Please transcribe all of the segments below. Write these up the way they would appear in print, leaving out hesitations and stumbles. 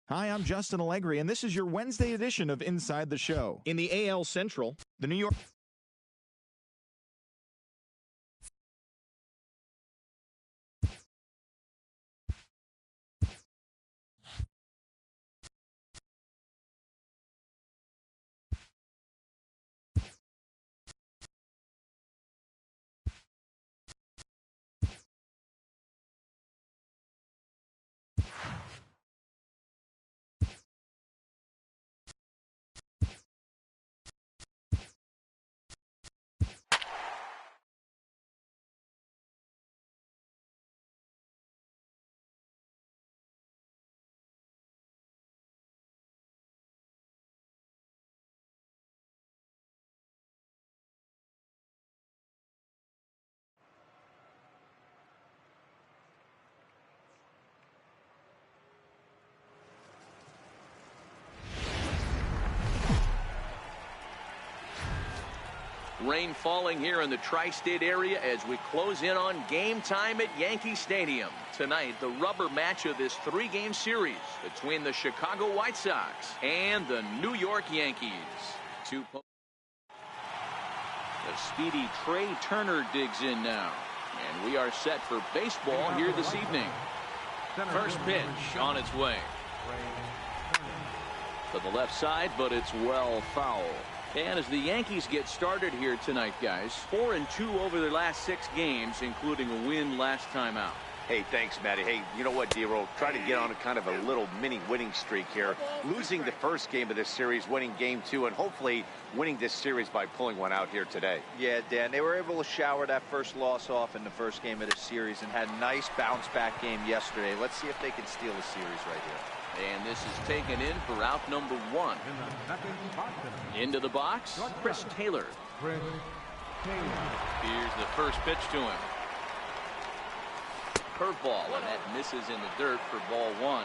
Hi, I'm Justin Allegri, and this is your Wednesday edition of Inside the Show. In the AL Central, the New York... Rain falling here in the tri-state area as we close in on game time at Yankee Stadium. Tonight, the rubber match of this three-game series between the Chicago White Sox and the New York Yankees. The speedy Trey Turner digs in now. And we are set for baseball here this evening. First pitch on its way. To the left side, but it's well foul. And as the Yankees get started here tonight, guys, 4-2 over their last 6 games, including a win last time out. Hey, thanks, Matty. Hey, you know what, D-Roll? Try to get on a kind of a little mini winning streak here. Losing the first game of this series, winning game 2, and hopefully winning this series by pulling one out here today. Yeah, Dan, they were able to shower that first loss off in the first game of this series and had a nice bounce-back game yesterday. Let's see if they can steal the series right here. And this is taken in for out number 1. Into the box, Chris Taylor. Here's the first pitch to him. Curveball, and that misses in the dirt for ball 1.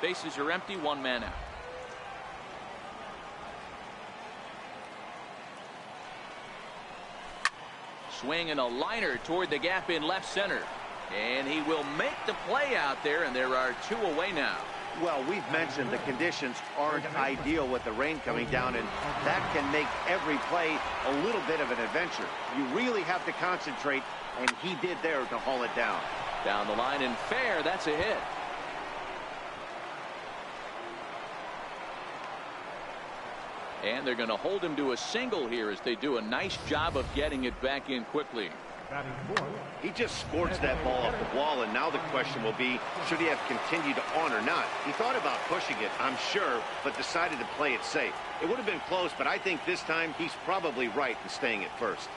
Bases are empty, 1 man out. Swing and a liner toward the gap in left center. And he will make the play out there, and there are 2 away now. Well, we've mentioned the conditions aren't ideal with the rain coming down, and that can make every play a little bit of an adventure. You really have to concentrate, and he did there to haul it down. Down the line and fair, that's a hit. And they're going to hold him to a single here as they do a nice job of getting it back in quickly. He just scorched that ball off the wall, and now the question will be, should he have continued on or not? He thought about pushing it, I'm sure, but decided to play it safe. It would have been close, but I think this time he's probably right in staying at first.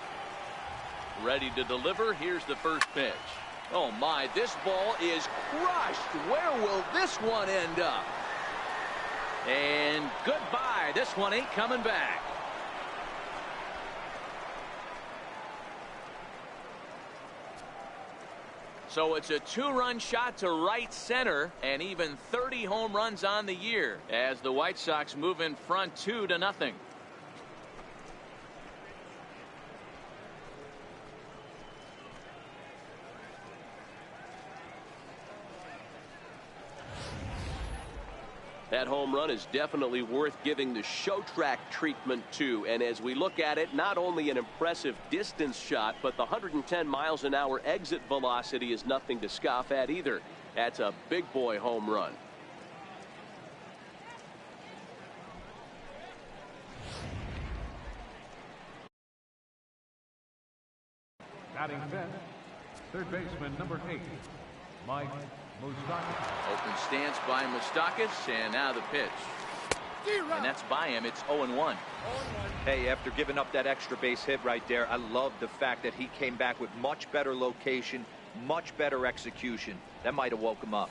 Ready to deliver. Here's the first pitch. Oh my, this ball is crushed. Where will this one end up? And goodbye. This one ain't coming back. So it's a 2-run shot to right center, and even 30 home runs on the year as the White Sox move in front 2-0. That home run is definitely worth giving the show track treatment to. And as we look at it, not only an impressive distance shot, but the 110 miles an hour exit velocity is nothing to scoff at either. That's a big boy home run. Batting 10th, third baseman number 8, Mike Moustakas. Open stance by Moustakas, and now the pitch. And that's by him. It's 0-1. Hey, after giving up that extra base hit right there, I love the fact that he came back with much better location, much better execution. That might have woke him up.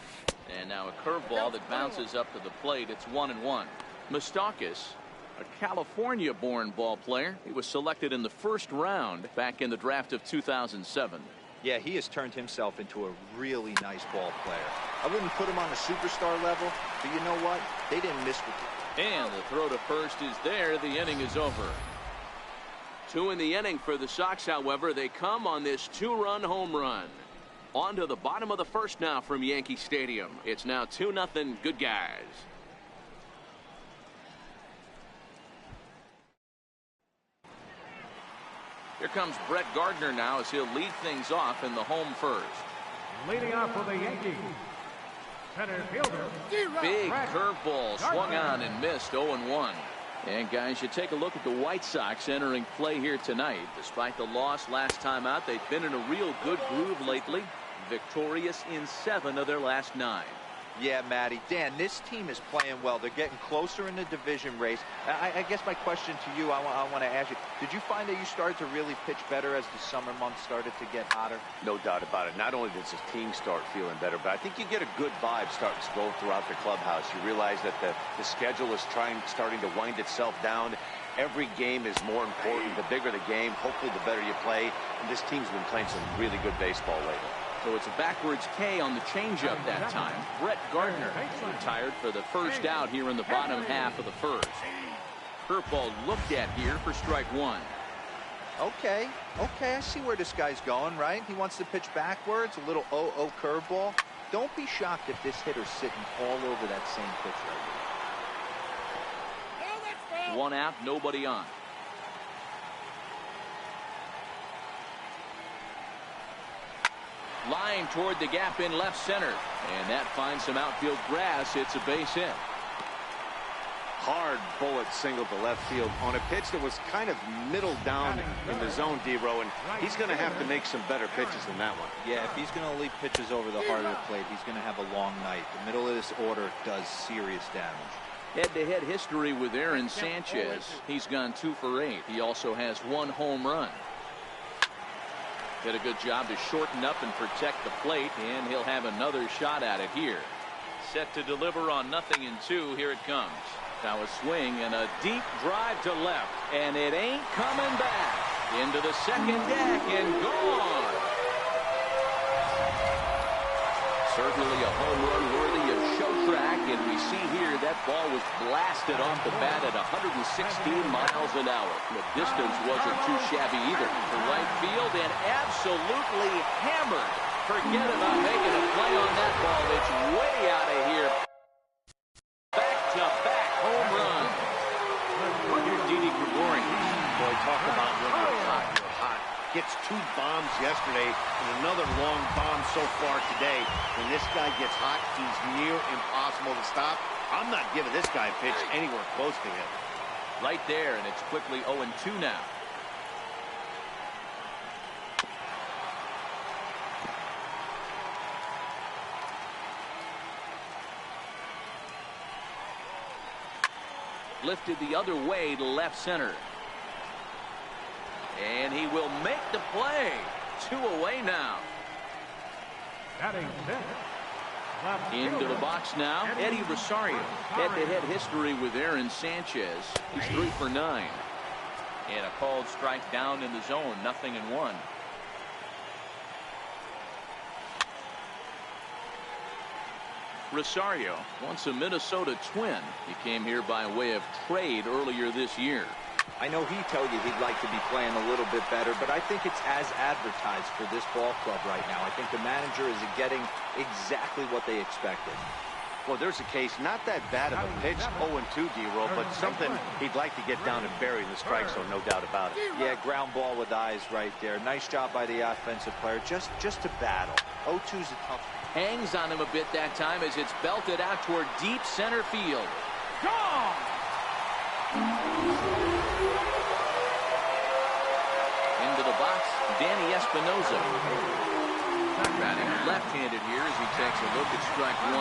And now a curveball that bounces up to the plate. It's 1-1. Moustakas, a California-born ball player. He was selected in the first round back in the draft of 2007. Yeah, he has turned himself into a really nice ball player. I wouldn't put him on a superstar level, but you know what? They didn't miss with him. And the throw to first is there. The inning is over. 2 in the inning for the Sox, however. They come on this 2-run home run. On to the bottom of the first now from Yankee Stadium. It's now 2-0 Good Guys. Here comes Brett Gardner now as he'll lead things off in the home first. Leading off for the Yankees, center fielder. Big curveball swung on and missed. 0-1. And guys, you take a look at the White Sox entering play here tonight. Despite the loss last time out, they've been in a real good groove lately. Victorious in 7 of their last 9. Yeah, Matty. Dan, this team is playing well. They're getting closer in the division race. I guess my question to you, I want to ask you, did you find that you started to really pitch better as the summer months started to get hotter? No doubt about it. Not only does the team start feeling better, but I think you get a good vibe starting to go throughout the clubhouse. You realize that the schedule is starting to wind itself down. Every game is more important. The bigger the game, hopefully the better you play. And this team's been playing some really good baseball lately. So it's a backwards K on the changeup that time. Brett Gardner retired for the first out here in the bottom half of the first. Curveball looked at here for strike 1. Okay, I see where this guy's going, right? He wants to pitch backwards, a little 0-0 curveball. Don't be shocked if this hitter's sitting all over that same pitch right here. 1 out, nobody on. Line toward the gap in left center. And that finds some outfield grass. It's a base hit. Hard bullet single to left field on a pitch that was kind of middle down in the zone, D-Row, and he's going to have to make some better pitches than that one. Yeah, if he's going to leave pitches over the heart of the plate, he's going to have a long night. The middle of this order does serious damage. Head-to-head history with Aaron Sanchez. He's gone 2 for 8. He also has 1 home run. Did a good job to shorten up and protect the plate, and he'll have another shot at it here. Set to deliver on 0-2. Here it comes. Now a swing and a deep drive to left, and it ain't coming back. Into the second deck and gone. Certainly a home run worthy of show track, and we see here that ball was blasted off the bat at 116 miles an hour. The distance wasn't too shabby either. To right field and absolutely hammered. Forget about making a play on that ball. It's way out of here. Back-to-back home run. Here's Didi Gregorius. Boy, talk about when you're hot, you're hot. Gets 2 bombs yesterday and another long bomb so far today. When this guy gets hot, he's near impossible to stop. I'm not giving this guy a pitch anywhere close to him. Right there, and it's quickly 0-2 now. Lifted the other way to left center. And he will make the play. 2 away now. Into the box now, Eddie Rosario. Head-to-head history with Aaron Sanchez. He's 3 for 9. And a called strike down in the zone, 0-1. Rosario, once a Minnesota Twin. He came here by way of trade earlier this year. I know he told you he'd like to be playing a little bit better, but I think it's as advertised for this ball club right now. I think the manager is getting exactly what they expected. Well, there's a case, not that bad of a pitch, 0-2, D-Roll, but something he'd like to get down and bury in the strike zone, no doubt about it. Yeah, ground ball with eyes right there. Nice job by the offensive player, just to battle. 0-2's a tough. Hangs on him a bit that time as it's belted out toward deep center field. Gone! Into the box, Danny Espinosa. Batting left-handed here as he takes a look at strike 1.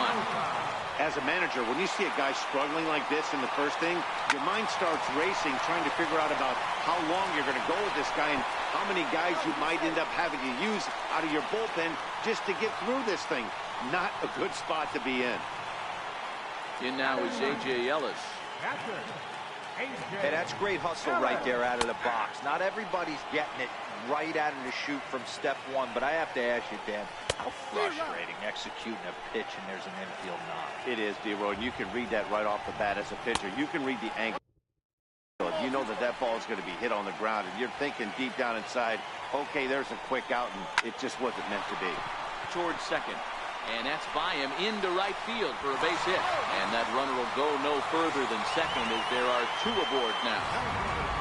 As a manager, when you see a guy struggling like this in the first inning, your mind starts racing, trying to figure out about how long you're going to go with this guy and how many guys you might end up having to use out of your bullpen just to get through this thing. Not a good spot to be in. In now is A.J. Ellis. Hey, that's great hustle right there out of the box. Not everybody's getting it right out of the chute from step 1, but I have to ask you, Dan, how frustrating executing a pitch and there's an infield knock. It is, D-Roy. You can read that right off the bat as a pitcher. You can read the angle. You know that that ball is going to be hit on the ground, and you're thinking deep down inside, okay, there's a quick out, and it just wasn't meant to be. towards second. And that's by him into right field for a base hit. And that runner will go no further than second as there are 2 aboard now.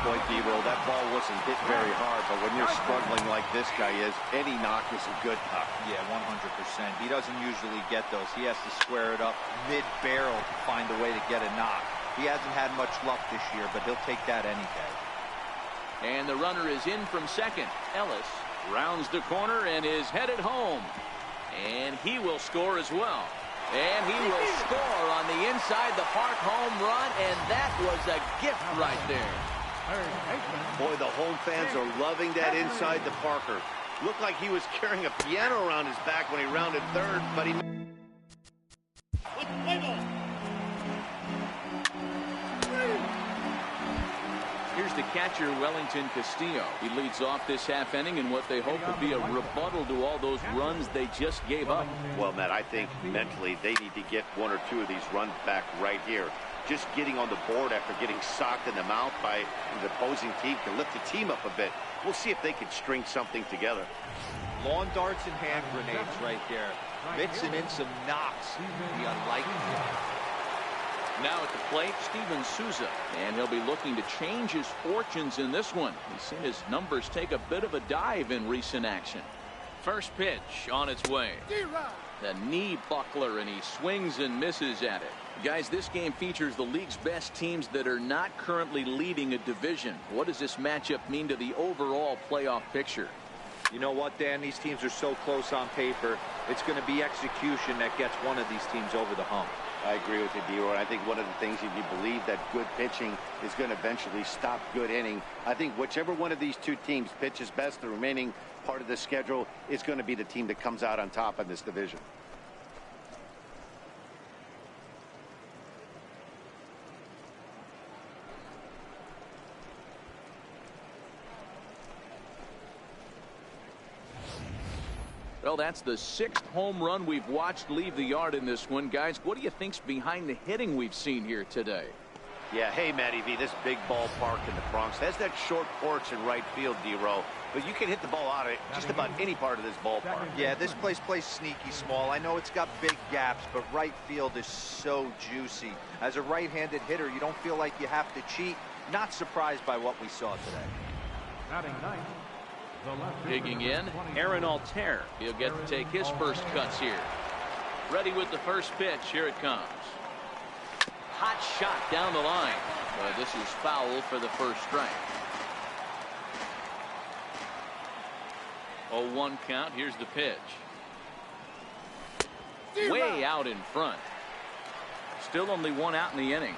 Boy, D-Roll, that ball wasn't hit very hard, but when you're struggling like this guy is, any knock is a good knock. Yeah, 100%. He doesn't usually get those. He has to square it up mid-barrel to find a way to get a knock. He hasn't had much luck this year, but he'll take that any day. And the runner is in from second. Ellis rounds the corner and is headed home. And he will score as well. And he will score on the inside the park home run, and that was a gift right there. Boy, the home fans are loving that inside the Parker. Looked like he was carrying a piano around his back when he rounded third, but he... Here's the catcher, Wellington Castillo. He leads off this half inning in what they hope will be a rebuttal to all those runs they just gave up. Well, Matt, I think mentally they need to get 1 or 2 of these runs back right here. Just getting on the board after getting socked in the mouth by the opposing team can lift the team up a bit. We'll see if they can string something together. Lawn darts and hand grenades right there. Mixing in some knocks. The unlikely. Now at the plate, Steven Souza, and he'll be looking to change his fortunes in this one. He's seen his numbers take a bit of a dive in recent action. First pitch on its way. The knee buckler, and he swings and misses at it. Guys, this game features the league's best teams that are not currently leading a division. What does this matchup mean to the overall playoff picture? You know what, Dan? These teams are so close on paper. It's going to be execution that gets one of these teams over the hump. I agree with you, D-Roy. I think one of the things, if you believe that good pitching is going to eventually stop good inning, I think whichever one of these 2 teams pitches best the remaining part of the schedule is going to be the team that comes out on top in this division. Well, that's the 6th home run we've watched leave the yard in this one. Guys, what do you think's behind the hitting we've seen here today? Yeah, hey, Matty V, this big ballpark in the Bronx has that short porch in right field, D-Row, but you can hit the ball out of it just about any part of this ballpark. Yeah, this place plays sneaky small. I know it's got big gaps, but right field is so juicy. As a right-handed hitter, you don't feel like you have to cheat. Not surprised by what we saw today. Batting ninth, Digging in, Aaron Altair. He'll get to take his first cuts here. Ready with the first pitch. Here it comes. Hot shot down the line. But this is foul for the first strike. 0-1 count. Here's the pitch. Way out in front. Still only 1 out in the inning.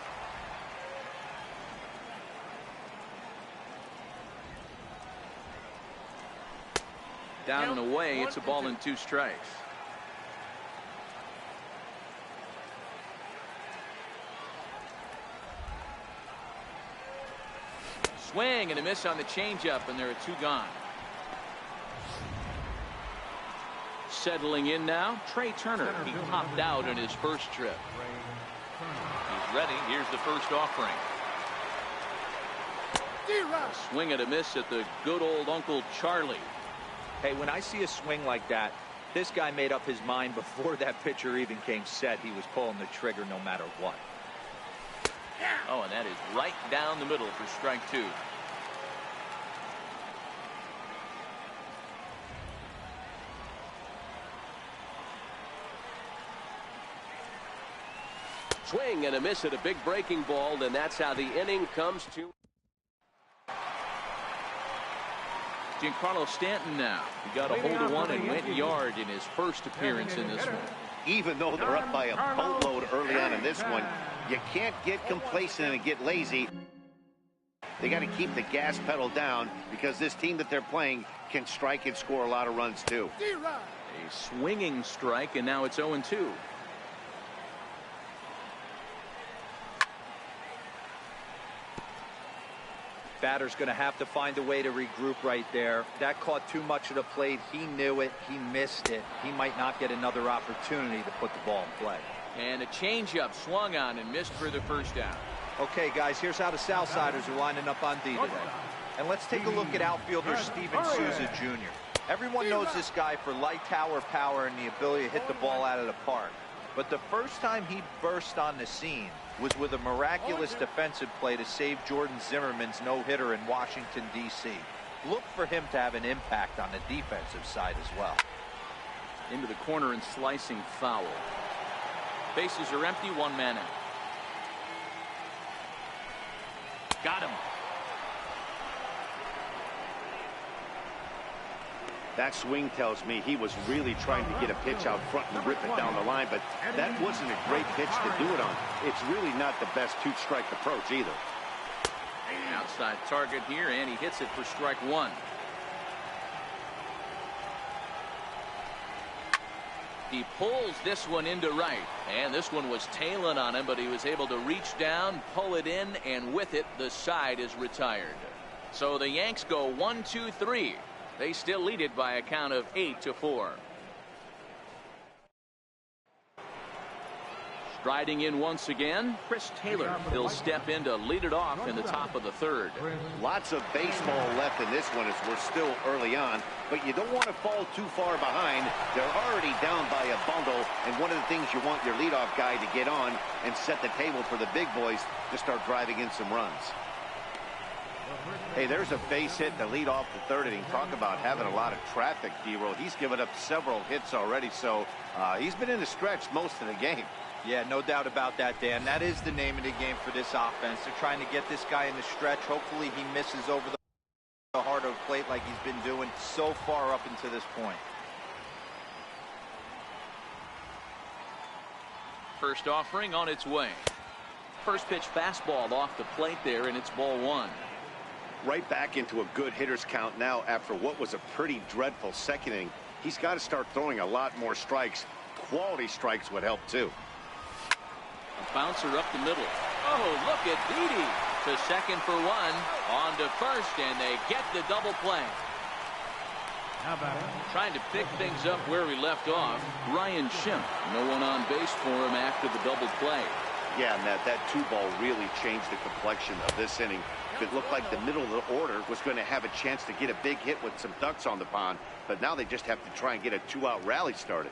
Down and away. It's a ball and 2 strikes. Swing and a miss on the changeup, and there are 2 gone. Settling in now, Trey Turner. He popped out in his first trip. He's ready. Here's the first offering. A swing and a miss at the good old Uncle Charlie. Hey, when I see a swing like that, this guy made up his mind before that pitcher even came set. He was pulling the trigger no matter what. Oh, and that is right down the middle for strike 2. Swing and a miss at a big breaking ball, and that's how the inning comes to. Giancarlo Stanton now. He got a hold of one and went yard in his first appearance in this one. Even though they're up by a boatload early on in this one, you can't get complacent and get lazy. They got to keep the gas pedal down because this team that they're playing can strike and score a lot of runs too. A swinging strike, and now it's 0-2. Batter's going to have to find a way to regroup right there. That caught too much of the plate. He knew it. He missed it. He might not get another opportunity to put the ball in play. And a changeup swung on and missed for the first down. Okay, guys, here's how the Southsiders are lining up on D today. And let's take a look at outfielder Steven Souza Jr. Everyone knows this guy for light tower power and the ability to hit the ball out of the park. But the first time he burst on the scene was with a miraculous defensive play to save Jordan Zimmerman's no-hitter in Washington, D.C. Look for him to have an impact on the defensive side as well. Into the corner and slicing foul. Bases are empty, one man out. Got him. That swing tells me he was really trying to get a pitch out front and rip it down the line, but that wasn't a great pitch to do it on. It's really not the best two-strike approach either. Outside target here, and he hits it for strike one. He pulls this one into right, and this one was tailing on him, but he was able to reach down, pull it in, and with it, the side is retired. So the Yanks go 1-2-3. They still lead it by a count of 8-4. Striding in once again, Chris Taylor. He'll step in to lead it off in the top of the third. Lots of baseball left in this one as we're still early on, but you don't want to fall too far behind. They're already down by a bundle, and one of the things you want your leadoff guy to get on and set the table for the big boys to start driving in some runs. Hey, there's a base hit to lead off the third inning. Talk about having a lot of traffic, D-Roll. He's given up several hits already, so he's been in the stretch most of the game. Yeah, no doubt about that, Dan. That is the name of the game for this offense. They're trying to get this guy in the stretch. Hopefully he misses over the heart of the plate like he's been doing so far up until this point. First offering on its way. First pitch fastball off the plate there, and it's ball one. Right back into a good hitter's count now after what was a pretty dreadful second inning. He's got to start throwing a lot more strikes. Quality strikes would help too. A bouncer up the middle. Oh, look at Didi to second for one. On to first, and they get the double play. Trying to pick things up where we left off. Ryan Schimpf. No one on base for him after the double play. Yeah, and that two ball really changed the complexion of this inning. It looked like the middle of the order was going to have a chance to get a big hit with some ducks on the pond, but now they just have to try and get a two-out rally started.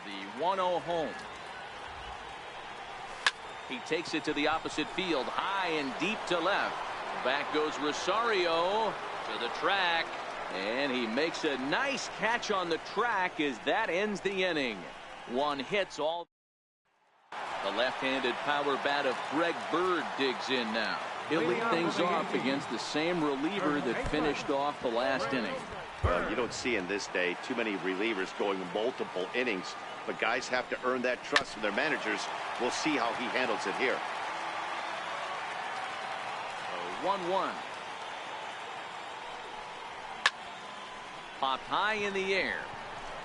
The 1-0 home. He takes it to the opposite field, high and deep to left. Back goes Rosario to the track, and he makes a nice catch on the track as that ends the inning. One hits all. The left-handed power bat of Greg Bird digs in now. He'll lead things off against the same reliever that finished off the last inning. Well, you don't see in this day too many relievers going multiple innings, but guys have to earn that trust from their managers. We'll see how he handles it here. 1-1. Popped high in the air.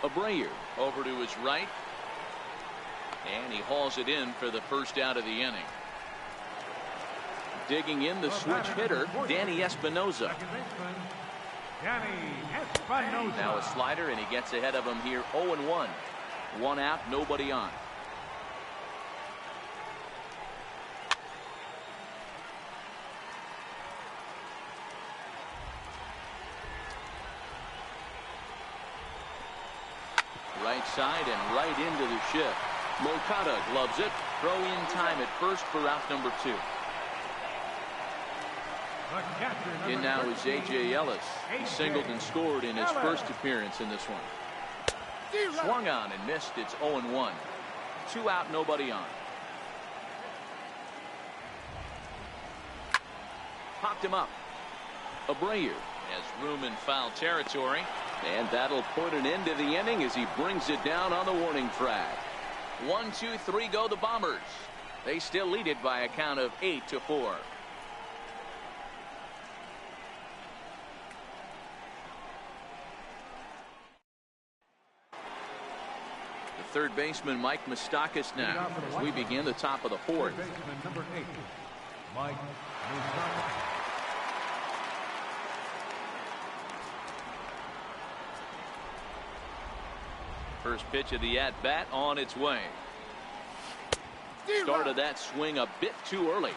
Abreu over to his right. And he hauls it in for the first out of the inning. Digging in the switch hitter, Danny Espinoza. Now a slider, and he gets ahead of him here 0-1. One out, nobody on. Right side and right into the shift. Moncada gloves it. Throw in time at first for out number 2. In now is A.J. Ellis. He singled and scored in his first appearance in this one. Swung on and missed. It's 0-1. 2 out, nobody on. Popped him up. Abreu has room in foul territory. And that'll put an end to the inning as he brings it down on the warning track. 1, 2, 3 go the Bombers. They still lead it by a count of 8-4. The third baseman Mike Moustakas now as we begin the top of the fourth. Number 8, Mike Moustakas. First pitch of the at-bat on its way. Started that swing a bit too early.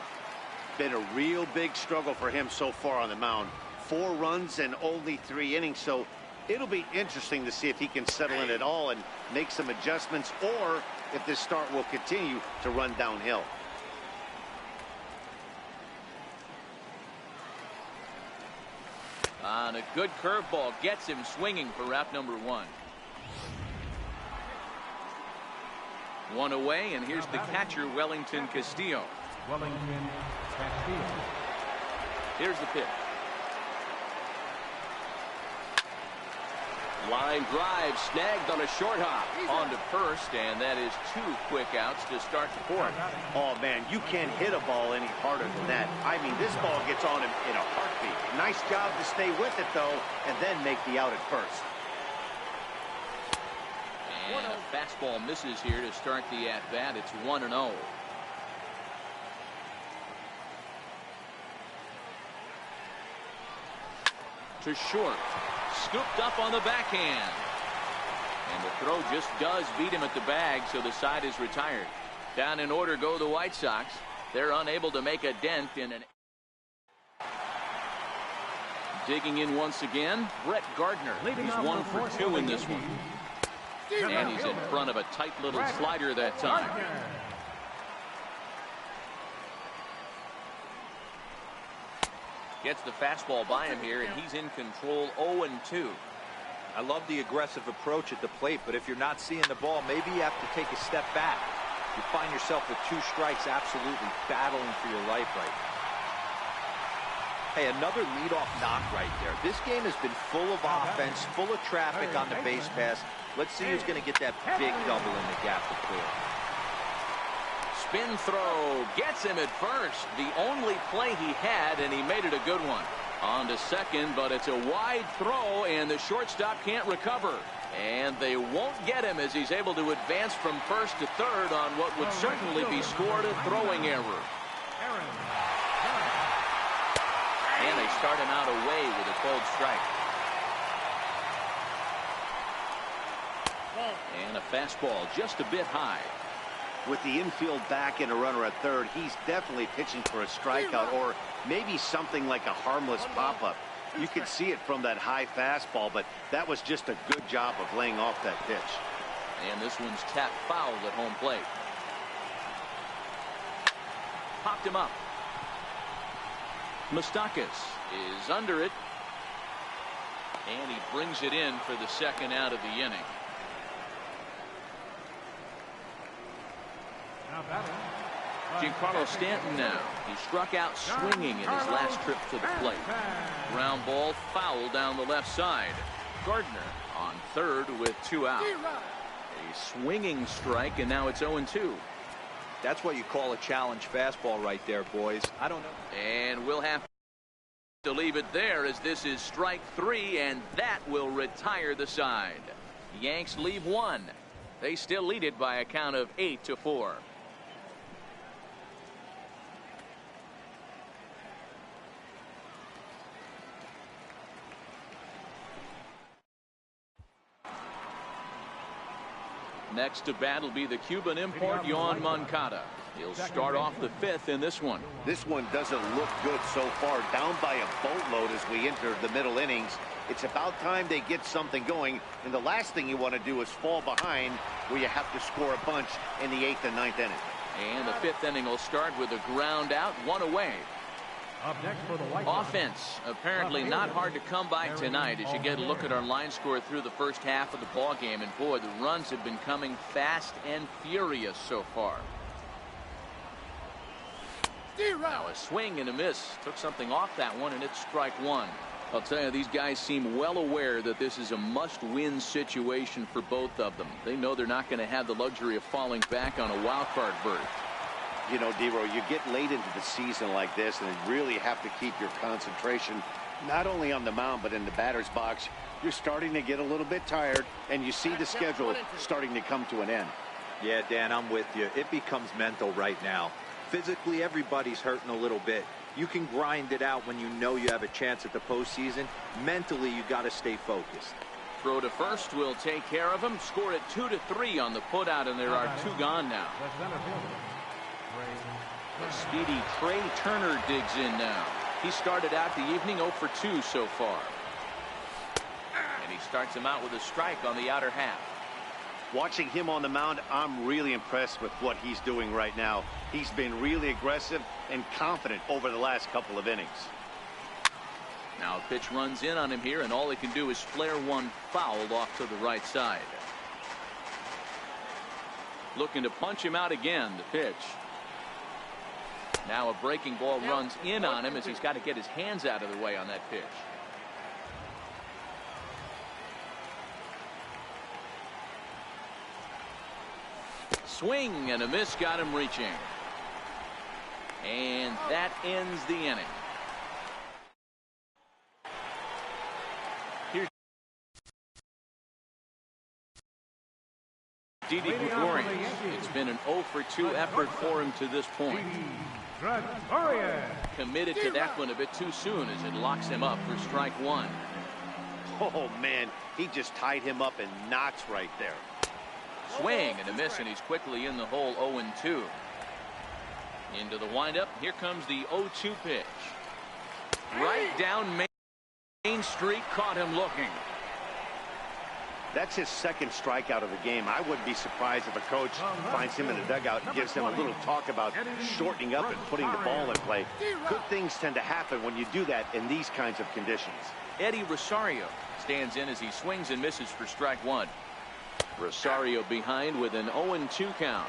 Been a real big struggle for him so far on the mound. 4 runs and only 3 innings, so it'll be interesting to see if he can settle in at all and make some adjustments, or if this start will continue to run downhill. On a good curveball gets him swinging for route number 1. 1 away, and here's the catcher, Wellington Castillo. Wellington Castillo. Here's the pitch. Line drive snagged on a short hop. On to first, and that is 2 quick outs to start the 4th. Oh, man, you can't hit a ball any harder than that. I mean, this ball gets on him in a heartbeat. Nice job to stay with it, though, and then make the out at first. And a fastball misses here to start the at-bat. It's 1-0. To short. Scooped up on the backhand. And the throw just does beat him at the bag, so the side is retired. Down in order go the White Sox. They're unable to make a dent in an... Digging in once again, Brett Gardner. He's 1 for 2 in this one. And he's in front of a tight little slider that time. Gets the fastball by him here, and he's in control. 0-2. I love the aggressive approach at the plate, but if you're not seeing the ball, maybe you have to take a step back. You find yourself with 2 strikes, absolutely battling for your life right now. Hey, another leadoff knock right there. This game has been full of offense, full of traffic on the base pass. Let's see who's going to get that big double in the gap to clear. Spin throw gets him at first. The only play he had, and he made it a good one. On to second, but it's a wide throw, and the shortstop can't recover. And they won't get him as he's able to advance from first to third on what would certainly be scored a throwing error. And they start him out away with a cold strike. And a fastball just a bit high. With the infield back and a runner at third, he's definitely pitching for a strikeout, or maybe something like a harmless pop-up. You could see it from that high fastball, but that was just a good job of laying off that pitch. And this one's tapped foul at home plate. Popped him up. Moustakas is under it. And he brings it in for the second out of the inning. Giancarlo Stanton now. He struck out swinging in his last trip to the plate. Ground ball foul down the left side. Gardner on third with 2 out. A swinging strike, and now it's 0-2. That's what you call a challenge fastball right there, boys. I don't know. And we'll have to leave it there, as this is strike 3, and that will retire the side. Yanks leave 1. They still lead it by a count of 8-4. Next to bat will be the Cuban import, Yoan Moncada. He'll start off the 5th in this one. This one doesn't look good so far. Down by a boatload as we enter the middle innings. It's about time they get something going, and the last thing you want to do is fall behind where you have to score a bunch in the 8th and 9th inning. And the 5th inning will start with a ground out, 1 away. Up next for the White Sox. Offense apparently not hard to come by tonight as you get a look at our line score through the first half of the ball game, and boy, the runs have been coming fast and furious so far. Now a swing and a miss. Took something off that one, and it's strike 1. I'll tell you, these guys seem well aware that this is a must-win situation for both of them. They know they're not going to have the luxury of falling back on a wild card berth. You know, Dero, you get late into the season like this, and you really have to keep your concentration not only on the mound but in the batter's box. You're starting to get a little bit tired, and you see the schedule starting to come to an end. Yeah, Dan, I'm with you. It becomes mental right now. Physically, everybody's hurting a little bit. You can grind it out when you know you have a chance at the postseason. Mentally, you got to stay focused. Throw to first will take care of him. Score at 2-3 on the putout, and there are 2 gone now. The speedy Trey Turner digs in now. He started out the evening 0 for 2 so far. And he starts him out with a strike on the outer half. Watching him on the mound, I'm really impressed with what he's doing right now. He's been really aggressive and confident over the last couple of innings. Now a pitch runs in on him here, and all he can do is flare one foul off to the right side. Looking to punch him out again. The pitch. Now a breaking ball runs in on him as he's got to get his hands out of the way on that pitch. Swing and a miss, got him reaching. And that ends the inning. Here's Didi Gregorius. It's been an 0 for 2 effort for him to this point. Committed to that one a bit too soon as it locks him up for strike one. Oh, man, he just tied him up in knots right there. Swing and a miss, and he's quickly in the hole. 0-2. Into the windup. Here comes the 0-2 pitch. Right down Main Street. Caught him looking. That's his second strikeout of the game. I wouldn't be surprised if a coach finds him in the dugout and gives him a little talk about shortening up and putting the ball in play. Good things tend to happen when you do that in these kinds of conditions. Eddie Rosario stands in as he swings and misses for strike one. Rosario behind with an 0-2 count.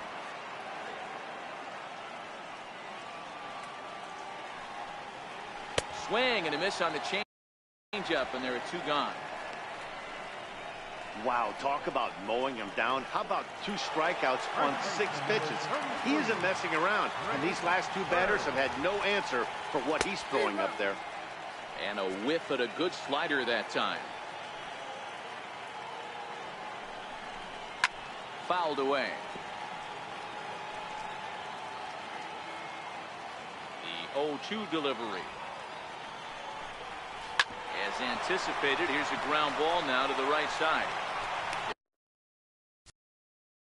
Swing and a miss on the changeup, and there are 2 gone. Wow, talk about mowing him down. How about 2 strikeouts on 6 pitches? He isn't messing around, and these last 2 batters have had no answer for what he's throwing up there. And a whiff at a good slider that time. Fouled away. The 0-2 delivery. As anticipated, here's a ground ball now to the right side.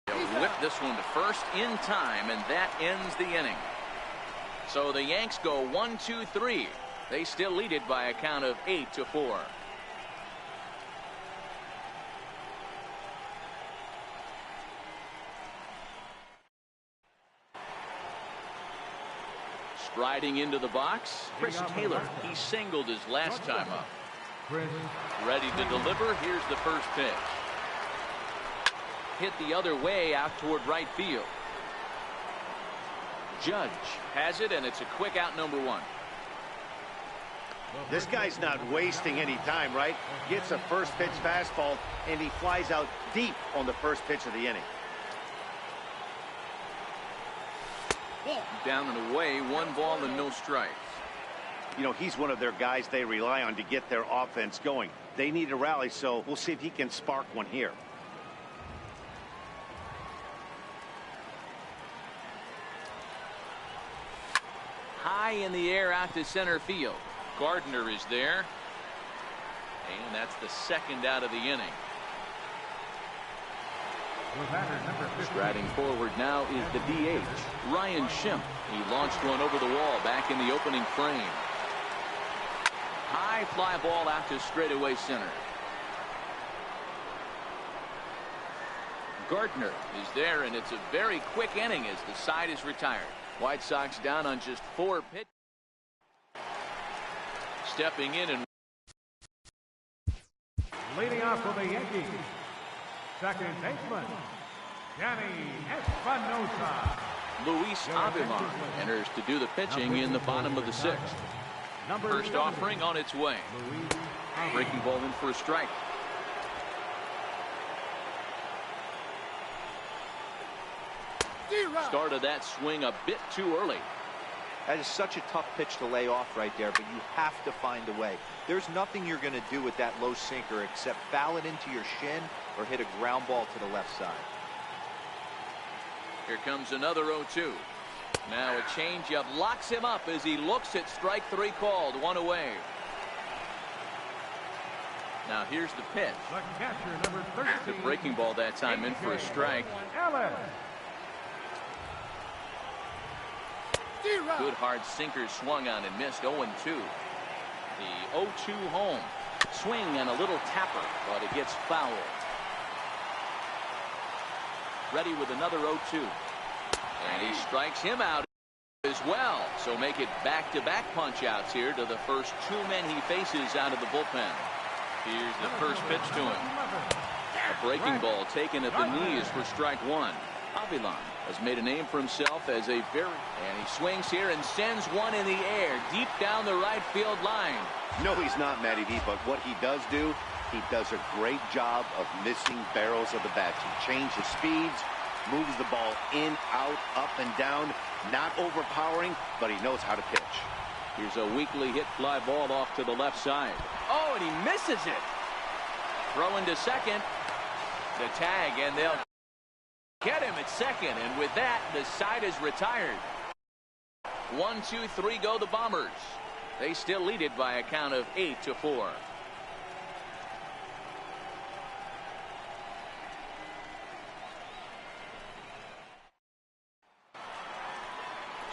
They'll whip this one to first in time, and that ends the inning. So the Yanks go 1-2-3. They still lead it by a count of 8-4. Striding into the box, Chris Taylor. He singled his last time up. Ready to deliver. Here's the first pitch. Hit the other way out toward right field. Judge has it, and it's a quick out, number 1. This guy's not wasting any time, right? Gets a first pitch fastball, and he flies out deep on the first pitch of the inning. Down and away, 1 ball and no strikes. You know, he's one of their guys they rely on to get their offense going. They need a rally, so we'll see if he can spark one here. High in the air out to center field. Gardner is there. And that's the second out of the inning. Striding forward now is the DH, Ryan Schimpf. He launched one over the wall back in the opening frame. High fly ball out to straightaway center. Gardner is there, and it's a very quick inning as the side is retired. White Sox down on just 4 pitches. Stepping in and leading off for the Yankees, second baseman, Danny Espinosa. Luis Avila enters to do the pitching in the bottom of the 6th. First offering on its way. Breaking ball in for a strike. Started that swing a bit too early. That is such a tough pitch to lay off right there, but you have to find a way. There's nothing you're going to do with that low sinker except foul it into your shin or hit a ground ball to the left side. Here comes another 0-2. Now a changeup locks him up as he looks at strike 3 called. 1 away. Now here's the pitch. The catcher, number 13. The breaking ball that time in for a strike. Ellis. Good hard sinker swung on and missed. 0-2. The 0-2 home. Swing and a little tapper, but it gets fouled. Ready with another 0-2. And he strikes him out as well. So make it back-to-back punch-outs here to the first two men he faces out of the bullpen. Here's the first pitch to him. A breaking ball taken at the knees for strike one. Avilan has made a name for himself as a and he swings here and sends one in the air deep down the right field line. No, he's not, Matty D, but what he does do, he does a great job of missing barrels of the bats. He changes speeds, moves the ball in, out, up, and down. Not overpowering, but he knows how to pitch. Here's a weakly hit fly ball off to the left side. Oh, and he misses it. Throw into second. The tag, and they'll get him at second. And with that, the side is retired. 1, 2, 3 go the Bombers. They still lead it by a count of 8-4.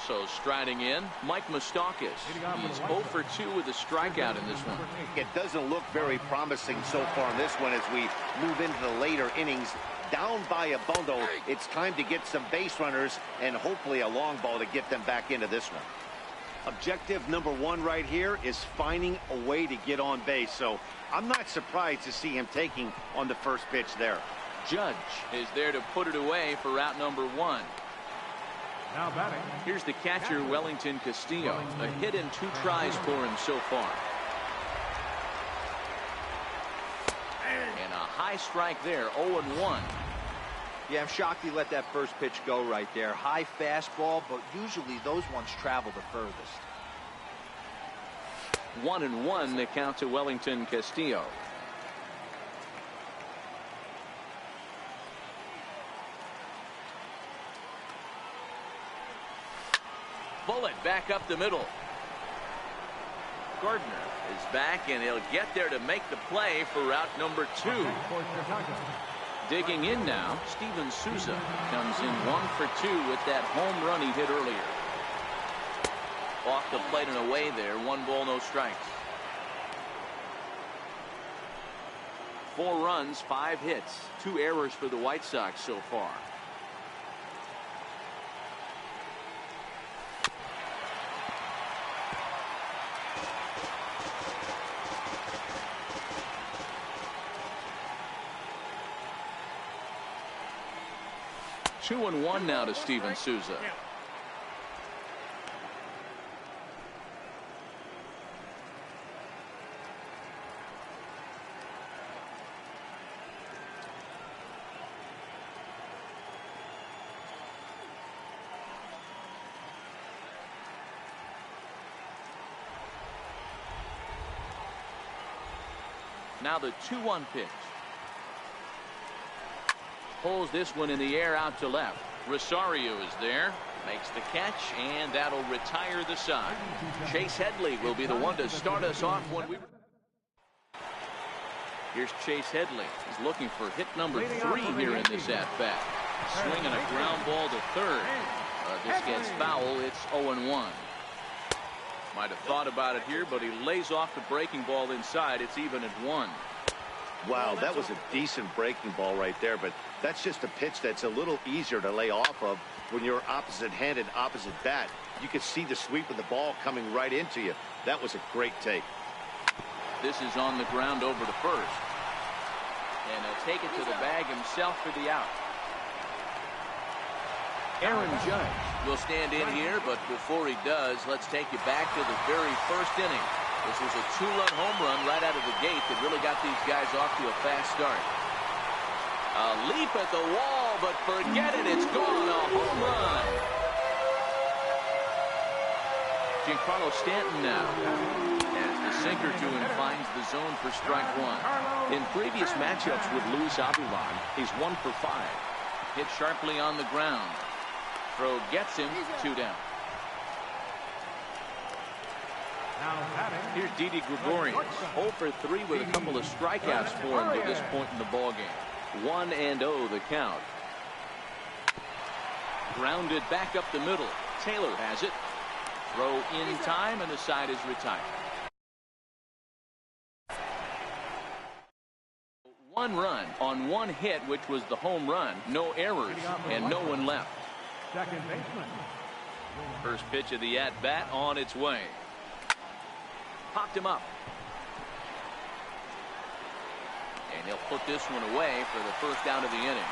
So striding in, Mike Moustakas. He's 0 for 2 with a strikeout in this one. It doesn't look very promising so far in this one as we move into the later innings. Down by a bundle, it's time to get some base runners and hopefully a long ball to get them back into this one. Objective number one right here is finding a way to get on base. So I'm not surprised to see him taking on the first pitch there. Judge is there to put it away for out number one. Now batting. Here's the catcher, Wellington Castillo. A hit in 2 tries for him so far. And a high strike there, 0-1. Yeah, I'm shocked he let that first pitch go right there. High fastball, but usually those ones travel the furthest. 1-1 the count to Wellington Castillo. Bullet back up the middle. Gardner is back, and he'll get there to make the play for route number 2. Digging in now, Steven Souza comes in 1 for 2 with that home run he hit earlier. Off the plate and away there, 1 ball, no strikes. 4 runs, 5 hits, 2 errors for the White Sox so far. Two and 1 now to Steven Souza. Now the 2-1 pitch. Pulls this one in the air out to left. Rosario is there, makes the catch, and that'll retire the side. Chase Headley will be the one to start us off when we. Here's Chase Headley. He's looking for hit number 3 here in this at-bat. Swinging a ground ball to third. This gets foul. It's 0-1. Might have thought about it here, but he lays off the breaking ball inside. It's even at 1. Wow, that was a decent breaking ball right there, but that's just a pitch that's a little easier to lay off of when you're opposite-handed, opposite bat. You can see the sweep of the ball coming right into you. That was a great take. This is on the ground over to first. And he'll take it to the bag himself for the out. Aaron Judge will stand in here, but before he does, let's take you back to the very first inning. This was a 2-run home run right out of the gate that really got these guys off to a fast start. A leap at the wall, but forget it, it's gone, a home run. Giancarlo Stanton now, as the sinker to him finds the zone for strike 1. In previous matchups with Luis Avilan, he's 1 for 5. Hit sharply on the ground. Throw gets him, 2 down. Here's Didi Gregorius, 0 for 3 with a couple of strikeouts for him to this point in the ballgame. 1-0 the count. Grounded back up the middle. Taylor has it. Throw in time, and the side is retired. One run on one hit, which was the home run. No errors and no one left. Second baseman. First pitch of the at-bat on its way. Popped him up. And he'll put this one away for the first out of the inning.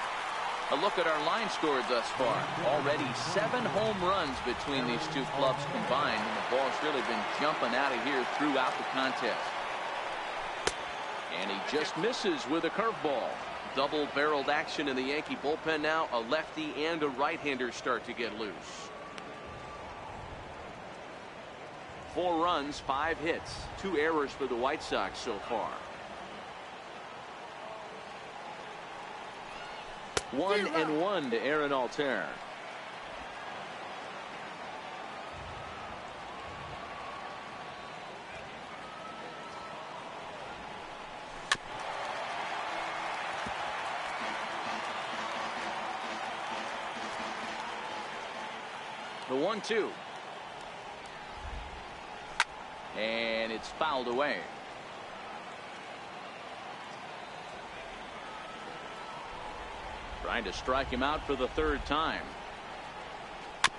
A look at our line score thus far. Already 7 home runs between these two clubs combined, and the ball's really been jumping out of here throughout the contest. And he just misses with a curveball. Double-barreled action in the Yankee bullpen now. A lefty and a right-hander start to get loose. 4 runs, 5 hits, 2 errors for the White Sox so far. 1-1 to Aaron Altair. The 1-2. And it's fouled away. Trying to strike him out for the 3rd time.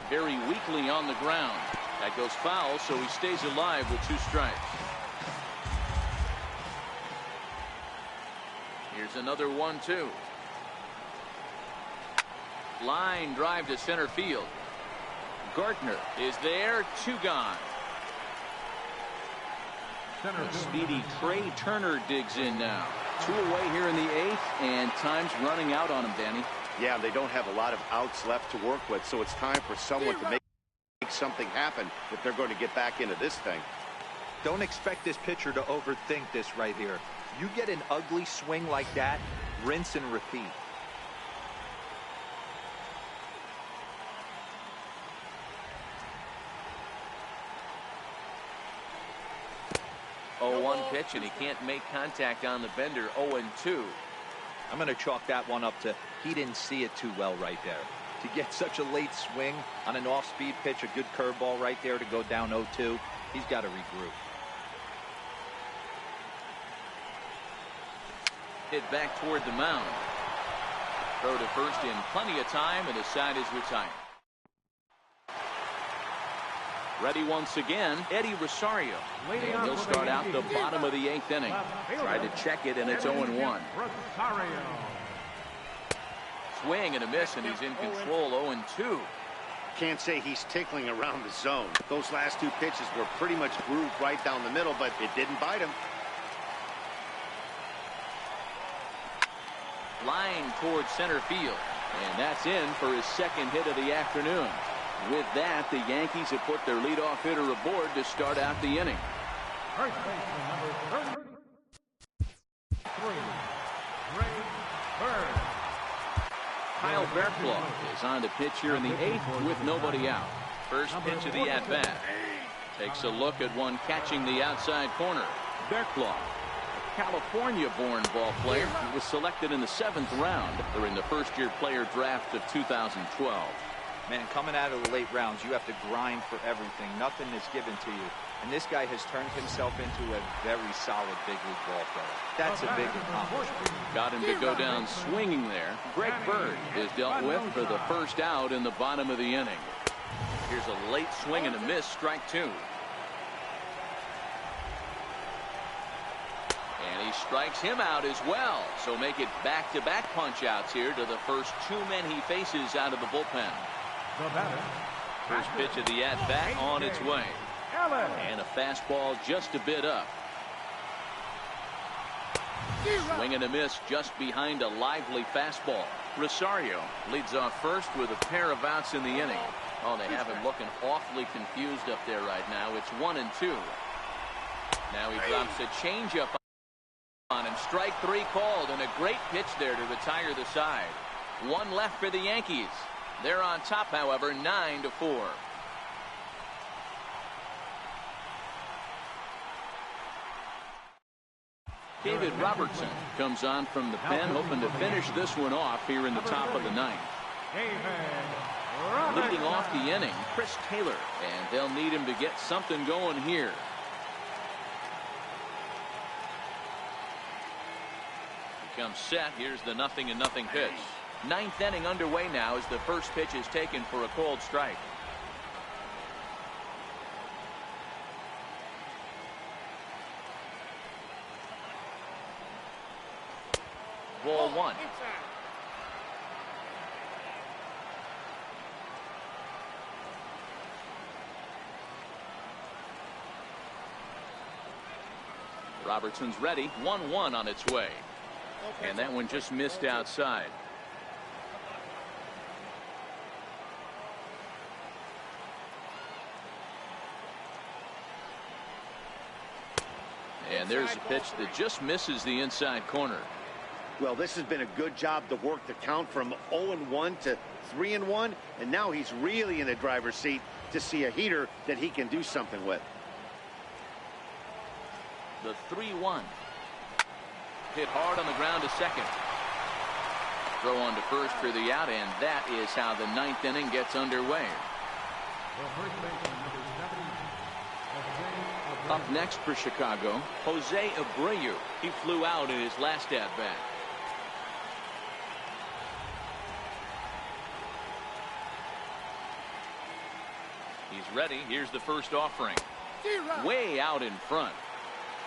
Very weakly on the ground. That goes foul, so he stays alive with 2 strikes. Here's another 1-2. Line drive to center field. Gardner is there, 2 gone. The speedy Trey Turner digs in now. 2 away here in the 8th, and time's running out on him, Danny. Yeah, they don't have a lot of outs left to work with, so it's time for someone to make something happen if they're going to get back into this thing. Don't expect this pitcher to overthink this right here. You get an ugly swing like that, rinse and repeat. 0-1 pitch, and he can't make contact on the bender. 0-2. I'm going to chalk that one up to he didn't see it too well right there. To get such a late swing on an off-speed pitch, a good curveball right there to go down 0-2, he's got to regroup. Hit back toward the mound. Throw to first in plenty of time, and the side is retired. Ready once again, Eddie Rosario. And he'll start out the bottom of the 8th inning. Tried to check it, and it's 0-1. Swing and a miss, and he's in control. 0-2. Can't say he's tickling around the zone. Those last 2 pitches were pretty much grooved right down the middle, but it didn't bite him. Line towards center field, and that's in for his 2nd hit of the afternoon. With that, the Yankees have put their leadoff hitter aboard to start out the inning. First baseman number 33, Ray Bird. Kyle Berklaw is on to pitch here in the 8th with nobody out. First pitch of the at-bat. Takes a look at one catching the outside corner. Berklaw, a California-born ball player. He was selected in the 7th round during the first-year player draft of 2012. Man, coming out of the late rounds, you have to grind for everything. Nothing is given to you. And this guy has turned himself into a very solid big league ball player. That's a big accomplishment. Got him to go down swinging there. Greg Bird is dealt with for the first out in the bottom of the inning. Here's a late swing and a miss, strike 2. And he strikes him out as well. So make it back-to-back punch-outs here to the first 2 men he faces out of the bullpen. First pitch of the at-bat on its way. And a fastball just a bit up. Swing and a miss just behind a lively fastball. Rosario leads off first with a pair of outs in the inning. Oh, they have him looking awfully confused up there right now. It's 1-2. Now he drops a changeup on him. Strike 3 called, and a great pitch there to retire the side. 1 left for the Yankees. They're on top, however, 9-4. David Robertson comes on from the pen, hoping to finish this one off here in the top of the 9th. Leading off the inning, Chris Taylor, and they'll need him to get something going here. Comes set. Here's the 0-0 pitch. Ninth inning underway now as the first pitch is taken for a cold strike. Ball one. Robertson's ready. 1-1 on its way. And that one just missed outside. And there's a pitch that just misses the inside corner. Well, this has been a good job to work the count from 0-1 to 3-1, and now he's really in the driver's seat to see a heater that he can do something with. The 3-1. Hit hard on the ground to second. Throw on to first for the out, and that is how the ninth inning gets underway. Up next for Chicago, Jose Abreu. He flew out in his last at-bat. He's ready. Here's the first offering. Way out in front.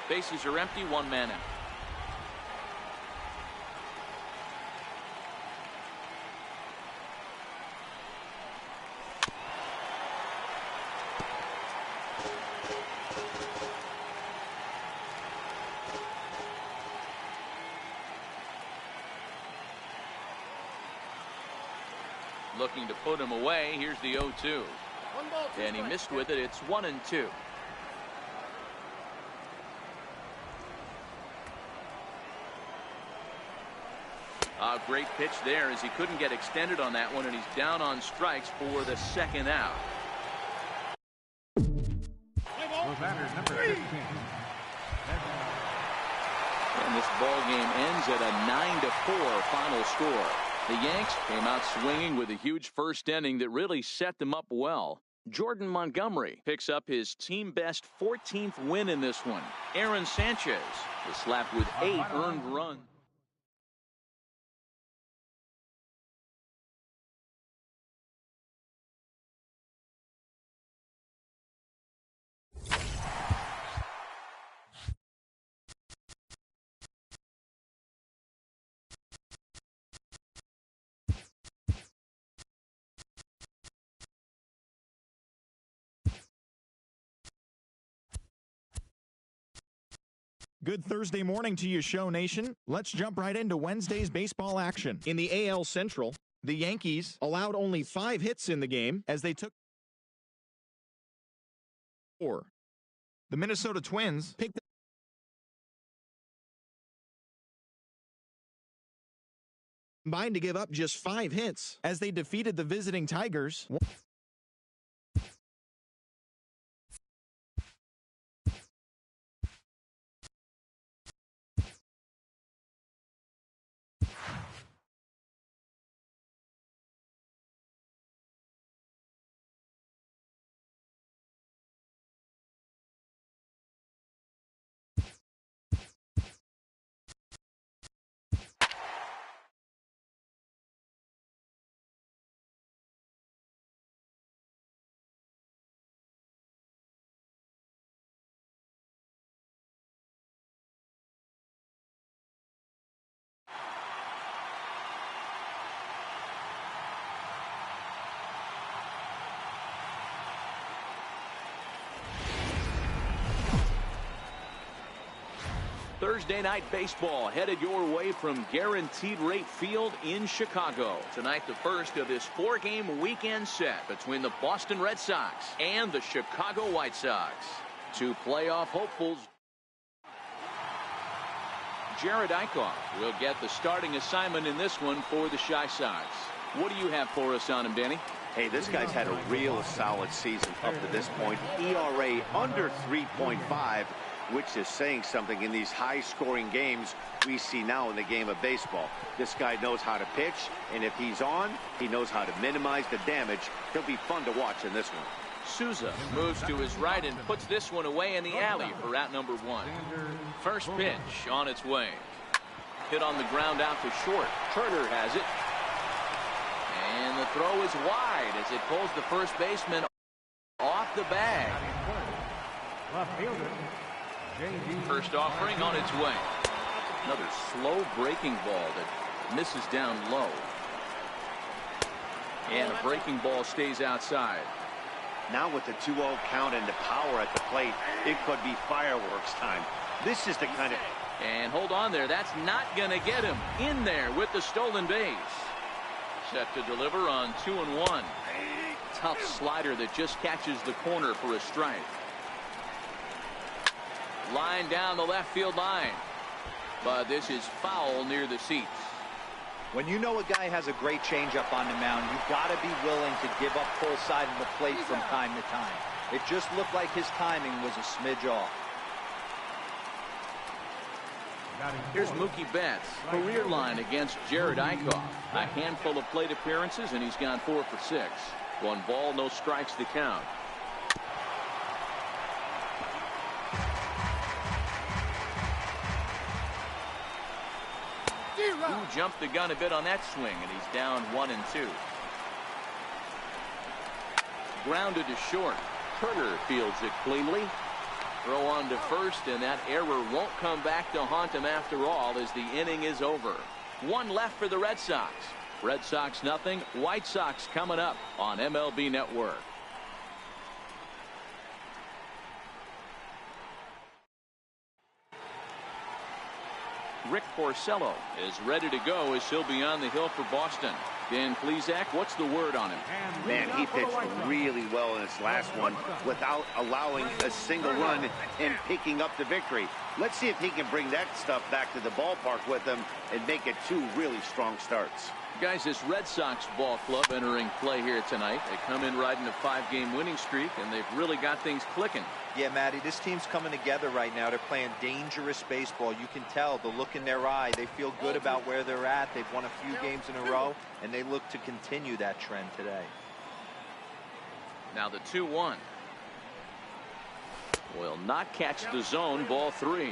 Bases are empty, one man out. Looking to put him away. Here's the 0-2. And he missed with it. It's 1-2. A great pitch there as he couldn't get extended on that one, and he's down on strikes for the second out. And this ball game ends at a 9-4 final score. The Yanks came out swinging with a huge first inning that really set them up well. Jordan Montgomery picks up his team-best 14th win in this one. Aaron Sanchez was slapped with 8 earned runs. Good Thursday morning to you, Show Nation. Let's jump right into Wednesday's baseball action. In the AL Central, the Yankees allowed only 5 hits in the game as they took 4. The Minnesota Twins picked up combined to give up just 5 hits as they defeated the visiting Tigers. Thursday night baseball headed your way from Guaranteed Rate Field in Chicago. Tonight, the first of this 4-game weekend set between the Boston Red Sox and the Chicago White Sox. 2 playoff hopefuls. Jared Eichhoff will get the starting assignment in this one for the Chi Sox. What do you have for us on him, Danny? Hey, this guy's had a real solid season up to this point. ERA under 3.5. which is saying something in these high-scoring games we see now in the game of baseball. This guy knows how to pitch, and if he's on, he knows how to minimize the damage. He'll be fun to watch in this one. Souza moves to his right and puts this one away in the alley for out number 1. First pitch on its way. Hit on the ground out to short. Turner has it. And the throw is wide as it pulls the first baseman off the bag. Left fielder, J.D. First offering on its way. Another slow breaking ball that misses down low. And a breaking ball stays outside. Now with the 2-0 count and the power at the plate, it could be fireworks time. This is the kind of... And hold on there. That's not going to get him in there with the stolen base. Set to deliver on 2-1. Tough slider that just catches the corner for a strike. Line down the left field line. But this is foul near the seats. When you know a guy has a great changeup on the mound, you've got to be willing to give up full side of the plate from time to time. It just looked like his timing was a smidge off. Here's Mookie Betts' career line against Jared Eichhoff. A handful of plate appearances, and he's gone 4 for 6. 1 ball, no strikes to count. Who jumped the gun a bit on that swing, and he's down 1-2. Grounded to short. Turner fields it cleanly. Throw on to first, and that error won't come back to haunt him after all as the inning is over. 1 left for the Red Sox. Red Sox nothing. White Sox coming up on MLB Network. Rick Porcello is ready to go as he'll be on the hill for Boston. Dan Plesac, what's the word on him? Man, he pitched really well in his last one without allowing a single run and picking up the victory. Let's see if he can bring that stuff back to the ballpark with him and make it 2 really strong starts. Guys, this Red Sox ball club entering play here tonight. They come in riding a 5-game winning streak, and they've really got things clicking. Yeah, Matty, this team's coming together right now. They're playing dangerous baseball. You can tell the look in their eye. They feel good about where they're at. They've won a few games in a row, and they look to continue that trend today. Now the 2-1. Will not catch the zone. Ball 3.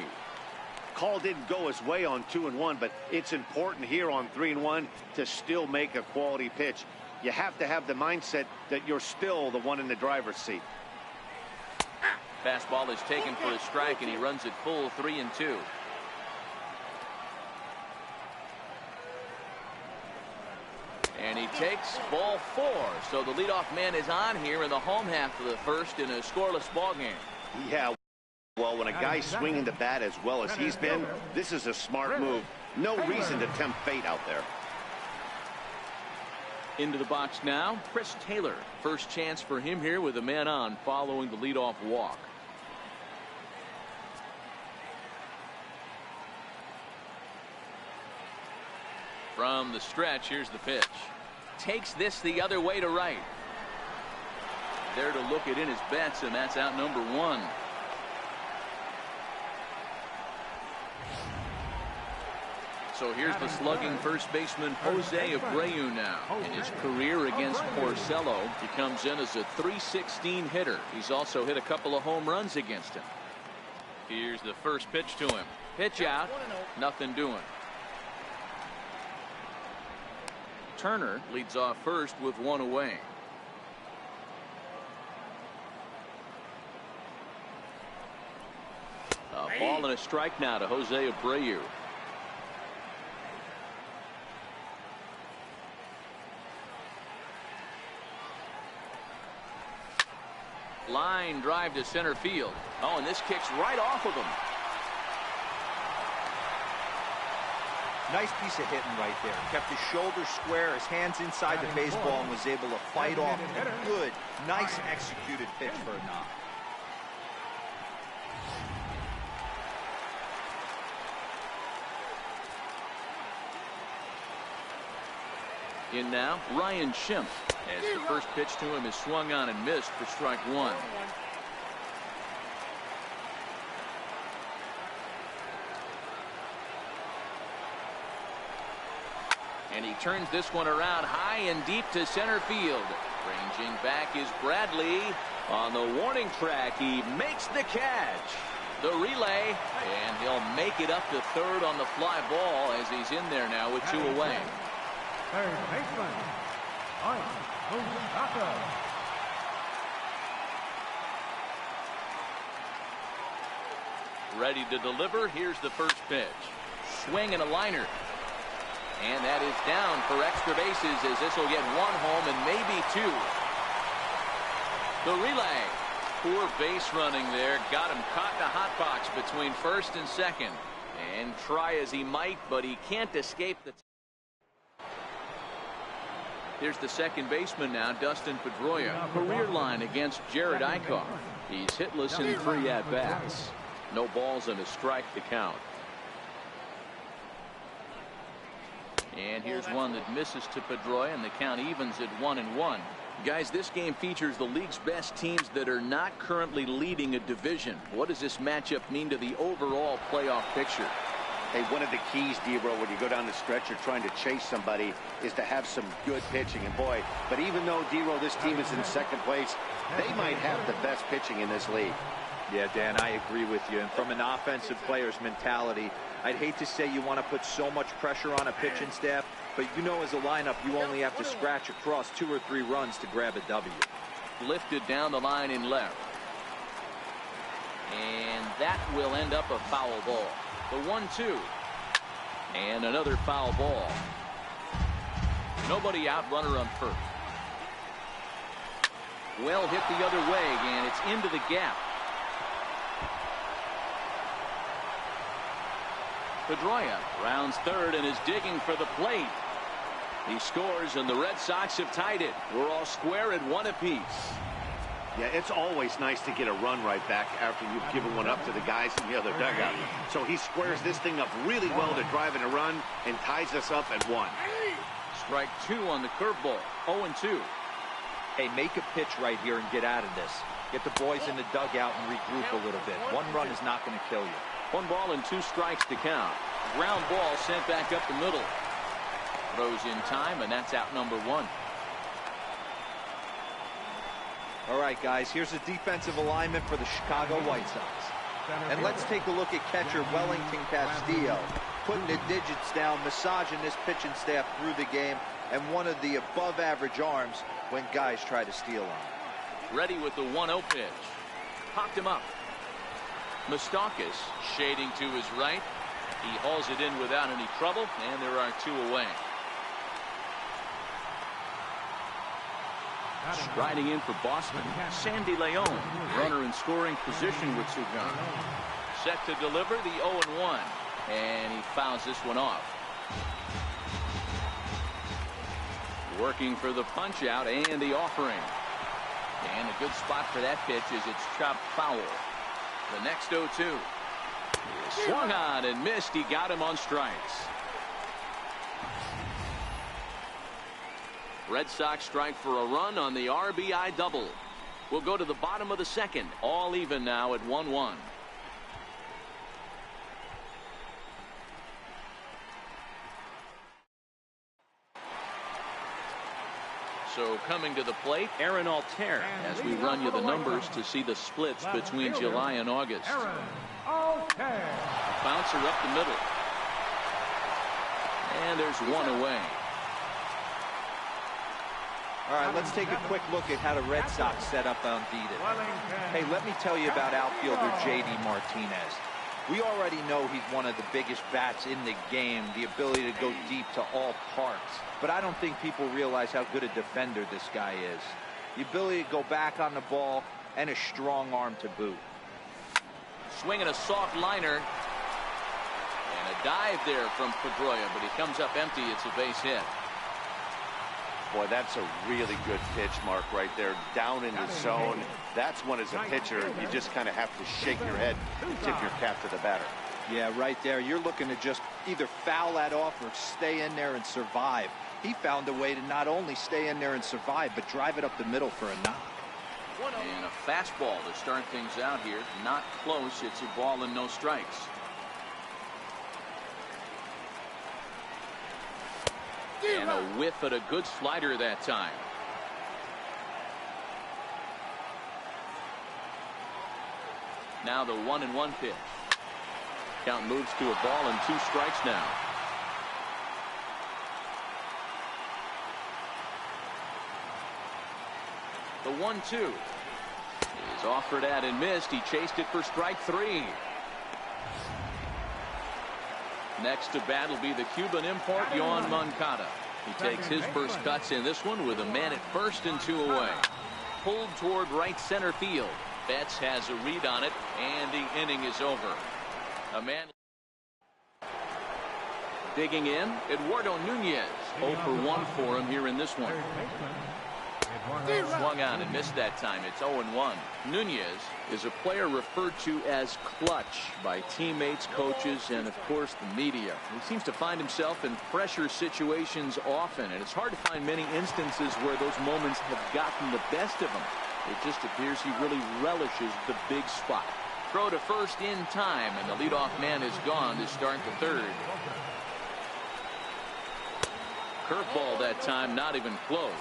Call didn't go his way on 2-1, but it's important here on 3-1 to still make a quality pitch. You have to have the mindset that you're still the one in the driver's seat. Fastball is taken for a strike, and he runs it full 3-2. And he takes ball 4. So the leadoff man is on here in the home half of the first in a scoreless ball game. Yeah. Well, when a guy's swinging the bat as well as he's been, this is a smart move. No reason to tempt fate out there. Into the box now, Chris Taylor. First chance for him here with a man on following the leadoff walk. From the stretch, here's the pitch. Takes this the other way to right. There to look it in his bets, and that's out number 1. So here's the slugging first baseman Jose Abreu now. In his career against Porcello, he comes in as a .316 hitter. He's also hit a couple of home runs against him. Here's the first pitch to him. Pitch out. Nothing doing. Turner leads off first with 1 away. A ball and a strike now to Jose Abreu. Line drive to center field. Oh, and this kicks right off of him. Nice piece of hitting right there. Kept his shoulders square, his hands inside the baseball, and was able to fight off a good, nice executed pitch for a knock. In now, Ryan Schimpf, as the first pitch to him is swung on and missed for strike 1. And he turns this one around high and deep to center field. Ranging back is Bradley. On the warning track, he makes the catch. The relay, and he'll make it up to third on the fly ball as he's in there now with 2 away. Third baseman, WhiteSox. Ready to deliver. Here's the first pitch. Swing and a liner. And that is down for extra bases as this will get 1 home and maybe 2. The relay. Poor base running there. Got him caught in a hot box between first and second. And try as he might, but he can't escape the... Here's the second baseman now, Dustin Pedroia. Career line against Jared Eichhoff. He's hitless in 3 at-bats. No balls and a strike to count. And here's one that misses to Pedroia, and the count evens at 1-1. Guys, this game features the league's best teams that are not currently leading a division. What does this matchup mean to the overall playoff picture? Hey, one of the keys, D-Row, when you go down the stretch, you're trying to chase somebody, is to have some good pitching. And boy, but even though, D-Row, this team is in second place, they might have the best pitching in this league. Yeah, Dan, I agree with you. And from an offensive player's mentality, I'd hate to say you want to put so much pressure on a pitching staff, but you know as a lineup, you only have to scratch across 2 or 3 runs to grab a W. Lifted down the line in left. And that will end up a foul ball. The 1-2. And another foul ball. Nobody out, runner on first. Well hit the other way, and it's into the gap. Pedroia rounds third and is digging for the plate. He scores, and the Red Sox have tied it. We're all square at 1 apiece. Yeah, it's always nice to get a run right back after you've given one up to the guys in the other dugout. So he squares this thing up really well to drive in a run and ties us up at 1. Strike 2 on the curveball. 0-2. Hey, make a pitch right here and get out of this. Get the boys in the dugout and regroup a little bit. 1 run is not going to kill you. 1 ball and 2 strikes to count. Ground ball sent back up the middle. Throws in time, and that's out number 1. All right, guys, here's a defensive alignment for the Chicago White Sox. And let's take a look at catcher Wellington Castillo, putting the digits down, massaging this pitching staff through the game, and one of the above-average arms when guys try to steal on him. Ready with the 1-0 pitch. Popped him up. Moustakas shading to his right. He hauls it in without any trouble, and there are 2 away. Striding in for Boston, Sandy Leon, runner in scoring position with Sugan. Set to deliver the 0-1, and he fouls this one off. Working for the punch out and the offering. And a good spot for that pitch is it's chopped foul. The next 0-2. Swung on and missed. He got him on strikes. Red Sox strike for a run on the RBI double. We'll go to the bottom of the second. All even now at 1-1. So coming to the plate, Aaron Altair, as we run you the numbers to see the splits between July and August. Altair. A bouncer up the middle. And there's 1 away. All right, let's take a quick look at how the Red Sox set up on D today. Hey, let me tell you about outfielder J.D. Martinez. We already know he's one of the biggest bats in the game, the ability to go deep to all parts. But I don't think people realize how good a defender this guy is. The ability to go back on the ball and a strong arm to boot. Swinging a soft liner. And a dive there from Pedroia, but he comes up empty. It's a base hit. Boy, that's a really good pitch, Mark, right there. Down in the zone. That's one as a pitcher, you just kind of have to shake your head and tip your cap to the batter. Yeah, right there. You're looking to just either foul that off or stay in there and survive. He found a way to not only stay in there and survive, but drive it up the middle for a knock. And a fastball to start things out here. Not close. It's a ball and no strikes. And a whiff at a good slider that time. Now the 1-1 pitch. Count moves to a ball and 2 strikes now. The 1-2 is offered at and missed. He chased it for strike 3. Next to bat will be the Cuban import, Yoan Moncada. He takes his first cuts in this one with a man at first and 2 away. Pulled toward right center field. Betts has a read on it, and the inning is over. A man digging in, Eduardo Nunez. 0 for 1 for him here in this one. Swung on and missed that time. It's 0-1. Nunez is a player referred to as clutch by teammates, coaches, and of course the media. He seems to find himself in pressure situations often, and it's hard to find many instances where those moments have gotten the best of him. It just appears he really relishes the big spot. Throw to first in time, and the leadoff man is gone to start the 3rd. Curveball that time, not even close.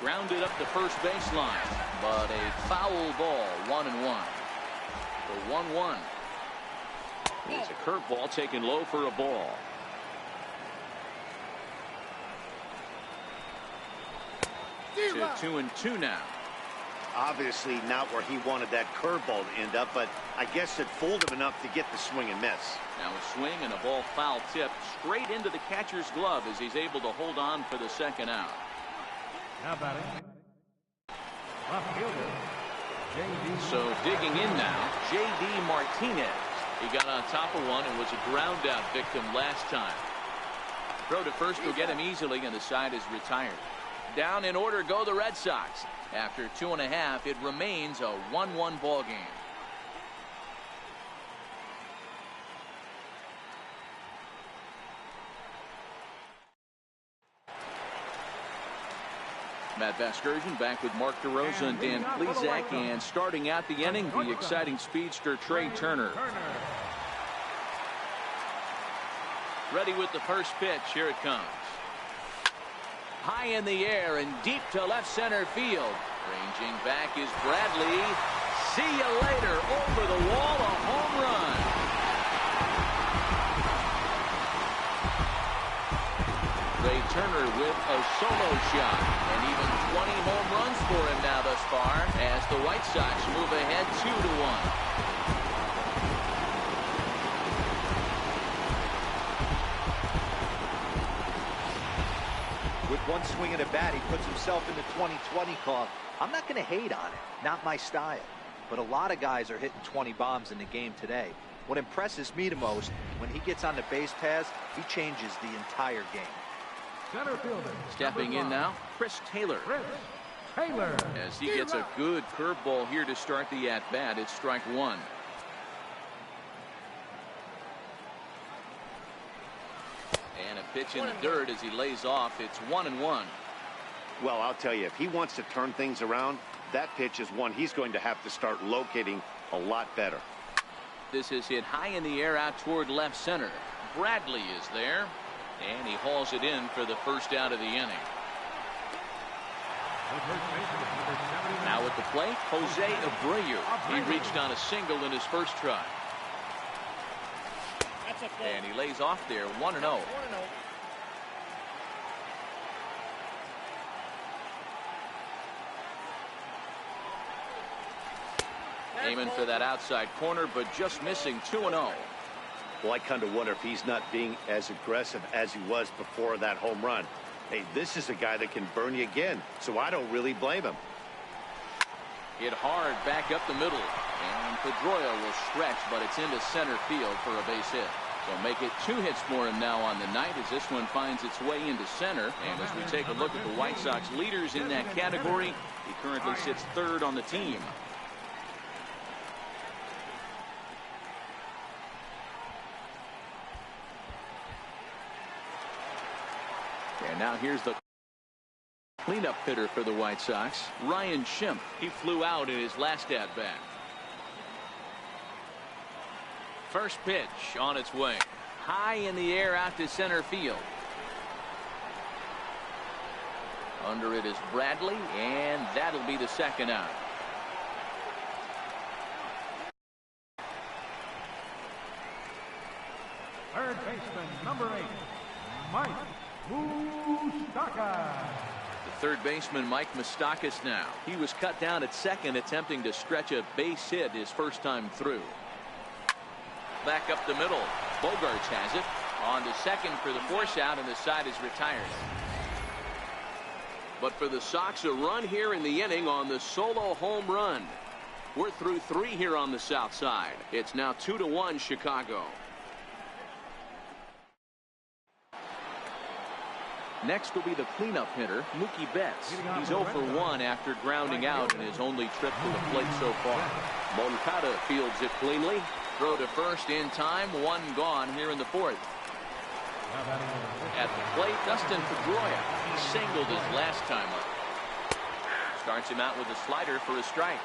Grounded up the first baseline, but a foul ball, 1-1. The 1-1 is a curveball taken low for a ball. To 2-2 now. Obviously not where he wanted that curveball to end up, but I guess it fooled him enough to get the swing and miss. Now a swing and a ball foul tip straight into the catcher's glove as he's able to hold on for the 2nd out. Now batting. Left fielder. So digging in now, J.D. Martinez. He got on top of one and was a ground out victim last time. Throw to first will get him easily, and the side is retired. Down in order go the Red Sox. After 2.5, it remains a 1-1 ball game. Matt Vasgersian back with Mark DeRosa and Dan Plesac, and starting out the inning, the exciting speedster Trey Turner. Ready with the first pitch. Here it comes. High in the air and deep to left center field. Ranging back is Bradley. See you later. Over the wall, a home run. Trey Turner with a solo shot, and even 20 home runs for him now thus far as the White Sox move ahead 2-1. With one swing and a bat, he puts himself in the 2020 call. I'm not going to hate on it. Not my style. But a lot of guys are hitting 20 bombs in the game today. What impresses me the most, when he gets on the base paths, he changes the entire game. Center fielder. Stepping in now, Chris Taylor. As he gets a good curveball here to start the at-bat, it's strike 1. And a pitch in the dirt as he lays off. It's 1-1. Well, I'll tell you, if he wants to turn things around, that pitch is one he's going to have to start locating a lot better. This is hit high in the air out toward left center. Bradley is there, and he hauls it in for the first out of the inning. Now at the plate, Jose Abreu. He reached on a single in his first try. And he lays off there, 1-0. Aiming for that outside corner, but just missing. 2-0. Well, I kind of wonder if he's not being as aggressive as he was before that home run. Hey, this is a guy that can burn you again, so I don't really blame him. Hit hard back up the middle, and Pedroia will stretch, but it's into center field for a base hit. So make it 2 hits for him now on the night as this one finds its way into center. And as we take a look at the White Sox leaders in that category, he currently sits 3rd on the team. And now here's the cleanup hitter for the White Sox, Ryan Schimpf. He flew out in his last at-bat. First pitch on its way. high in the air out to center field. Under it is Bradley, and that'll be the second out. Third baseman, number 8, Mike Moustakas. The third baseman, Mike Moustakas now. He was cut down at second, attempting to stretch a base hit his first time through. Back up the middle. Bogarts has it. On to second for the force out, and the side is retired. But for the Sox, a run here in the inning on the solo home run. We're through 3 here on the south side. It's now 2-1 Chicago. Next will be the cleanup hitter, Mookie Betts. He's 0 for 1 after grounding out in his only trip to the plate so far. Moncada fields it cleanly. Throw to first in time. 1 gone here in the 4th. At the plate, Dustin Pedroia. He singled his last time up. Starts him out with a slider for a strike.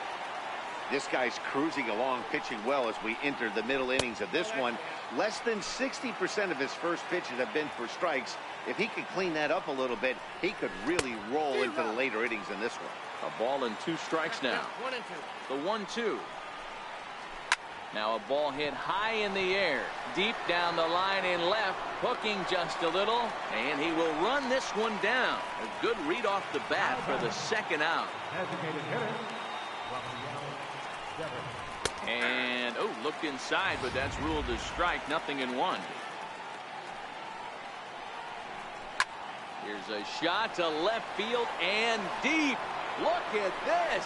This guy's cruising along, pitching well as we enter the middle innings of this one. Less than 60% of his first pitches have been for strikes. If he could clean that up a little bit, he could really roll into the later innings in this one. A ball and 2 strikes now. The 1-2. Now a ball hit high in the air, deep down the line in left, hooking just a little, and he will run this one down. A good read off the bat for the second out. And looked inside, but that's ruled as strike. Nothing in 1. Here's a shot to left field and deep. Look at this.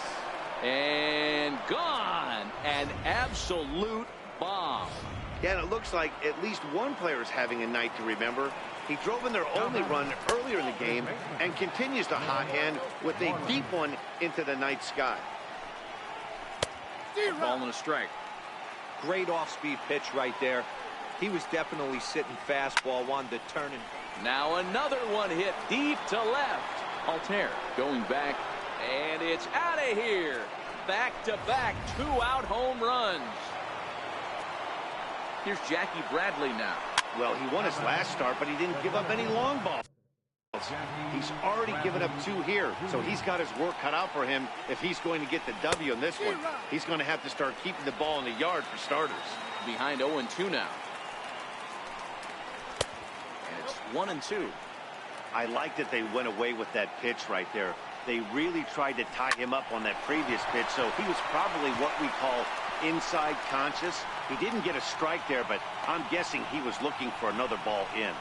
And gone. An absolute bomb. Yeah, and it looks like at least one player is having a night to remember. He drove in their only run earlier in the game and continues to hot hand with a deep one into the night sky. Ball and a strike. Great off-speed pitch right there. He was definitely sitting fastball, wanted to turn and... Now another one hit deep to left. Altair going back, and it's out of here. Back-to-back 2-out home runs. Here's Jackie Bradley now. Well, he won his last start, but he didn't give up any long balls. He's already given up 2 here, so he's got his work cut out for him if he's going to get the W in this one. He's going to have to start keeping the ball in the yard for starters. Behind 0-2 now. And it's 1-2. I like that they went away with that pitch right there. They really tried to tie him up on that previous pitch, so he was probably what we call inside conscious. He didn't get a strike there, but I'm guessing he was looking for another ball in.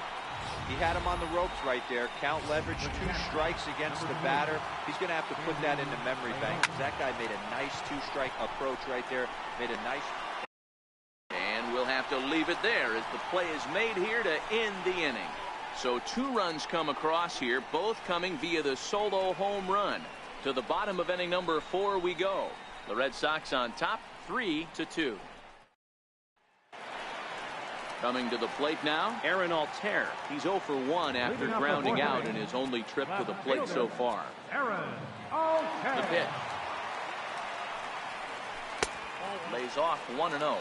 He had him on the ropes right there. Count leverage, 2 strikes against the batter. He's going to have to put that into memory bank, because that guy made a nice 2-strike approach right there. Made a nice... And we'll have to leave it there as the play is made here to end the inning. So 2 runs come across here, both coming via the solo home run. To the bottom of inning number 4 we go. The Red Sox on top, 3-2. Coming to the plate now, Aaron Altair. He's 0 for 1 after grounding out in his only trip to the plate so far. Aaron Altair. The pitch. Lays off 1-0.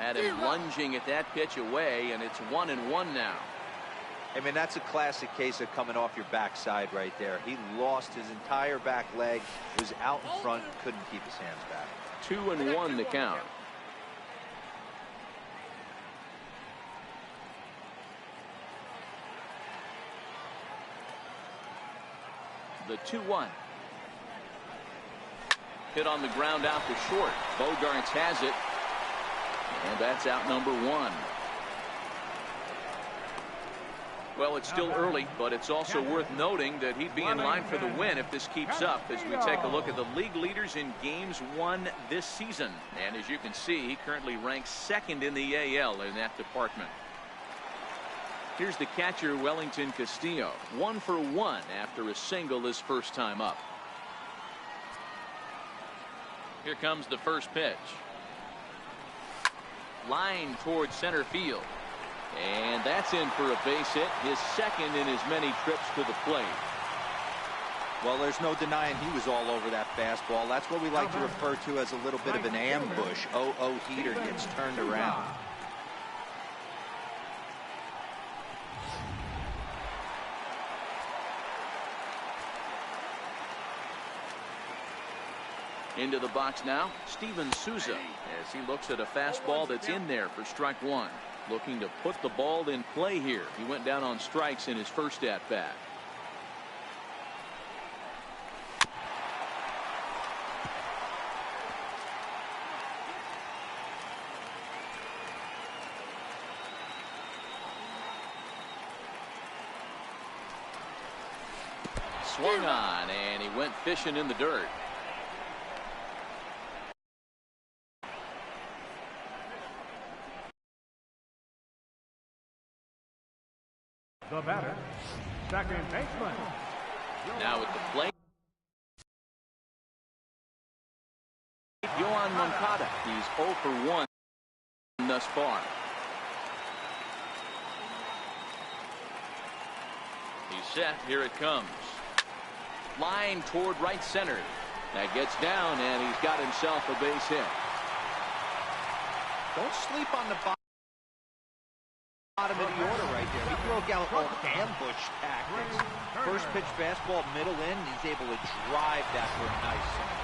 Had him lunging at that pitch away, and it's 1-1 now. I mean, that's a classic case of coming off your backside right there. He lost his entire back leg, was out in front, couldn't keep his hands back. 2-1 to count. The 2-1. Hit on the ground out to short. Bogarts has it. And that's out number 1. Well, it's still early, but it's also worth noting that he'd be in line for the win if this keeps up as we take a look at the league leaders in games won this season. And as you can see, he currently ranks 2nd in the AL in that department. Here's the catcher, Wellington Castillo. 1 for 1 after a single his first time up. Here comes the first pitch. Line towards center field. And that's in for a base hit, his second in as many trips to the plate. Well, there's no denying he was all over that fastball. That's what we like to refer to as a little bit of an ambush. 0-0 heater gets turned around. Into the box now, Steven Souza, as he looks at a fastball that's in there for strike one. Looking to put the ball in play here. He went down on strikes in his first at-bat. Swung on, and he went fishing in the dirt. The batter, second baseman. Now at the plate, Yohan Moncada. He's 0 for 1 thus far. He's set. Here it comes. Line toward right center. That gets down, and he's got himself a base hit. Don't sleep on the bottom of the order right there. He broke out all ambush tactics. First pitch fastball, middle in. He's able to drive that for a nice single.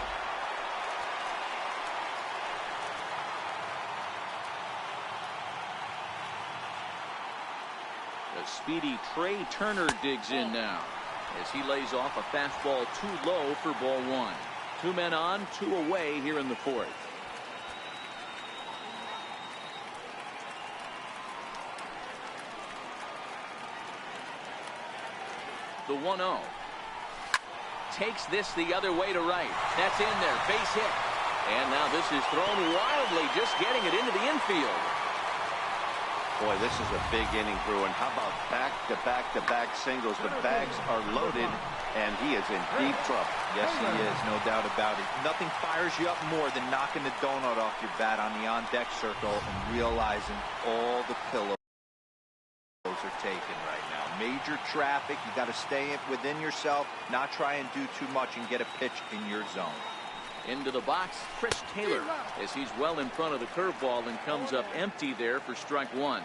The speedy Trey Turner digs in now as he lays off a fastball too low for ball one. 2 men on, 2 away here in the fourth. The 1-0. Takes this the other way to right. That's in there. Base hit. And now this is thrown wildly, just getting it into the infield. Boy, this is a big inning, Bruin. How about back-to-back-to-back singles? The bags are loaded, and he is in deep trouble. Yes, he is. No doubt about it. Nothing fires you up more than knocking the donut off your bat on the on-deck circle and realizing all the pillows are taken right now. Major traffic. You got to stay within yourself, not try and do too much and get a pitch in your zone. Into the box, Chris Taylor, as he's well in front of the curveball and comes up empty there for strike one.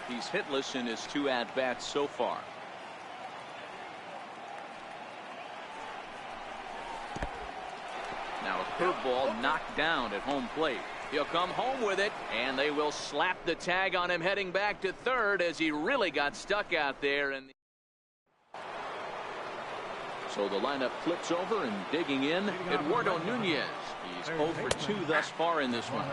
He's hitless in his 2 at-bats so far. Now a curveball knocked down at home plate. He'll come home with it, and they will slap the tag on him heading back to third as he really got stuck out there. And so the lineup flips over, and digging in, Eduardo Nunez. He's 0 for 2 thus far in this one.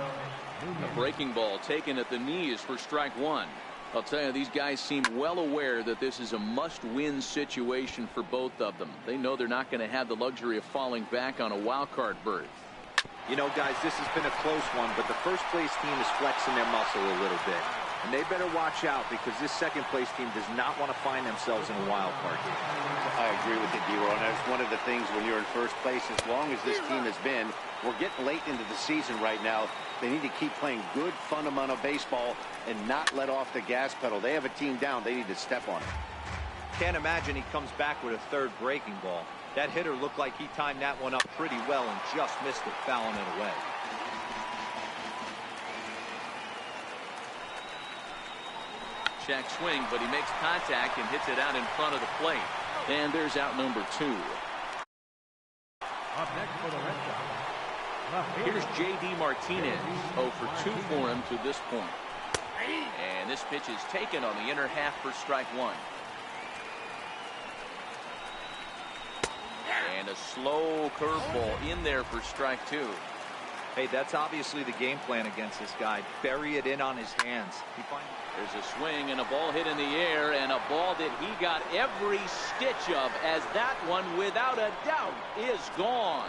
A breaking ball taken at the knees for strike one. I'll tell you, these guys seem well aware that this is a must-win situation for both of them. They know they're not going to have the luxury of falling back on a wild card berth. You know, guys, this has been a close one, but the first place team is flexing their muscle a little bit. And they better watch out, because this second place team does not want to find themselves in a wild card game. I agree with you, D-Roy, and that's one of the things when you're in first place. As long as this team has been, we're getting late into the season right now. They need to keep playing good fundamental baseball and not let off the gas pedal. They have a team down. They need to step on it. Can't imagine he comes back with a third breaking ball. That hitter looked like he timed that one up pretty well and just missed it, fouling it away. Check swing, but he makes contact and hits it out in front of the plate. And there's out number 2. Up next for the Red Sox. Here's J.D. Martinez. 0 for 2 for him to this point. And this pitch is taken on the inner half for strike one. And a slow curveball in there for strike two. Hey, that's obviously the game plan against this guy. Bury it in on his hands. There's a swing and a ball hit in the air, and a ball that he got every stitch of, as that one, without a doubt, is gone.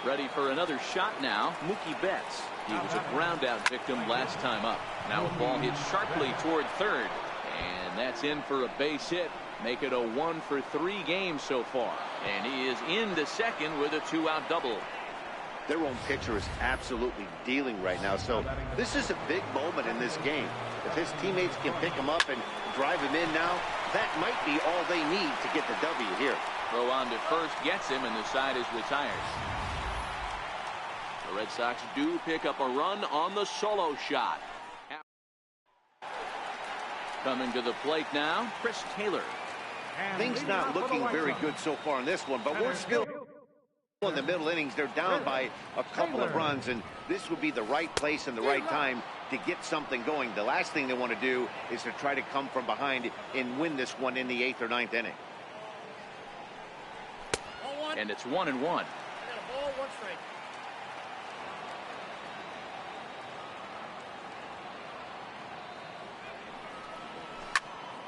Ready for another shot now, Mookie Betts. He was a ground out victim last time up. Now a ball hit sharply toward third, and that's in for a base hit. Make it a 1 for 3 game so far. And he is into second with a 2-out double. Their own pitcher is absolutely dealing right now. So this is a big moment in this game. If his teammates can pick him up and drive him in now, that might be all they need to get the W here. Throw on to first gets him, and the side is retired. The Red Sox do pick up a run on the solo shot. Coming to the plate now, Chris Taylor. Things not looking very good so far in this one, but we're still in the middle innings. They're down by a couple of runs, and this would be the right place and the right time to get something going. The last thing they want to do is to try to come from behind and win this one in the 8th or 9th inning. And it's 1-1.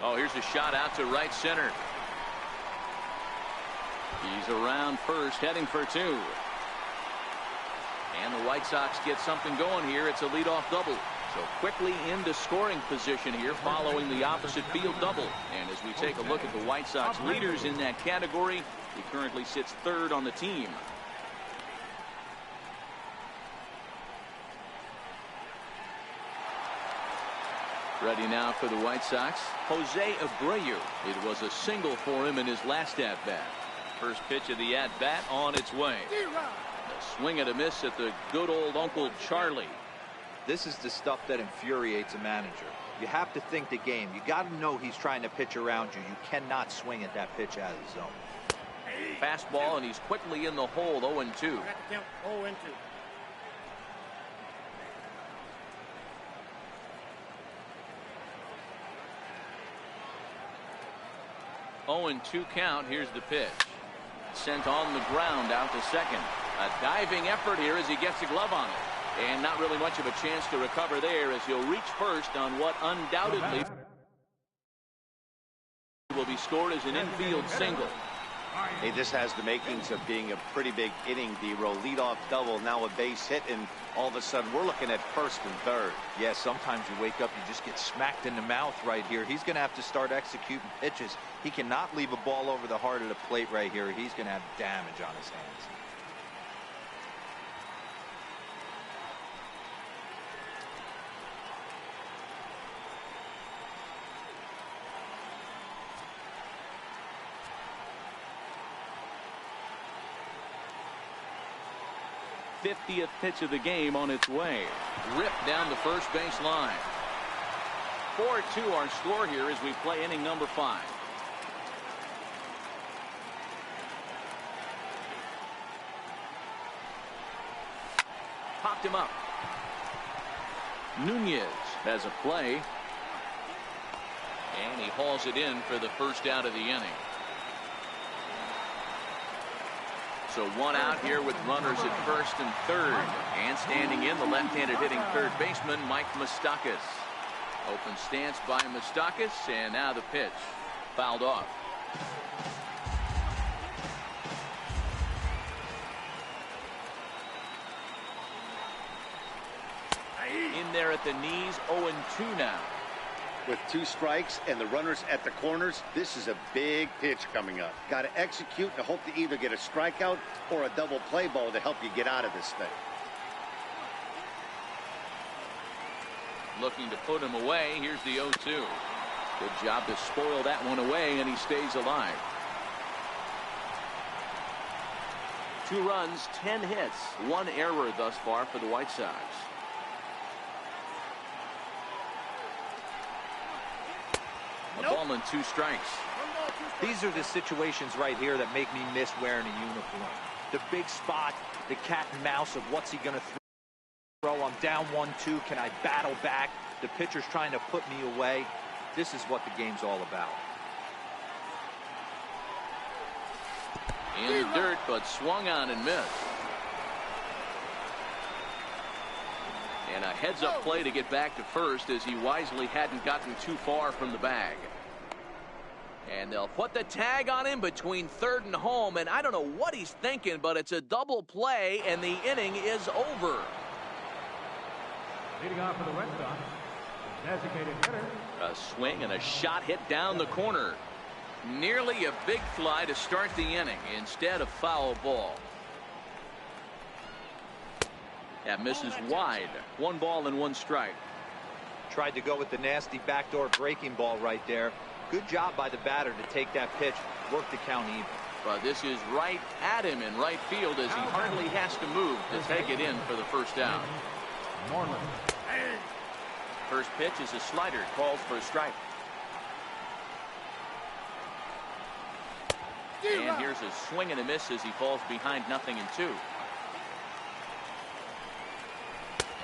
Oh, here's a shot out to right center. He's around first, heading for 2. And the White Sox get something going here. It's a leadoff double. So quickly into scoring position here following the opposite field double. And as we take a look at the White Sox leaders in that category, he currently sits 3rd on the team. Ready now for the White Sox, Jose Abreu. It was a single for him in his last at-bat. First pitch of the at-bat on its way. A swing and a miss at the good old Uncle Charlie. This is the stuff that infuriates a manager. You have to think the game. You got to know he's trying to pitch around you. You cannot swing at that pitch out of the zone. Fastball, and he's quickly in the hole, 0-2. 0-2 count. Here's the pitch. Sent on the ground out to second. A diving effort here as he gets a glove on it. And not really much of a chance to recover there as he'll reach first on what undoubtedly will be scored as an infield single. Hey, this has the makings of being a pretty big inning, D-Roll. Leadoff double, now a base hit, and all of a sudden we're looking at 1st and 3rd. Yeah, sometimes you wake up, you just get smacked in the mouth right here. He's going to have to start executing pitches. He cannot leave a ball over the heart of the plate right here. He's going to have damage on his hands. '50th pitch of the game on its way. Ripped down the first base line. 4-2 our score here as we play inning number 5. Popped him up. Nunez has a play. And he hauls it in for the first out of the inning. So 1 out here with runners at 1st and 3rd. And standing in, the left-handed hitting 3rd baseman, Mike Moustakas. Open stance by Moustakas, and now the pitch. Fouled off. In there at the knees, 0-2 now. With 2 strikes and the runners at the corners, this is a big pitch coming up. Got to execute and hope to either get a strikeout or a double play ball to help you get out of this thing. Looking to put him away. Here's the 0-2. Good job to spoil that one away, and he stays alive. 2 runs, 10 hits, 1 error thus far for the White Sox. A ball and 2 strikes. These are the situations right here that make me miss wearing a uniform. The big spot, the cat and mouse of what's he going to throw. I'm down 1-2. Can I battle back? The pitcher's trying to put me away. This is what the game's all about. In the dirt, but swung on and missed. And a heads-up play to get back to first as he wisely hadn't gotten too far from the bag. And they'll put the tag on him between 3rd and home, and I don't know what he's thinking, but it's a double play, and the inning is over. Leading off for the Red Sox, designated hitter. A swing and a shot hit down the corner. Nearly a big fly to start the inning instead of foul ball. That misses wide. 1 ball and 1 strike. Tried to go with the nasty backdoor breaking ball right there. Good job by the batter to take that pitch, work the count even. But this is right at him in right field as he hardly has to move to take it in for the first out. Norman. First pitch is a slider, calls for a strike. And here's a swing and a miss as he falls behind 0-2.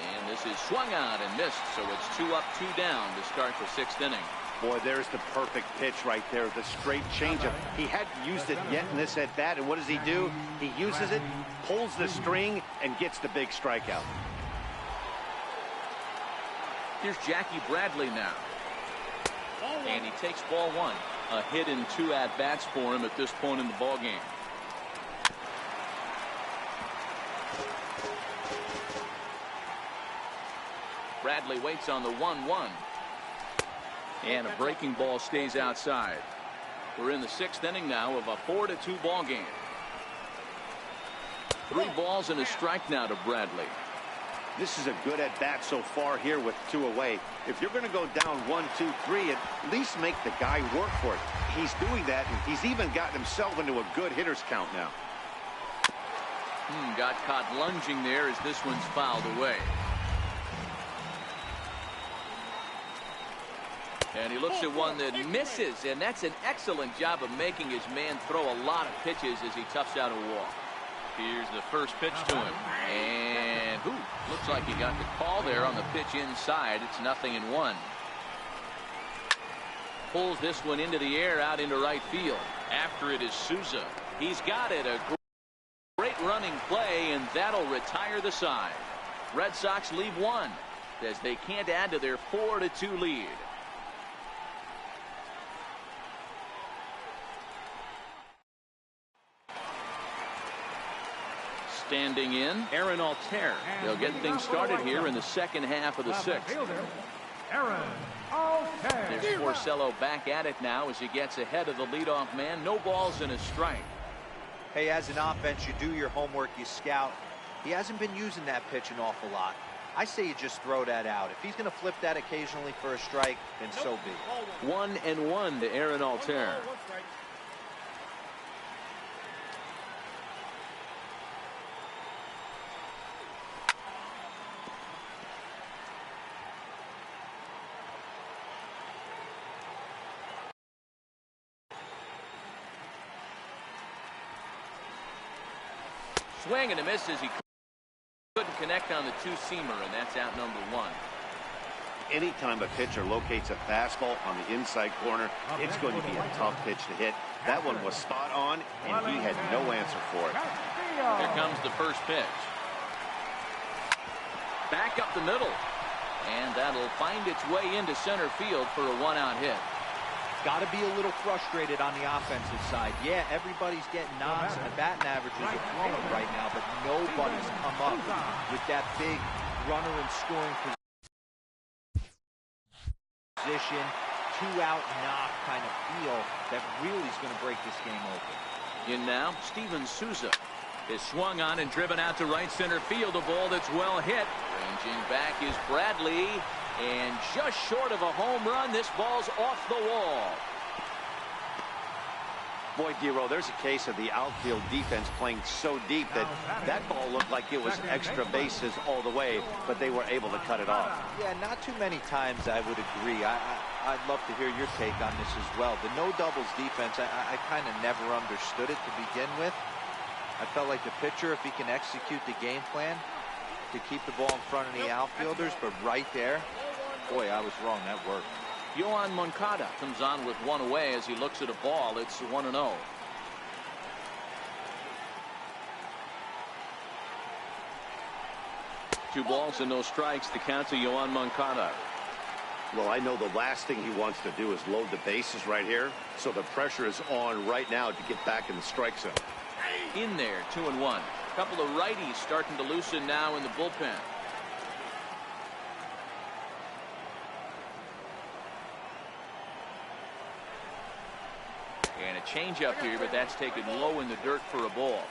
And this is swung out and missed, so it's 2 up, 2 down to start the 6th inning. Boy, there's the perfect pitch right there, the straight changeup. He hadn't used it yet in this at-bat, and what does he do? He uses it, pulls the string, and gets the big strikeout. Here's Jackie Bradley now. And he takes ball 1. A hit in 2 at-bats for him at this point in the ballgame. Bradley waits on the 1-1. And a breaking ball stays outside. We're in the 6th inning now of a 4-2 ball game. 3 balls and a strike now to Bradley. This is a good at-bat so far here with 2 away. If you're going to go down 1, 2, 3, at least make the guy work for it. He's doing that, and he's even gotten himself into a good hitter's count now. Got caught lunging there as this one's fouled away. And he looks at one that misses, and that's an excellent job of making his man throw a lot of pitches as he toughs out a walk. Here's the first pitch to him. And looks like he got the call there on the pitch inside. It's 0-1. Pulls this one into the air out into right field. After it is Souza. He's got it. A great running play, and that'll retire the side. Red Sox leave 1 as they can't add to their 4-2 lead. Standing in, Aaron Altair. They'll get things started here in the second half of the 6th. Aaron Altair. There's Porcello back at it now as he gets ahead of the leadoff man. No balls and a strike. Hey, as an offense, you do your homework, you scout. He hasn't been using that pitch an awful lot. I say you just throw that out. If he's going to flip that occasionally for a strike, then so be it. 1-1 to Aaron Altair. Swing and a miss as he couldn't connect on the 2-seamer, and that's out number 1. Anytime a pitcher locates a fastball on the inside corner, it's going to be a tough pitch to hit. That one was spot on, and he had no answer for it. Here comes the first pitch. Back up the middle, and that'll find its way into center field for a 1-out hit. Got to be a little frustrated on the offensive side. Yeah, everybody's getting knocks, and the batting averages are flowing right now, but nobody's come up with that big runner and scoring position, 2-out knock kind of feel that really is going to break this game open. In now, Steven Souza is swung on and driven out to right center field. A ball that's well hit. Ranging back is Bradley. And just short of a home run, this ball's off the wall. Boy, Dero, there's a case of the outfield defense playing so deep that that ball looked like it was extra bases all the way, but they were able to cut it off. Yeah, not too many times I would agree. I'd love to hear your take on this as well. The no doubles defense, I kind of never understood it to begin with. I felt like the pitcher, if he can execute the game plan to keep the ball in front of the outfielders, but right there, boy, I was wrong. That worked. Yohan Moncada comes on with 1 away as he looks at a ball. It's 1-0. Two balls and no strikes. The count to Yohan Moncada. Well, I know the last thing he wants to do is load the bases right here, so the pressure is on right now to get back in the strike zone. In there, 2-1. A couple of righties starting to loosen now in the bullpen. And a changeup here, but that's taken low in the dirt for a ball.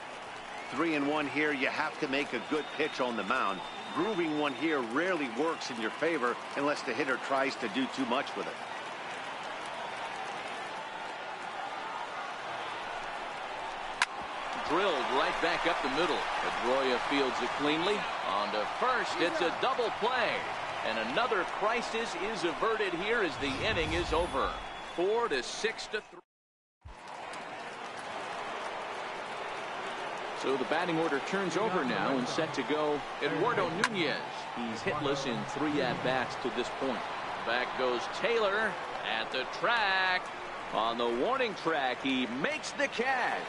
3-1 here. You have to make a good pitch on the mound. Grooving one here rarely works in your favor unless the hitter tries to do too much with it. Drilled right back up the middle. Pedroia fields it cleanly. On to first. It's a double play. And another crisis is averted here as the inning is over. 4-6-3. So the batting order turns over now and set to go Eduardo Nunez. He's hitless in 3 at-bats to this point. Back goes Taylor at the track. On the warning track, he makes the catch.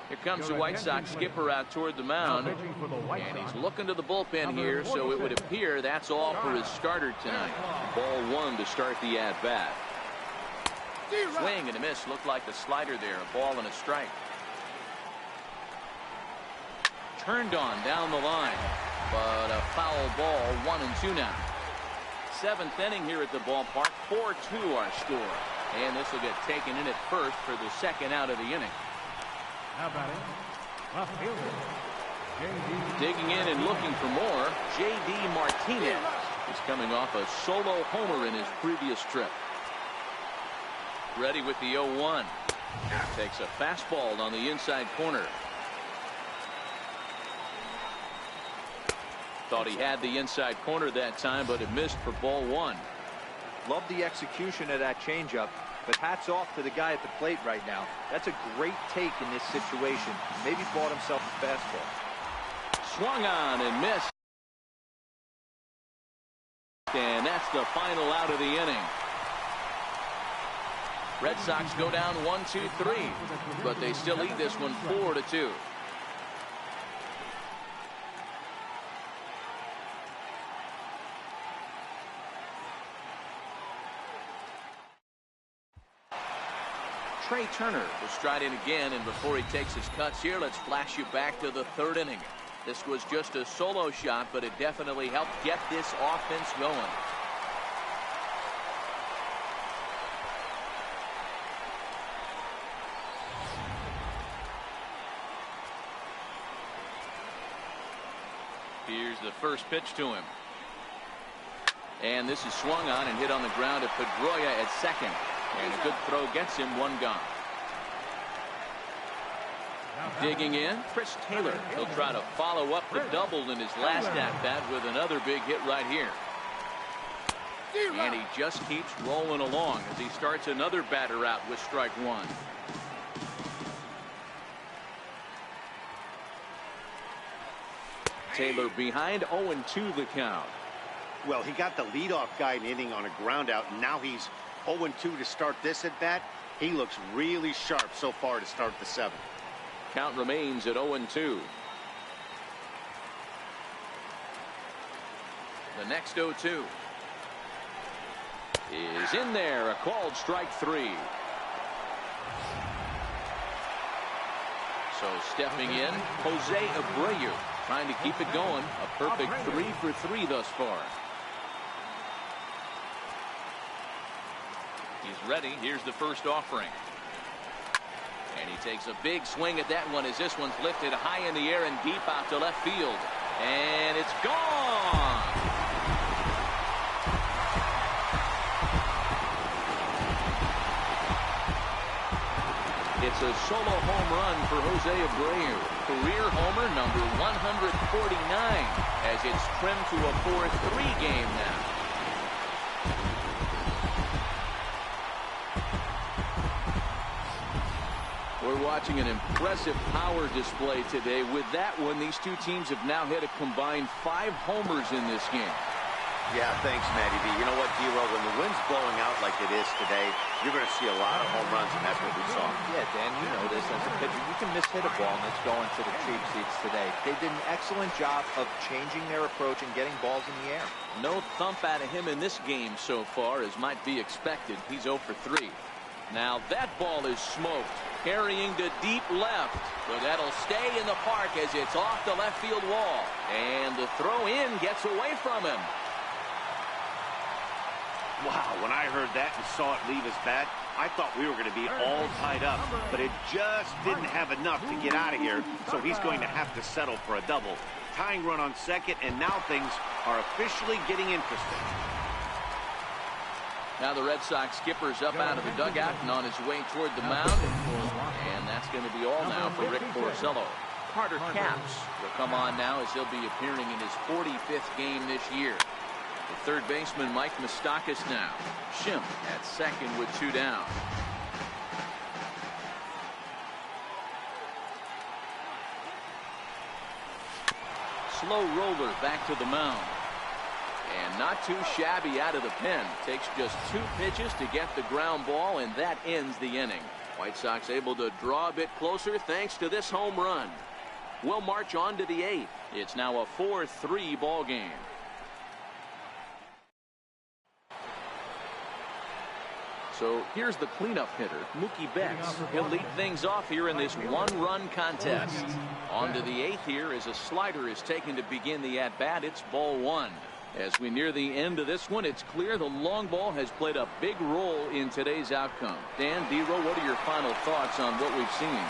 Here comes the White Sox skipper out toward the mound, and he's looking to the bullpen here, so it would appear that's all for his starter tonight. Ball 1 to start the at-bat. Swing and a miss. Looked like the slider there. A ball and a strike. Turned on down the line, but a foul ball. 1-2 now. 7th inning here at the ballpark. 4-2 our score, and this will get taken in at first for the second out of the inning. Now batting, left fielder, J.D. Digging in and looking for more, J.D. Martinez is coming off a solo homer in his previous trip. Ready with the 0-1. Takes a fastball on the inside corner. Thought he had the inside corner that time, but it missed for ball 1. Love the execution of that changeup, but hats off to the guy at the plate right now. That's a great take in this situation. Maybe bought himself a fastball. Swung on and missed. And that's the final out of the inning. Red Sox go down 1-2-3, but they still lead this one 4-2. Trey Turner will stride in again, and before he takes his cuts here, let's flash you back to the 3rd inning. This was just a solo shot, but it definitely helped get this offense going. Here's the first pitch to him. And this is swung on and hit on the ground at Pedroia at second. And a good throw gets him 1 gone. Digging in, Chris Taylor. He'll try to follow up the double in his last at-bat with another big hit right here. And he just keeps rolling along as he starts another batter out with strike 1. Taylor behind, 0-2 the count. Well, he got the leadoff guy in the inning on a ground out, and now he's 0-2 to start this at bat. He looks really sharp so far to start the 7th. Count remains at 0-2. The next 0-2 is in there. A called strike 3. So stepping in, Jose Abreu, trying to keep it going. A perfect 3 for 3 thus far. He's ready. Here's the first offering. And he takes a big swing at that one as this one's lifted high in the air and deep out to left field. And it's gone. It's a solo home run for Jose Abreu. Career homer number 149 as it's trimmed to a 4-3 game now. We're watching an impressive power display today. With that one, these two teams have now hit a combined 5 homers in this game. Yeah, thanks, Matty B. You know what, D-Row, when the wind's blowing out like it is today, you're going to see a lot of home runs, and that's what we saw. Yeah, Dan, you know this as a pitcher. You can mishit a ball, and it's going to the cheap seats today. They did an excellent job of changing their approach and getting balls in the air. No thump out of him in this game so far, as might be expected. He's 0 for 3. Now that ball is smoked. Carrying to deep left, but that'll stay in the park as it's off the left field wall. And the throw in gets away from him. Wow, when I heard that and saw it leave his bat, I thought we were going to be all tied up, but it just didn't have enough to get out of here, so he's going to have to settle for a double. Tying run on second, and now things are officially getting interesting. Now the Red Sox skipper's up out of the dugout and on his way toward the mound. And that's going to be all now for Rick Porcello. Carter Capps will come on now as he'll be appearing in his 45th game this year. The third baseman Mike Moustakas now. Schimpf at second with 2 down. Slow roller back to the mound. And not too shabby out of the pen. Takes just 2 pitches to get the ground ball, and that ends the inning. White Sox able to draw a bit closer thanks to this home run. We'll march on to the 8th. It's now a 4-3 ball game. So here's the cleanup hitter, Mookie Betts. He'll lead things off here in this 1-run contest. On to the 8th here as a slider is taken to begin the at-bat. It's ball 1. As we near the end of this one, it's clear the long ball has played a big role in today's outcome. Dan, D-Row, what are your final thoughts on what we've seen?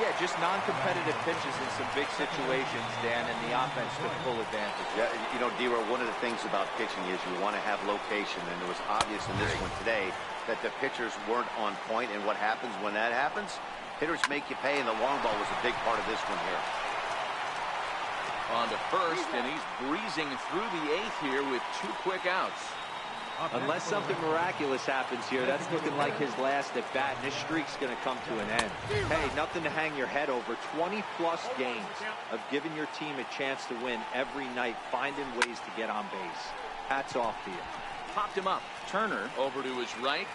Yeah, just non-competitive pitches in some big situations, Dan, and the offense took full advantage. Yeah, you know, D-Row, one of the things about pitching is you want to have location, and it was obvious in this one today that the pitchers weren't on point, and what happens when that happens? Hitters make you pay, and the long ball was a big part of this one here. On to first, and he's breezing through the 8th here with 2 quick outs. Unless something miraculous happens here, that's looking like his last at bat, and this streak's going to come to an end. Hey, nothing to hang your head over. 20-plus games of giving your team a chance to win every night, finding ways to get on base. Hats off to you. Popped him up. Turner over to his right.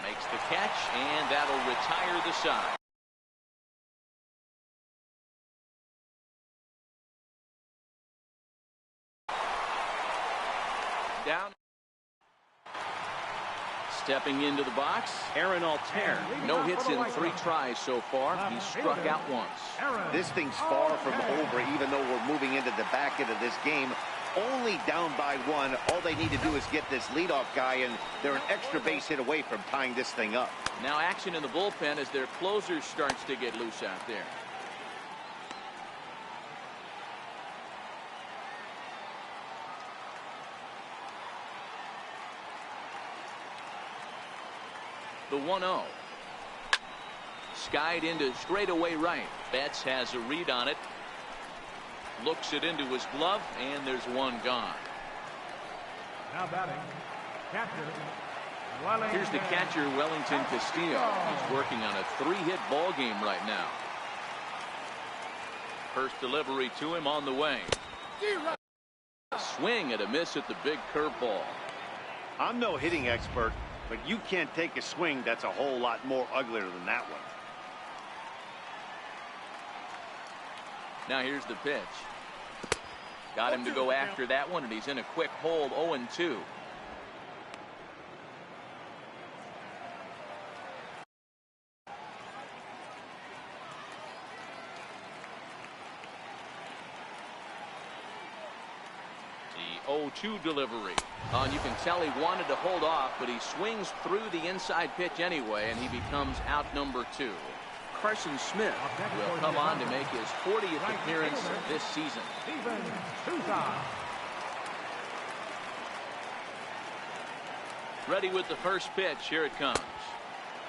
Makes the catch, and that'll retire the side. Down. Stepping into the box, Aaron Altair. No hits in 3 tries so far. He's struck out once. This thing's far from over, even though we're moving into the back end of this game. Only down by 1. All they need to do is get this leadoff guy, and they're an extra base hit away from tying this thing up. Now action in the bullpen as their closer starts to get loose out there. The 1-0. Skied into straightaway right. Betts has a read on it. Looks it into his glove, and there's one gone. Now batting, catcher. Here's the catcher, Wellington Castillo. He's working on a 3-hit ball game right now. First delivery to him on the way. A swing and a miss at the big curveball. I'm no hitting expert, but you can't take a swing that's a whole lot more uglier than that one. Now here's the pitch. Got him to go after that one, and he's in a quick hold, 0-2. The 0-2 delivery. And you can tell he wanted to hold off, but he swings through the inside pitch anyway, and he becomes out number 2. Carson Smith will come on to make his 40th appearance this season. Ready with the first pitch. Here it comes.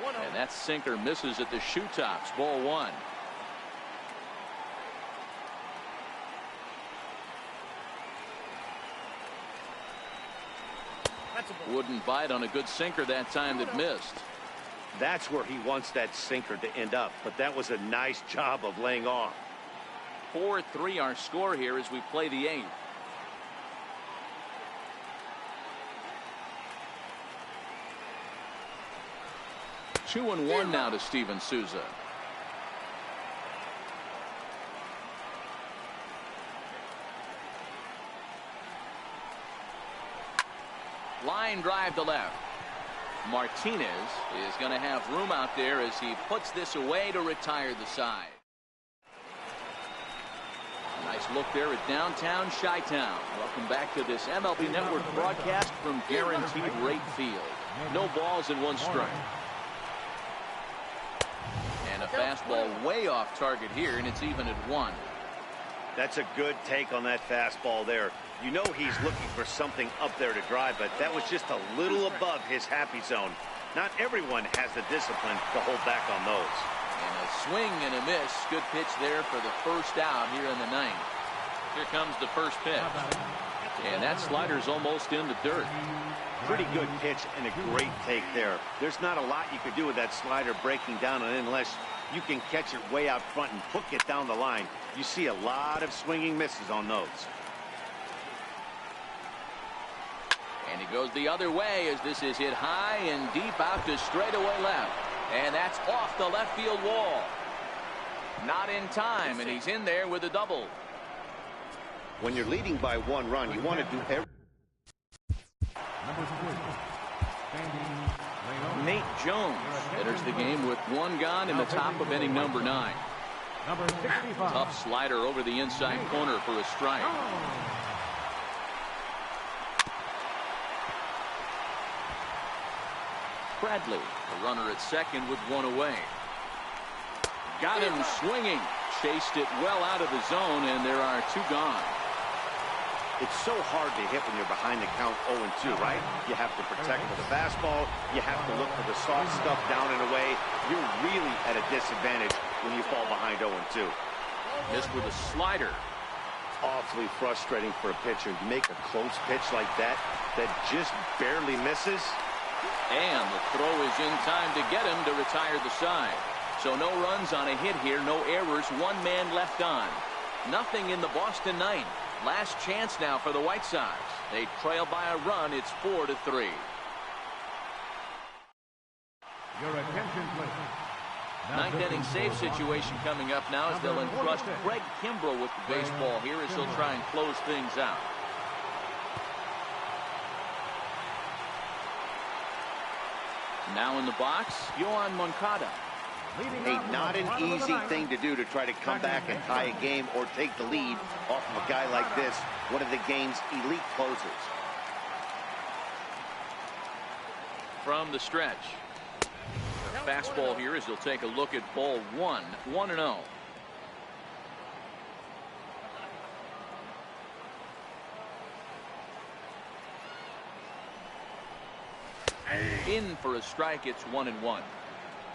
And that sinker misses at the shoe tops. Ball 1. Wouldn't bite on a good sinker that time that missed. That's where he wants that sinker to end up, but that was a nice job of laying off. 4-3 our score here as we play the 8th. Two and one now to Steven Souza. Line drive to left. Martinez is going to have room out there as he puts this away to retire the side. Nice look there at downtown Chi-Town. Welcome back to this MLB Network broadcast from Guaranteed Rate Field. No balls and one strike. And a fastball way off target here, and it's even at 1. That's a good take on that fastball there. You know he's looking for something up there to drive, but that was just a little above his happy zone. Not everyone has the discipline to hold back on those. And a swing and a miss. Good pitch there for the first out here in the 9th. Here comes the first pitch. And that slider's almost in the dirt. Pretty good pitch and a great take there. There's not a lot you could do with that slider breaking down unless you can catch it way out front and hook it down the line. You see a lot of swinging misses on those. And he goes the other way as this is hit high and deep out to straightaway left. And that's off the left field wall. Not in time, and he's in there with a double. When you're leading by 1 run, you want to do everything. Nate Jones enters the game with 1 gone in the top of inning number 9. Tough slider over the inside corner for a strike. Bradley, the runner at second with 1 away. Got him swinging. Chased it well out of the zone, and there are 2 gone. It's so hard to hit when you're behind the count 0-2, right? You have to protect for the fastball. You have to look for the soft stuff down and away. You're really at a disadvantage when you fall behind 0-2. Missed with a slider. Awfully frustrating for a pitcher. You make a close pitch like that just barely misses. And the throw is in time to get him to retire the side. So no runs on a hit here, no errors, 1 man left on. Nothing in the Boston 9th. Last chance now for the White Sox. They trail by a run. It's 4-3. Your attention, please. 9th inning save situation coming up now as they'll entrust Craig Kimbrell with the baseball here as he'll try and close things out. Now in the box, Yoan Moncada. Not an easy thing to do to try to come back and tie a game or take the lead off of a guy like this, one of the game's elite closers. From the stretch. Fastball here as they'll take a look at ball 1, 1-0. In for a strike, it's 1-1.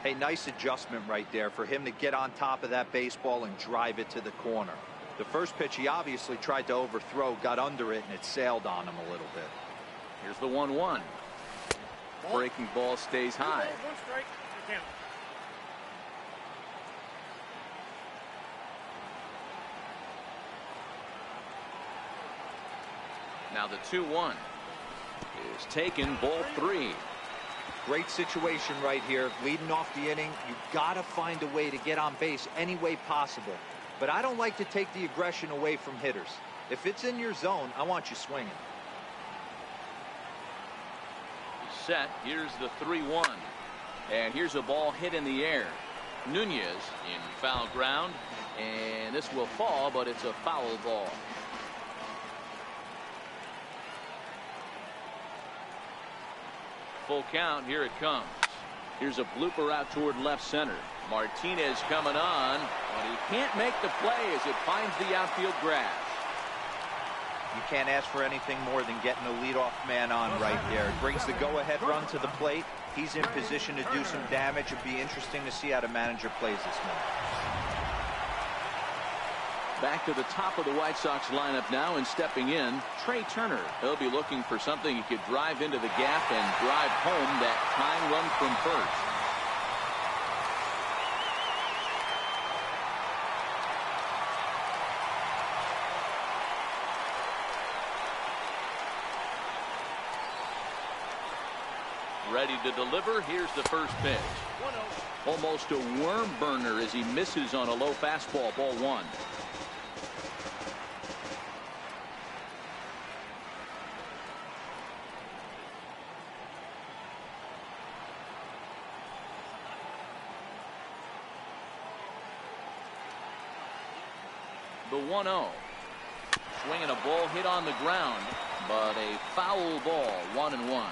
Hey, nice adjustment right there for him to get on top of that baseball and drive it to the corner. The first pitch he obviously tried to overthrow, got under it, and it sailed on him a little bit. Here's the 1-1. Breaking ball stays high. Now the 2-1 is taken, ball 3. Great situation right here, leading off the inning. You've got to find a way to get on base any way possible. But I don't like to take the aggression away from hitters. If it's in your zone, I want you swinging. Set. Here's the 3-1. And here's a ball hit in the air. Nunez in foul ground. And this will fall, but it's a foul ball. Full count. Here it comes. Here's a blooper out toward left center. Martinez coming on, but he can't make the play as it finds the outfield grass. You can't ask for anything more than getting a leadoff man on right there. It brings the go-ahead run to the plate. He's in position to do some damage. It'd be interesting to see how the manager plays this one. Back to the top of the White Sox lineup now, and stepping in, Trey Turner. He'll be looking for something he could drive into the gap and drive home that tying run from first. Ready to deliver. Here's the first pitch. Almost a worm burner as he misses on a low fastball, ball 1. The 1-0. Swinging a ball hit on the ground, but a foul ball, 1-1.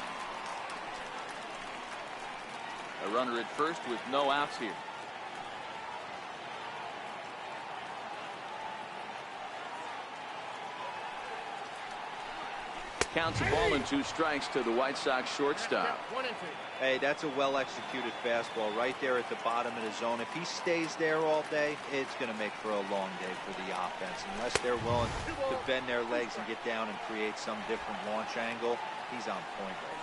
A runner at first with no outs here. Counts a ball and 2 strikes to the White Sox shortstop. Hey, that's a well-executed fastball right there at the bottom of the zone. If he stays there all day, it's going to make for a long day for the offense. Unless they're willing to bend their legs and get down and create some different launch angle, he's on point right now.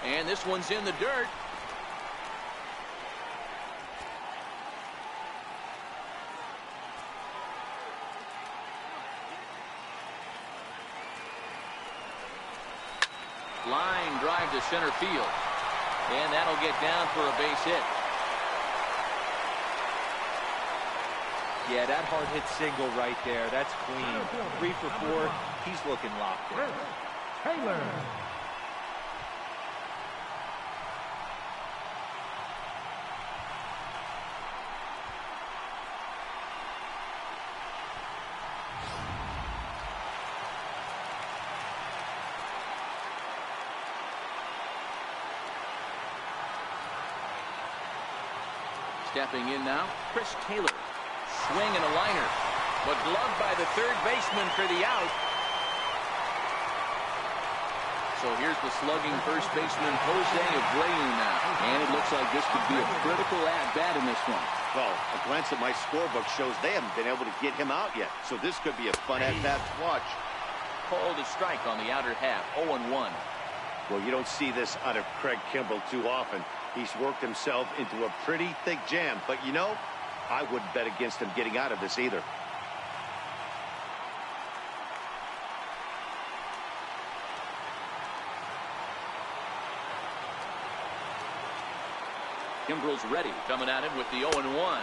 And this one's in the dirt. Line drive to center field. And that'll get down for a base hit. Yeah, that hard hit single right there. That's clean. 3 for 4. He's looking locked in. Taylor. Stepping in now, Chris Taylor. Swing and a liner, but gloved by the third baseman for the out. So here's the slugging first baseman Jose Abreu now. And it looks like this could be a critical at-bat in this one. Well, a glance at my scorebook shows they haven't been able to get him out yet. So this could be a fun at-bat to watch. Called a strike on the outer half, 0-1. Well, you don't see this out of Craig Kimbrell too often. He's worked himself into a pretty thick jam. But, you know, I wouldn't bet against him getting out of this either. Kimbrell's ready, coming at him with the 0-1.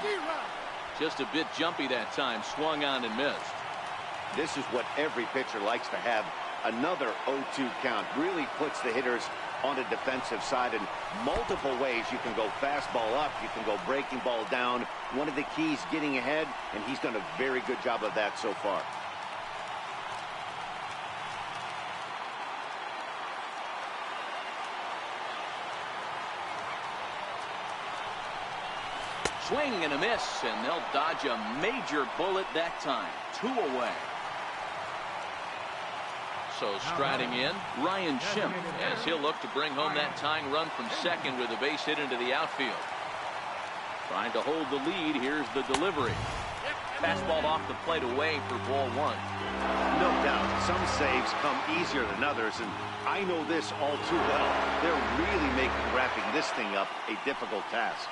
Just a bit jumpy that time, swung on and missed. This is what every pitcher likes to have. Another 0-2 count really puts the hitters on the defensive side in multiple ways. You can go fastball up, you can go breaking ball down. One of the keys, getting ahead, and he's done a very good job of that so far. Swing and a miss, and they'll dodge a major bullet that time. 2 away. So striding in, Ryan Schimpf, as he'll look to bring home that tying run from second with a base hit into the outfield. Trying to hold the lead. Here's the delivery. Fastball off the plate away for ball 1. No doubt, some saves come easier than others, and I know this all too well. They're really making wrapping this thing up a difficult task.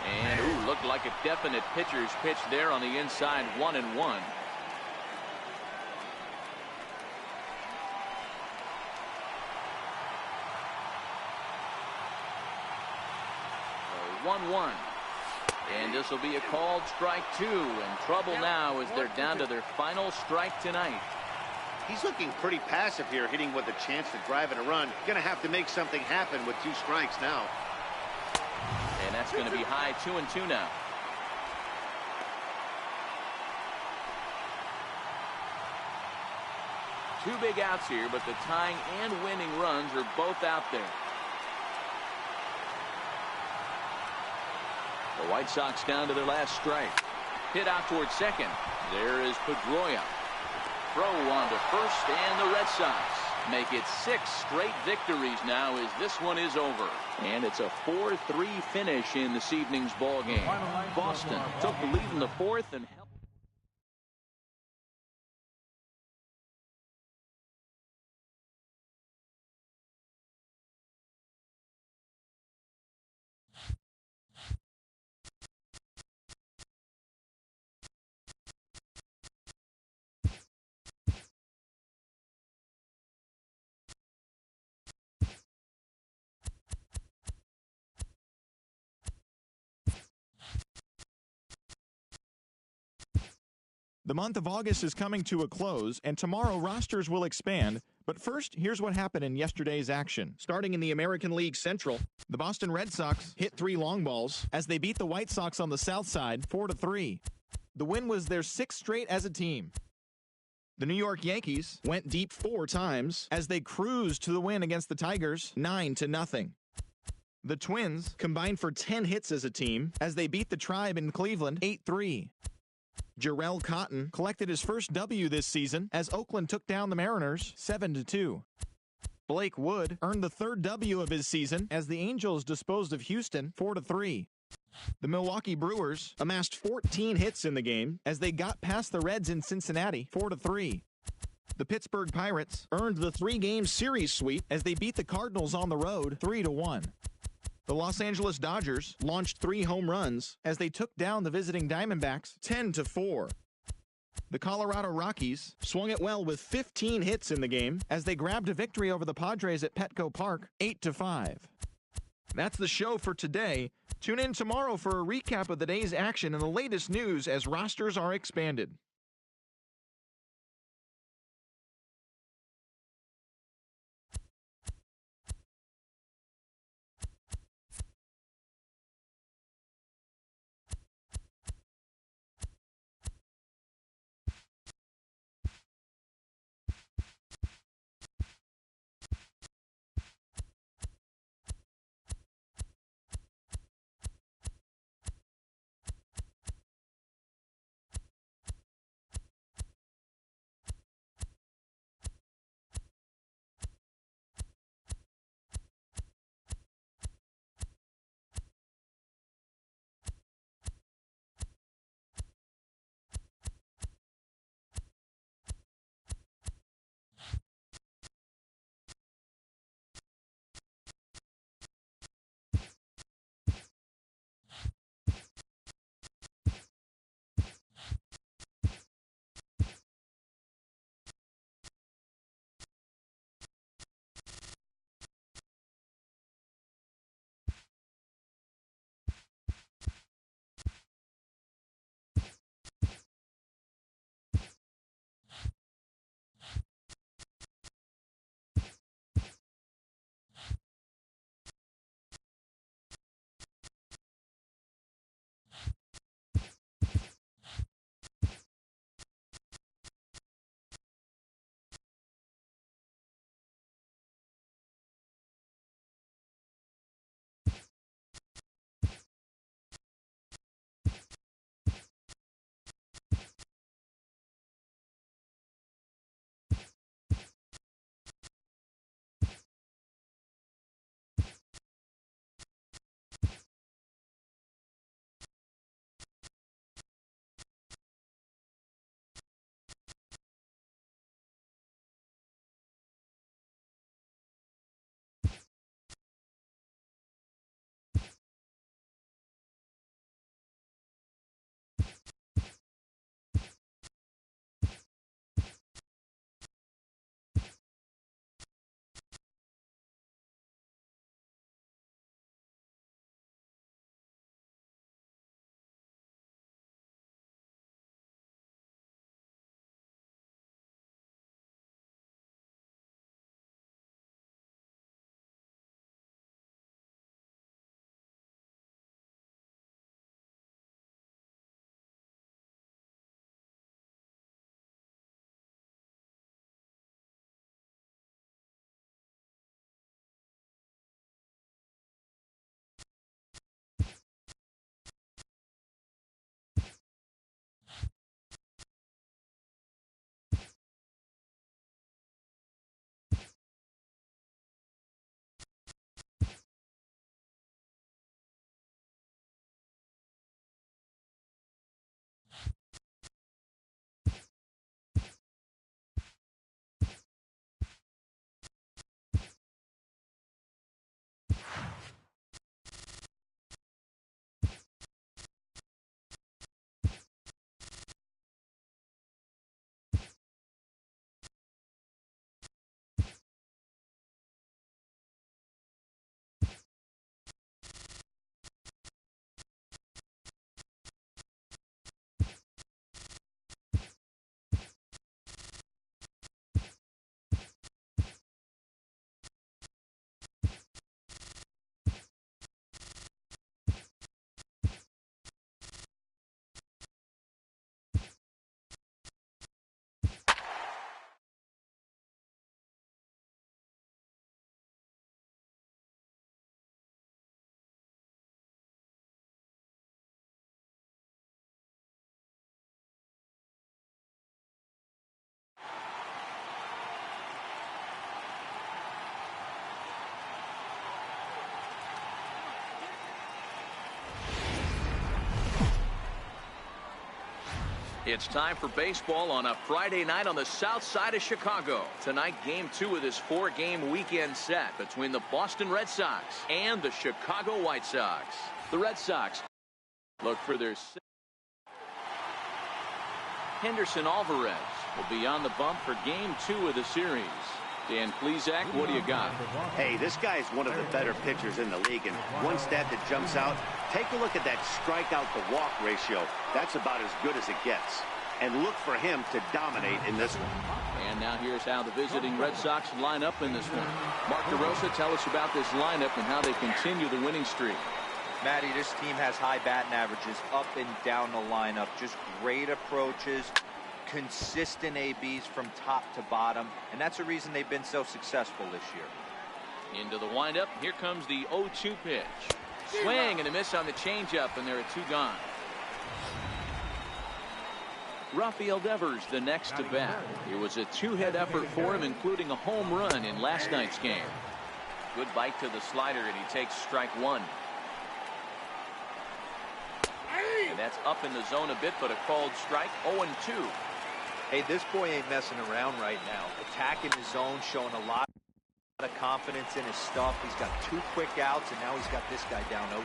And ooh, looked like a definite pitcher's pitch there on the inside, 1-1. So 1-1. And this will be a called strike 2. And trouble now as they're down to their final strike tonight. He's looking pretty passive here, hitting with a chance to drive in a run. Gonna have to make something happen with 2 strikes now. And that's going to be high, 2-2 now. Two big outs here, but the tying and winning runs are both out there. The White Sox down to their last strike. Hit out towards second. There is Pedroia. Throw on to first, and the Red Sox make it 6 straight victories now as this one is over. And it's a 4-3 finish in this evening's ball game. Boston took the lead in the 4th and held The month of August is coming to a close, and tomorrow rosters will expand. But first, here's what happened in yesterday's action. Starting in the American League Central, the Boston Red Sox hit 3 long balls as they beat the White Sox on the south side 4-3. The win was their 6th straight as a team. The New York Yankees went deep 4 times as they cruised to the win against the Tigers 9-0. The Twins combined for 10 hits as a team as they beat the Tribe in Cleveland 8-3. Jarrell Cotton collected his first W this season as Oakland took down the Mariners 7-2. Blake Wood earned the 3rd W of his season as the Angels disposed of Houston 4-3. The Milwaukee Brewers amassed 14 hits in the game as they got past the Reds in Cincinnati 4-3. The Pittsburgh Pirates earned the 3-game series sweep as they beat the Cardinals on the road 3-1. The Los Angeles Dodgers launched 3 home runs as they took down the visiting Diamondbacks 10-4. The Colorado Rockies swung it well with 15 hits in the game as they grabbed a victory over the Padres at Petco Park 8-5. That's the show for today. Tune in tomorrow for a recap of the day's action and the latest news as rosters are expanded. It's time for baseball on a Friday night on the south side of Chicago. Tonight, Game 2 of this 4-game weekend set between the Boston Red Sox and the Chicago White Sox. The Red Sox look for their Henderson Alvarez will be on the bump for Game 2 of the series. Dan Plesac, what do you got? Hey, this guy is one of the better pitchers in the league, and one stat that jumps out, take a look at that strikeout to walk ratio. That's about as good as it gets. And look for him to dominate in this one. And now here's how the visiting Red Sox line up in this one. Mark DeRosa, tell us about this lineup and how they continue the winning streak. Matty, this team has high batting averages up and down the lineup. Just great approaches, consistent ABs from top to bottom, and that's the reason they've been so successful this year. Into the windup, here comes the 0-2 pitch. Swing and a miss on the changeup, and there are 2 gone. Rafael Devers the next to bat. It was a 2-hit effort for him, including a home run in last night's game. Good bite to the slider, and he takes strike 1. And that's up in the zone a bit, but a called strike. 0-2. Hey, this boy ain't messing around right now. Attacking his zone, showing a lot of confidence in his stuff. He's got 2 quick outs, and now he's got this guy down 0-2.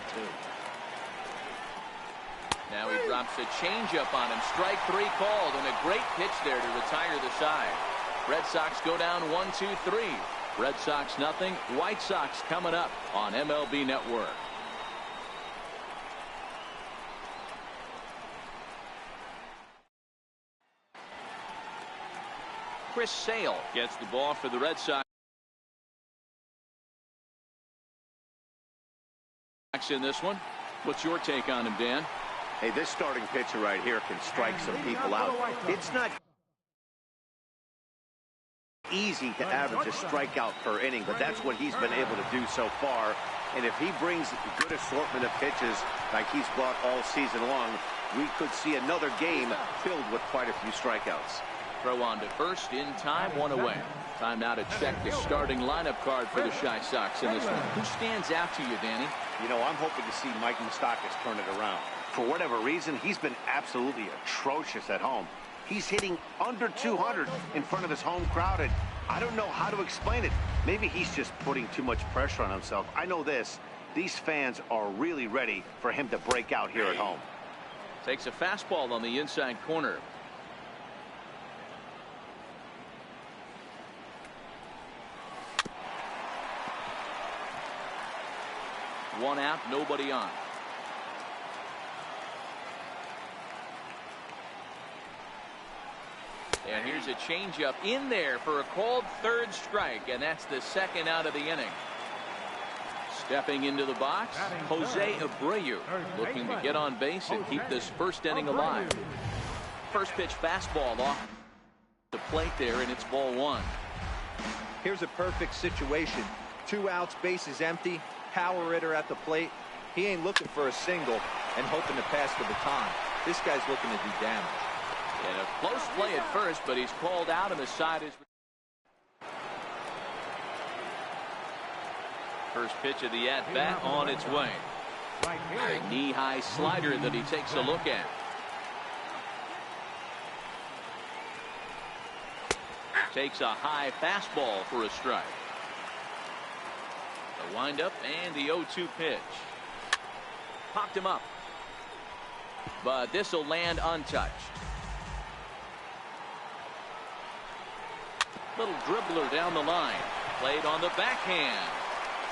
Now he drops a changeup on him. Strike 3 called, and a great pitch there to retire the side. Red Sox go down 1-2-3. Red Sox nothing. White Sox coming up on MLB Network. Chris Sale gets the ball for the Red Sox in this one. What's your take on him, Dan? Hey, this starting pitcher right here can strike some people out. It's not easy to average a strikeout per inning, but that's what he's been able to do so far. And if he brings a good assortment of pitches like he's brought all season long, we could see another game filled with quite a few strikeouts. Throw on to first, in time, 1 away. Time now to check the starting lineup card for the Chi Sox in this one. Who stands out to you, Danny? You know, I'm hoping to see Mike Moustakas turn it around. For whatever reason, he's been absolutely atrocious at home. He's hitting under 200 in front of his home crowd, and I don't know how to explain it. Maybe he's just putting too much pressure on himself. I know this. These fans are really ready for him to break out here at home. Takes a fastball on the inside corner. One out, nobody on. And here's a changeup in there for a called 3rd strike, and that's the 2nd out of the inning. Stepping into the box, Jose Abreu, looking to get on base and keep this 1st inning alive. First pitch fastball off the plate there, and it's ball 1. Here's a perfect situation. 2 outs, bases empty. Power hitter at the plate. He ain't looking for a single and hoping to pass the baton. This guy's looking to do damage. And a close play at first, but he's called out, and the side is. First pitch of the at-bat on its way. A knee-high slider that he takes a look at. Takes a high fastball for a strike. The windup and the 0-2 pitch. Popped him up. But this will land untouched. Little dribbler down the line. Played on the backhand.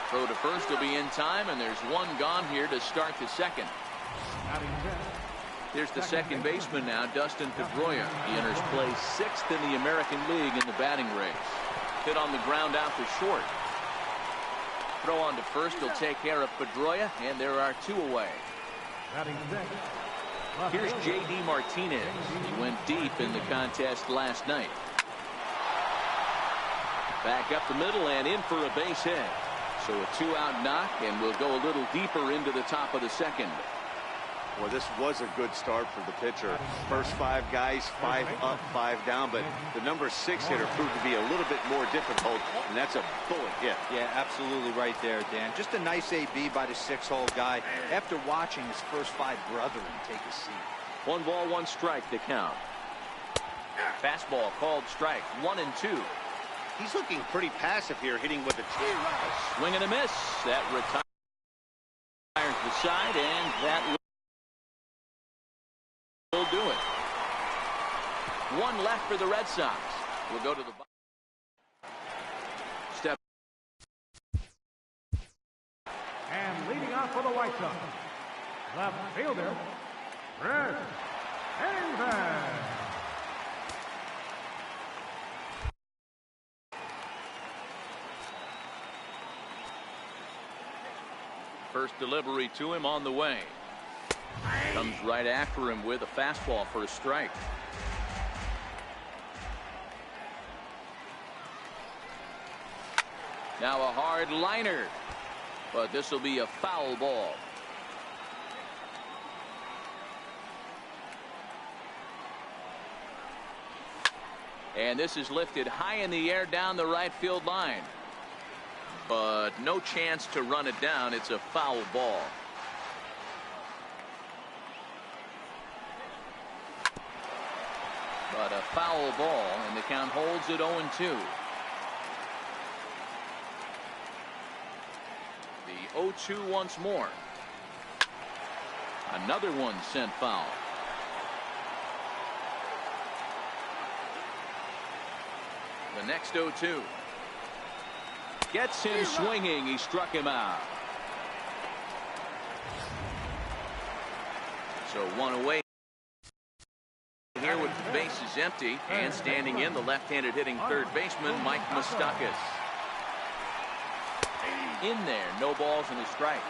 Throw to first will be in time, and there's 1 gone here to start the 2nd. Here's the second baseman now, Dustin Pedroia. He enters play 6th in the American League in the batting race. Hit on the ground out to short. Throw on to first will take care of Pedroia, and there are 2 away. Here's J.D. Martinez. He went deep in the contest last night. Back up the middle and in for a base hit. So a 2-out knock, and we'll go a little deeper into the top of the 2nd. Well, this was a good start for the pitcher. First 5 guys, 5 up, 5 down, but the number 6 hitter proved to be a little bit more difficult, and that's a bullet hit. Yeah, absolutely right there, Dan. Just a nice AB by the 6-hole guy after watching his first 5 brethren take a seat. 1 ball, 1 strike to count. Fastball called strike. 1-2. He's looking pretty passive here, hitting with a Swing and a miss. That retires the side, and that will do it. 1 left for the Red Sox. We'll go to the step. And leading off for the White Sox, left fielder, Red Davis. First delivery to him on the way. Comes right after him with a fastball for a strike. Now a hard liner, but this will be a foul ball. And this is lifted high in the air down the right field line. But no chance to run it down. It's a foul ball. But a foul ball, and the count holds at 0-2. The 0-2 once more. Another one sent foul. The next 0-2. Gets him swinging. He struck him out. So 1 away here with the bases empty, and standing in the left-handed hitting third baseman Mike Moustakas. In there, no balls and a strike.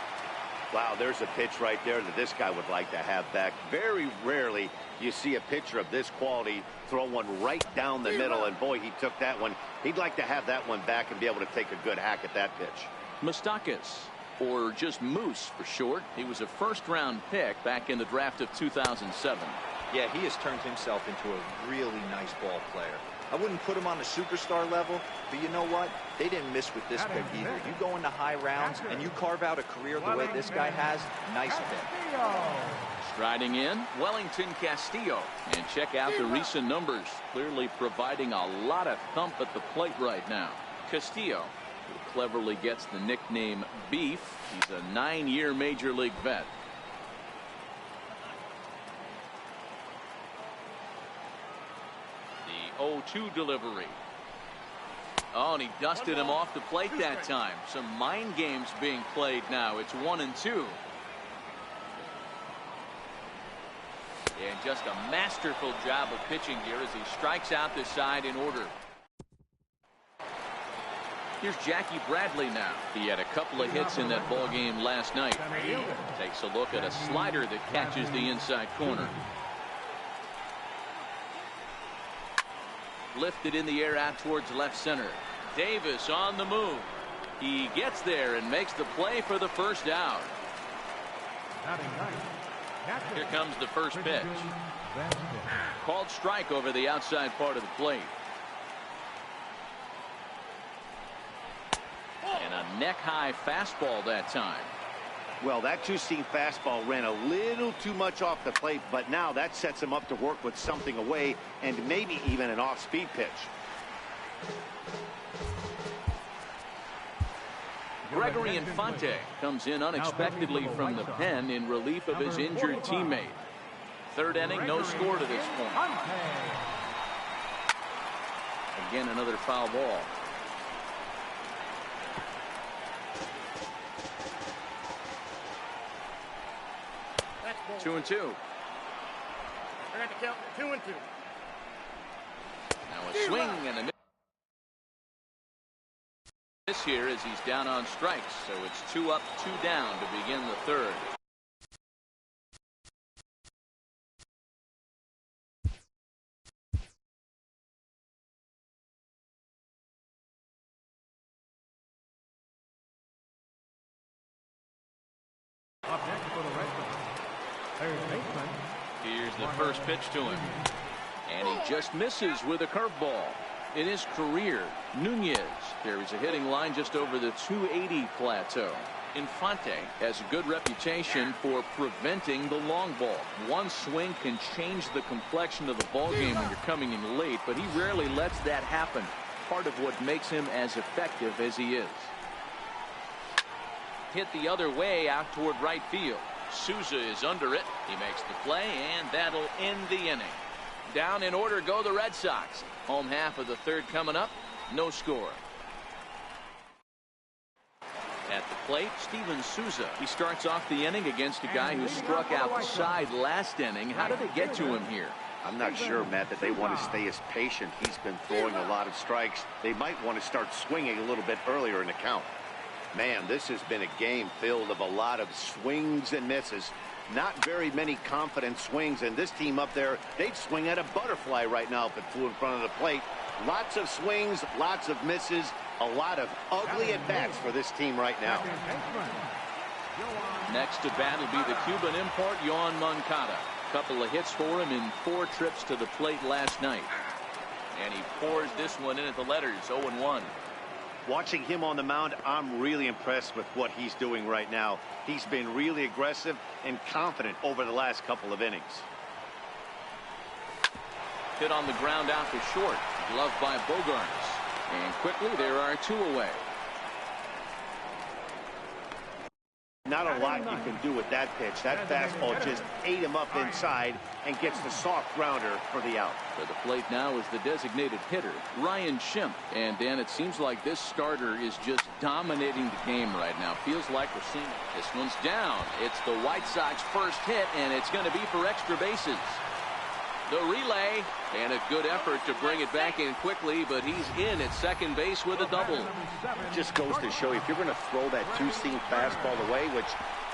Wow, there's a pitch right there that this guy would like to have back. Very rarely you see a pitcher of this quality throw one right down the middle, and boy, he took that one. He'd like to have that one back and be able to take a good hack at that pitch. Moustakas, or just Moose for short. He was a first-round pick back in the draft of 2007. Yeah, he has turned himself into a really nice ball player. I wouldn't put him on the superstar level, but you know what? They didn't miss with this pick either. You go into high rounds and you carve out a career the way this guy has. Nice pick. Striding in, Wellington Castillo. And check out the recent numbers. Clearly providing a lot of thump at the plate right now. Castillo, who cleverly gets the nickname Beef. He's a 9-year major league vet. The 0-2 delivery. Oh, and he dusted him off the plate that time. Some mind games being played now. It's 1-2. And just a masterful job of pitching here as he strikes out the side in order. Here's Jackie Bradley now. He had a couple of hits in that ball game last night. Takes a look at a slider that catches the inside corner. Lifted in the air out towards left center. Davis on the move. He gets there and makes the play for the first out. Here comes the first pitch. Called strike over the outside part of the plate. And a neck-high fastball that time. Well, that two-seam fastball ran a little too much off the plate, but now that sets him up to work with something away and maybe even an off-speed pitch. Gregory Infante comes in unexpectedly from the pen in relief of his injured teammate. Third inning, no score to this point. Again, another foul ball. Two and two. I got to count 2-2. Now a swing and a miss. This here as he's down on strikes, so it's 2 up, 2 down to begin the third. Up next for the Red Sox, third baseman. Here's the first pitch to him. And he just misses with a curveball. in his career. Nunez carries a hitting line just over the 280 plateau. Infante has a good reputation for preventing the long ball. One swing can change the complexion of the ball game when you're coming in late, but he rarely lets that happen. Part of what makes him as effective as he is. Hit the other way out toward right field. Souza is under it. He makes the play, and that'll end the inning. Down in order go the Red Sox. Home half of the third coming up. No score. At the plate, Steven Souza. He starts off the inning against a guy who struck outside last inning. How did they get to him here? I'm not sure, Matt, that they want to stay as patient. He's been throwing a lot of strikes. They might want to start swinging a little bit earlier in the count. Man, this has been a game filled of a lot of swings and misses. Not very many confident swings, and this team up there, they'd swing at a butterfly right now if it flew in front of the plate. Lots of swings, lots of misses, a lot of ugly at-bats for this team right now. Next to bat will be the Cuban import, Yoan Moncada. Couple of hits for him in 4 trips to the plate last night. And he pours this one in at the letters, 0-1. Watching him on the mound, I'm really impressed with what he's doing right now. He's been really aggressive and confident over the last couple of innings. Hit on the ground out to short. Gloved by Bogarts. And quickly there are 2 away. Not a lot you can do with that pitch. That fastball just ate him up inside and gets the soft grounder for the out. To the plate now is the designated hitter, Ryan Schimpf. And Dan, it seems like this starter is just dominating the game right now. Feels like we're seeing it. This one's down. It's the White Sox first hit, and it's going to be for extra bases. The relay, and a good effort to bring it back in quickly, but he's in at second base with a double. Just goes to show you, if you're going to throw that 2-seam fastball away, which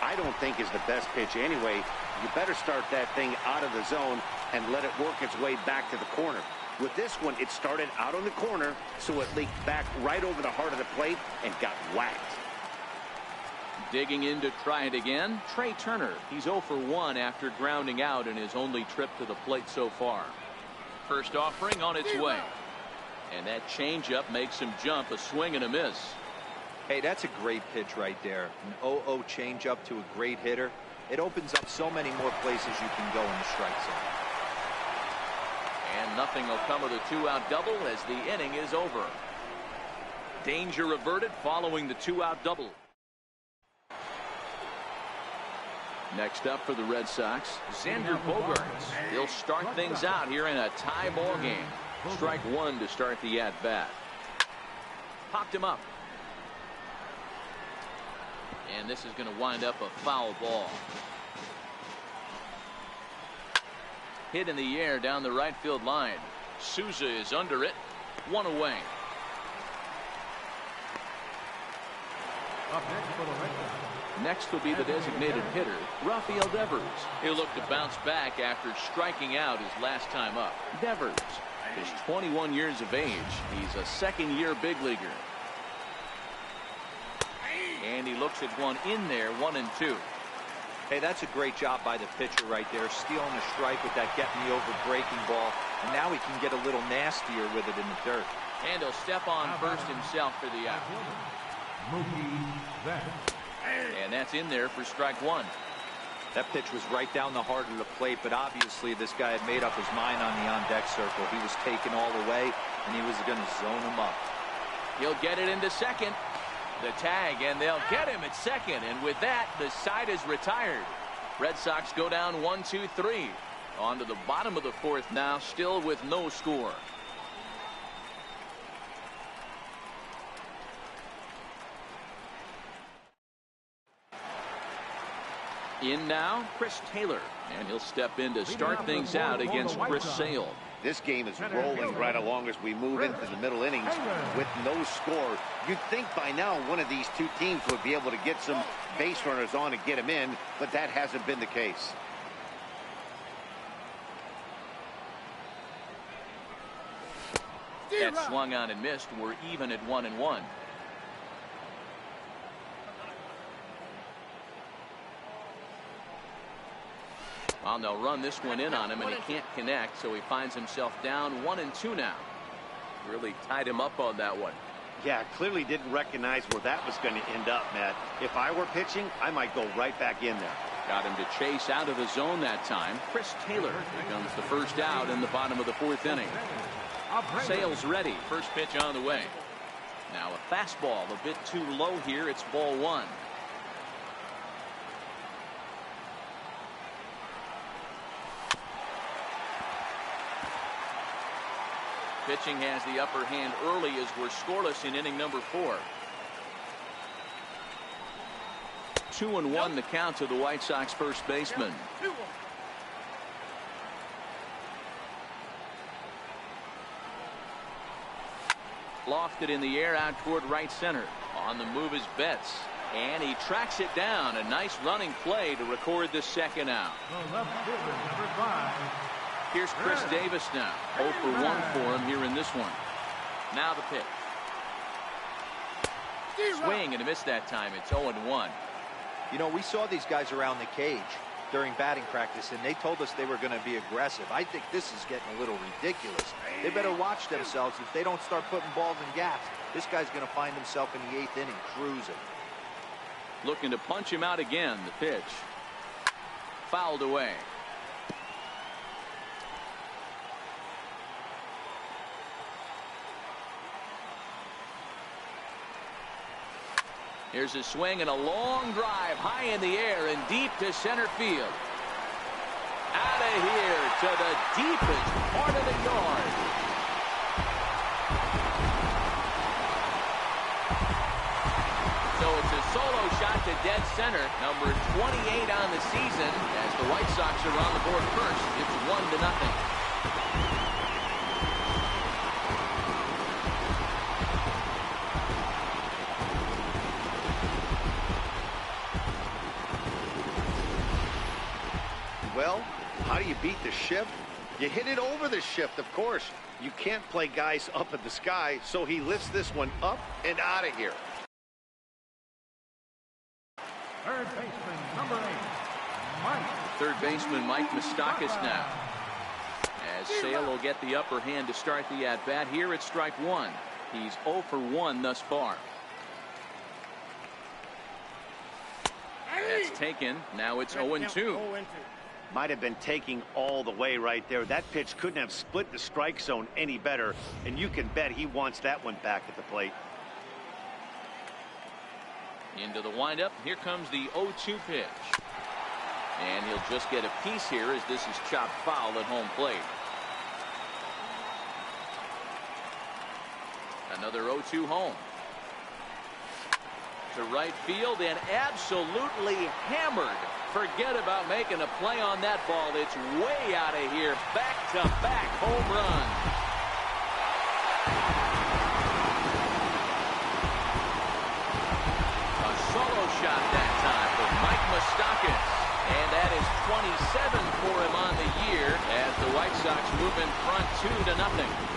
I don't think is the best pitch anyway, you better start that thing out of the zone and let it work its way back to the corner. With this one, it started out on the corner, so it leaked back right over the heart of the plate and got whacked. Digging in to try it again, Trey Turner. He's 0 for 1 after grounding out in his only trip to the plate so far. First offering on its way. And that changeup makes him jump, a swing and a miss. Hey, that's a great pitch right there. An 0-0 changeup to a great hitter. It opens up so many more places you can go in the strike zone. And nothing will come of the 2-out double as the inning is over. Danger averted following the 2-out double. Next up for the Red Sox, Xander Bogaerts. He'll start things out here in a tie ball game. Strike 1 to start the at-bat. Popped him up. And this is going to wind up a foul ball. Hit in the air down the right field line. Souza is under it. 1 away. Up next for the Red Sox. Next will be the designated hitter, Rafael Devers. He'll look to bounce back after striking out his last time up. Devers is 21 years of age. He's a second-year big leaguer. And he looks at one in there, 1-2. Hey, that's a great job by the pitcher right there, stealing a strike with that get-me-over breaking ball. And now he can get a little nastier with it in the dirt. And he'll step on first himself for the out. Mookie Betts. And that's in there for strike 1. That pitch was right down the heart of the plate, but obviously this guy had made up his mind on the on-deck circle. He was taken all the way, and he was going to zone him up. He'll get it into second. The tag, and they'll get him at second. And with that, the side is retired. Red Sox go down 1-2-3. On to the bottom of the 4th now, still with no score. In now, Chris Taylor, and he'll step in to start things out against Chris Sale. This game is rolling right along as we move into the middle innings with no score. You'd think by now one of these two teams would be able to get some base runners on and get them in, but that hasn't been the case. That swung on and missed. We're even at 1-1. Well, they'll run this one in on him, and he can't connect, so he finds himself down 1-2 now. Really tied him up on that one. Yeah, clearly didn't recognize where that was going to end up, Matt. If I were pitching, I might go right back in there. Got him to chase out of the zone that time. Chris Taylor becomes the first out in the bottom of the 4th inning. Sales ready. First pitch on the way. Now a fastball a bit too low here. It's ball 1. Pitching has the upper hand early as we're scoreless in inning number 4. 2-1 the count to the White Sox first baseman. Lofted in the air out toward right center. On the move is Betts. And he tracks it down. A nice running play to record the second out. Here's Chris Davis now. 0 for 1 for him here in this one. Now the pitch. Swing and a miss that time. It's 0-1. You know, we saw these guys around the cage during batting practice, and they told us they were going to be aggressive. I think this is getting a little ridiculous. They better watch themselves. If they don't start putting balls in gaps, this guy's going to find himself in the 8th inning cruising. Looking to punch him out again. The pitch. Fouled away. Here's a swing and a long drive high in the air and deep to center field. Out of here to the deepest part of the yard. So it's a solo shot to dead center. Number 28 on the season as the White Sox are on the board first. It's 1-0. Well, how do you beat the shift? You hit it over the shift, of course. You can't play guys up in the sky, so he lifts this one up and out of here. Third baseman, number 8, Mike. Third baseman Mike Moustakas now. As Sale will get the upper hand to start the at-bat. Here it's strike 1. He's 0 for 1 thus far. That's taken. Now it's 0-2. Might have been taking all the way right there. That pitch couldn't have split the strike zone any better, and you can bet he wants that one back at the plate. Into the windup. Here comes the 0-2 pitch. And he'll just get a piece here as this is chopped foul at home plate. Another 0-2 home. To right field and absolutely hammered. Forget about making a play on that ball. It's way out of here. Back-to-back home run. A solo shot that time for Mike Moustakas. And that is 27 for him on the year as the White Sox move in front 2-0.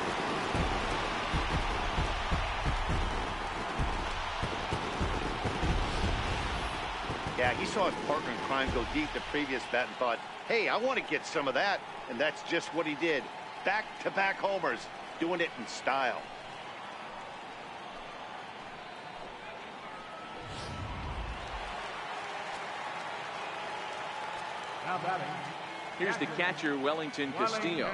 Yeah, he saw his partner in crime go deep the previous bat and thought, hey, I want to get some of that. And that's just what he did. Back-to-back homers, doing it in style. Now batting. Here's the catcher, Wellington Castillo.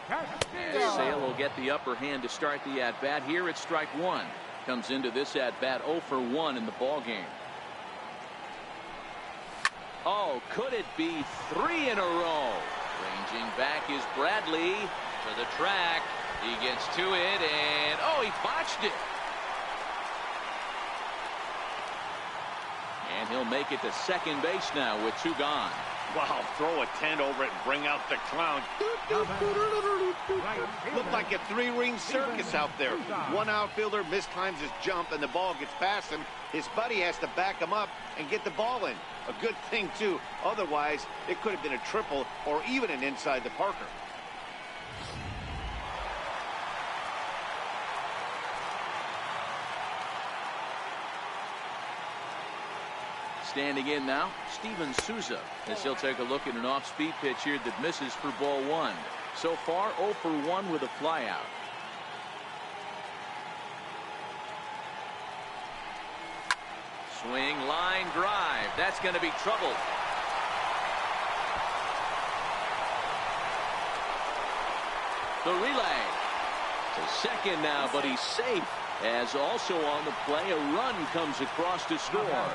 As Sale will get the upper hand to start the at-bat. Here it's strike 1. Comes into this at-bat 0 for 1 in the ball game. Oh, could it be 3 in a row? Ranging back is Bradley to the track. He gets to it, and oh, he botched it. And he'll make it to second base now with 2 gone. Wow, throw a tent over it and bring out the clown. Looked like a 3-ring circus out there. One outfielder mistimes his jump and the ball gets past him. His buddy has to back him up and get the ball in. A good thing, too. Otherwise, it could have been a triple or even an inside the Parker. Standing in now, Steven Souza, as he'll take a look at an off-speed pitch here that misses for ball 1. So far, 0 for 1 with a flyout. Swing, line drive. That's going to be trouble. The relay to second now, but he's safe. As also on the play, a run comes across to score.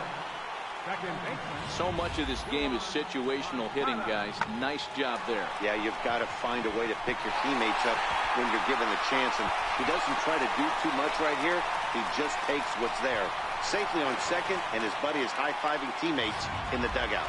So much of this game is situational hitting, guys. Nice job there. Yeah, you've got to find a way to pick your teammates up when you're given the chance. And he doesn't try to do too much right here. He just takes what's there. Safely on second, and his buddy is high-fiving teammates in the dugout.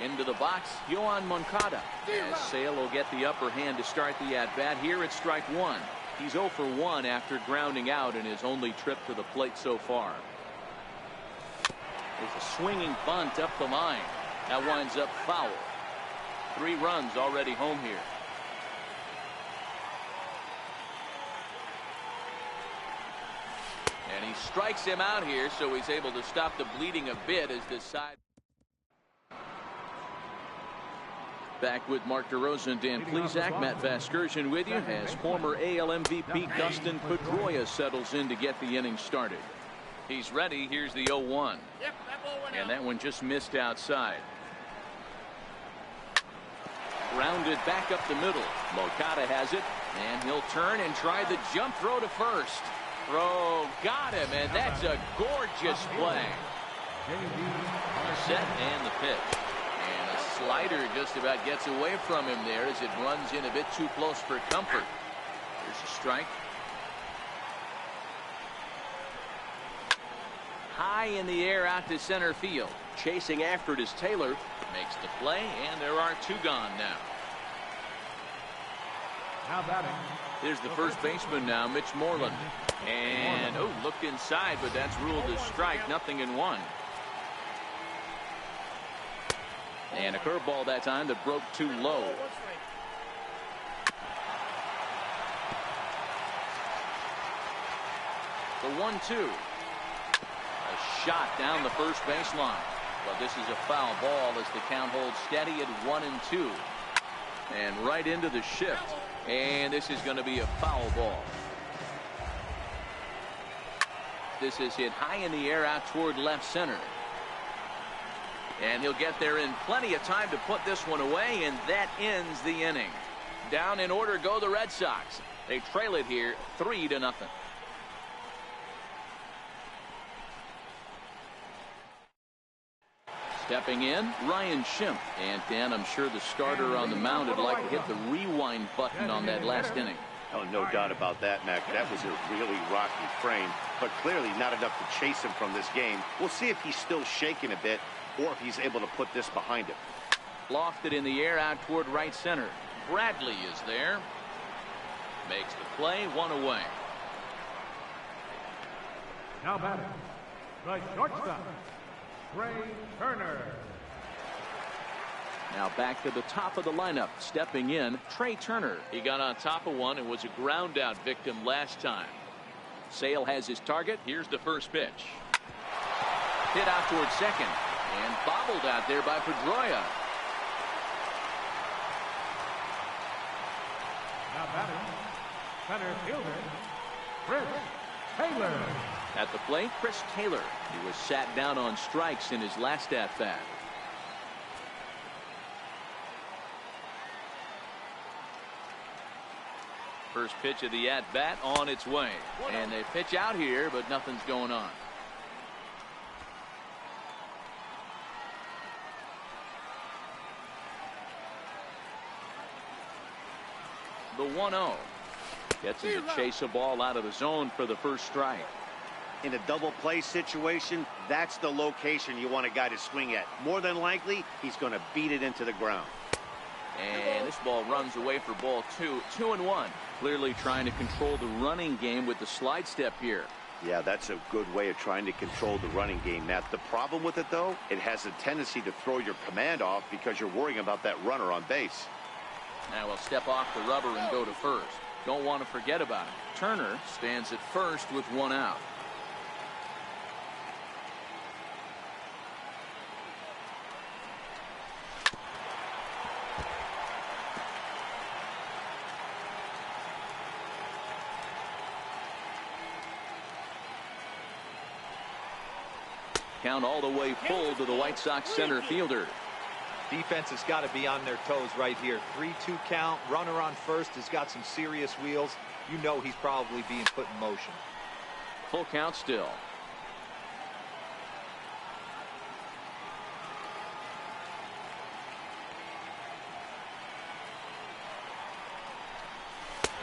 Into the box, Yohan Moncada. As Sale will get the upper hand to start the at-bat. Here it's strike one. He's 0 for 1 after grounding out in his only trip to the plate so far. There's a swinging bunt up the line. That winds up foul. 3 runs already home here. And he strikes him out here, so he's able to stop the bleeding a bit as this side. Back with Mark DeRosa and Dan Plesac. Matt Vasgersian with you as former AL MVP Dustin Pedroia settles in to get the inning started. He's ready. Here's the 0-1. And that one just missed outside. Grounded back up the middle. Moncada has it, and he'll turn and try the jump throw to first. Throw got him, and that's a gorgeous play. Set and the pitch. Slider just about gets away from him there as it runs in a bit too close for comfort. There's a strike. High in the air out to center field. Chasing after it is Taylor. Makes the play, and there are 2 gone now. Now batting. Here's the first baseman now, Mitch Moreland. And, oh, looked inside, but that's ruled a strike. 0-1. And a curveball that time that broke too low. The 1-2. A shot down the first baseline. But this is a foul ball as the count holds steady at 1-2. And right into the shift. And this is going to be a foul ball. This is hit high in the air out toward left center. And he'll get there in plenty of time to put this one away, and that ends the inning. Down in order go the Red Sox. They trail it here 3-0. Stepping in, Ryan Schimpf. And Dan, I'm sure the starter on the mound would like to hit the rewind button on that last inning. Oh, no doubt about that, Mac. That was a really rocky frame, but clearly not enough to chase him from this game. We'll see if he's still shaking a bit, or if he's able to put this behind him. Lofted in the air out toward right center. Bradley is there. Makes the play, 1 away. Now batting. The shortstop, Trey Turner. Now back to the top of the lineup. Stepping in, Trey Turner. He got on top of one and was a ground out victim last time. Sale has his target. Here's the first pitch. Hit out toward second. And bobbled out there by Pedroia. Now batting, center fielder, Chris Taylor. At the plate, Chris Taylor. He was sat down on strikes in his last at-bat. First pitch of the at-bat on its way. And they pitch out here, but nothing's going on. The 1-0. Gets him to chase a ball out of the zone for the first strike. In a double play situation, that's the location you want a guy to swing at. More than likely, he's going to beat it into the ground. And this ball runs away for ball 2. 2-1. Clearly trying to control the running game with the slide step here. Yeah, that's a good way of trying to control the running game, Matt. The problem with it, though, it has a tendency to throw your command off because you're worrying about that runner on base. Now we'll step off the rubber and go to first. Don't want to forget about it. Turner stands at first with 1 out. count all the way full to the White Sox center fielder. Defense has got to be on their toes right here. 3-2 count. Runner on first has got some serious wheels. You know he's probably being put in motion. Full count still.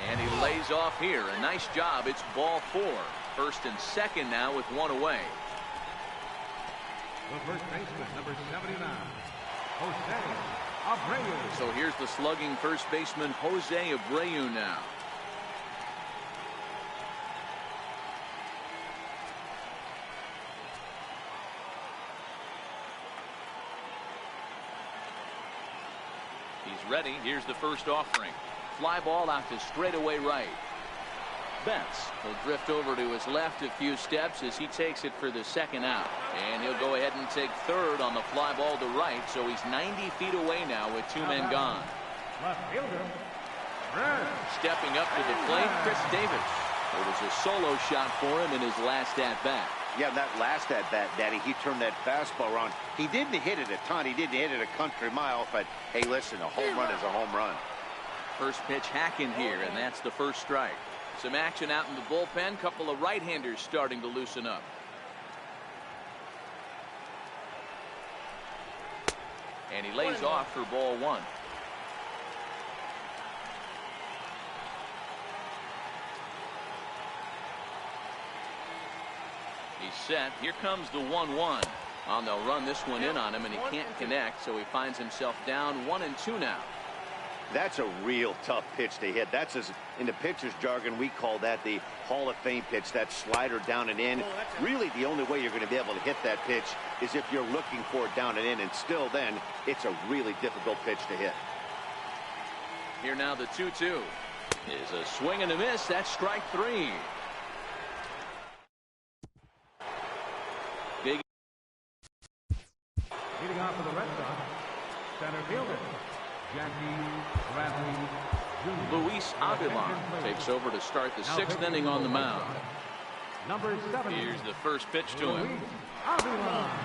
And he lays off here. A nice job. It's ball 4. First and second now with one away. The first baseman, number 79, Jose Abreu. So here's the slugging first baseman, Jose Abreu now. He's ready. Here's the first offering. Fly ball out to straightaway right. Betts will drift over to his left a few steps as he takes it for the second out. And he'll go ahead and take third on the fly ball to right, so he's 90 feet away now with 2 men gone. Left fielder, Stepping up to the plate, Chris Davis. It was a solo shot for him in his last at-bat. Yeah, that last at-bat, Daddy, he turned that fastball around. He didn't hit it a ton. He didn't hit it a country mile, but, hey, listen, a home run is a home run. First pitch hacking here, and that's the first strike. Some action out in the bullpen. Couple of right-handers starting to loosen up. And he lays off for ball 1. He's set. Here comes the 1-1. They'll run this one in on him, and he can't connect, so he finds himself down 1-2 now. That's a real tough pitch to hit. That's, in the pitcher's jargon, we call that the Hall of Fame pitch, that slider down and in. Really, the only way you're going to be able to hit that pitch is if you're looking for it down and in, and still then, it's a really difficult pitch to hit. Here now the 2-2 is a swing and a miss. That's strike 3. Big. leading off for the Red Sox, center fielder, Luis Avilan takes over to start the 6th inning on the mound. Number 7. Here's the first pitch to him.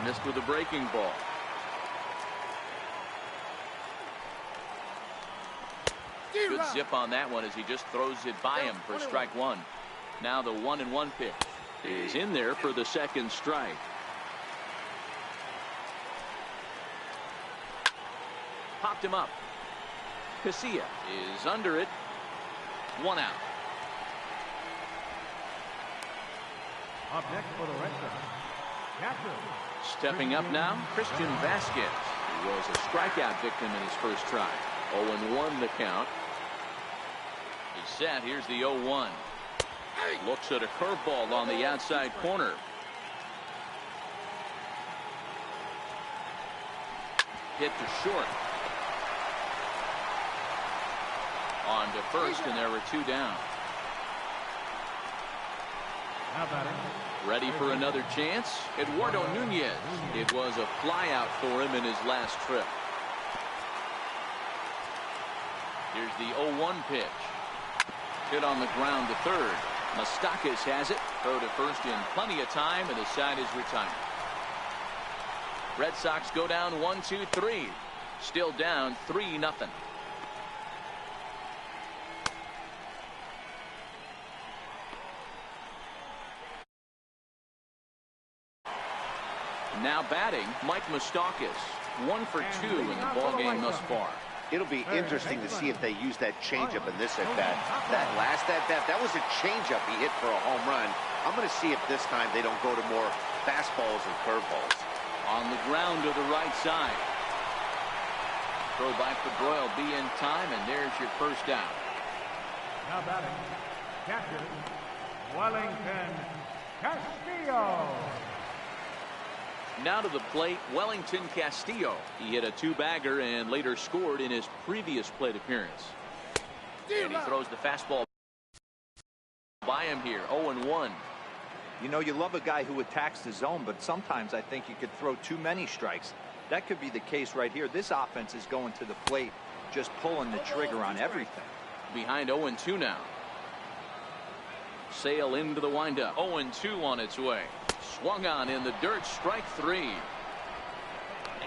Missed with a breaking ball. Good zip on that one as he just throws it by him for strike 1. Now the 1-1 pitch is in there for the second strike. Popped him up. Casilla is under it. 1 out. Up next for the Red Sox, catcher. Stepping up now, Christian Vasquez. He was a strikeout victim in his first try. 0-1 the count. He's set. Here's the 0-1. Looks at a curveball on the outside corner. Hit to short. On to first, and there were 2 down. Ready for another chance? Eduardo Nunez. It was a flyout for him in his last trip. Here's the 0-1 pitch. Hit on the ground to third. Moustakas has it. Throw to first in plenty of time, and the side is retired. Red Sox go down 1-2-3. Still down 3-0. Now batting, Mike Moustakas. 1 for 2 in the ballgame thus far. It'll be interesting to see if they use that changeup in this at-bat. That last at-bat, that was a changeup he hit for a home run. I'm going to see if this time they don't go to more fastballs and curveballs. On the ground to the right side. Throw by Pedroia will be in time, and there's your first out. Now batting, catcher, Wellington Castillo. Now to the plate, Wellington Castillo. He hit a 2-bagger and later scored in his previous plate appearance. And he throws the fastball by him here. 0-1. You know, you love a guy who attacks the zone, but sometimes I think you could throw too many strikes. That could be the case right here. This offense is going to the plate, just pulling the trigger on everything. Behind 0-2 now. Sale into the windup. 0-2 on its way. Swung on in the dirt, strike 3.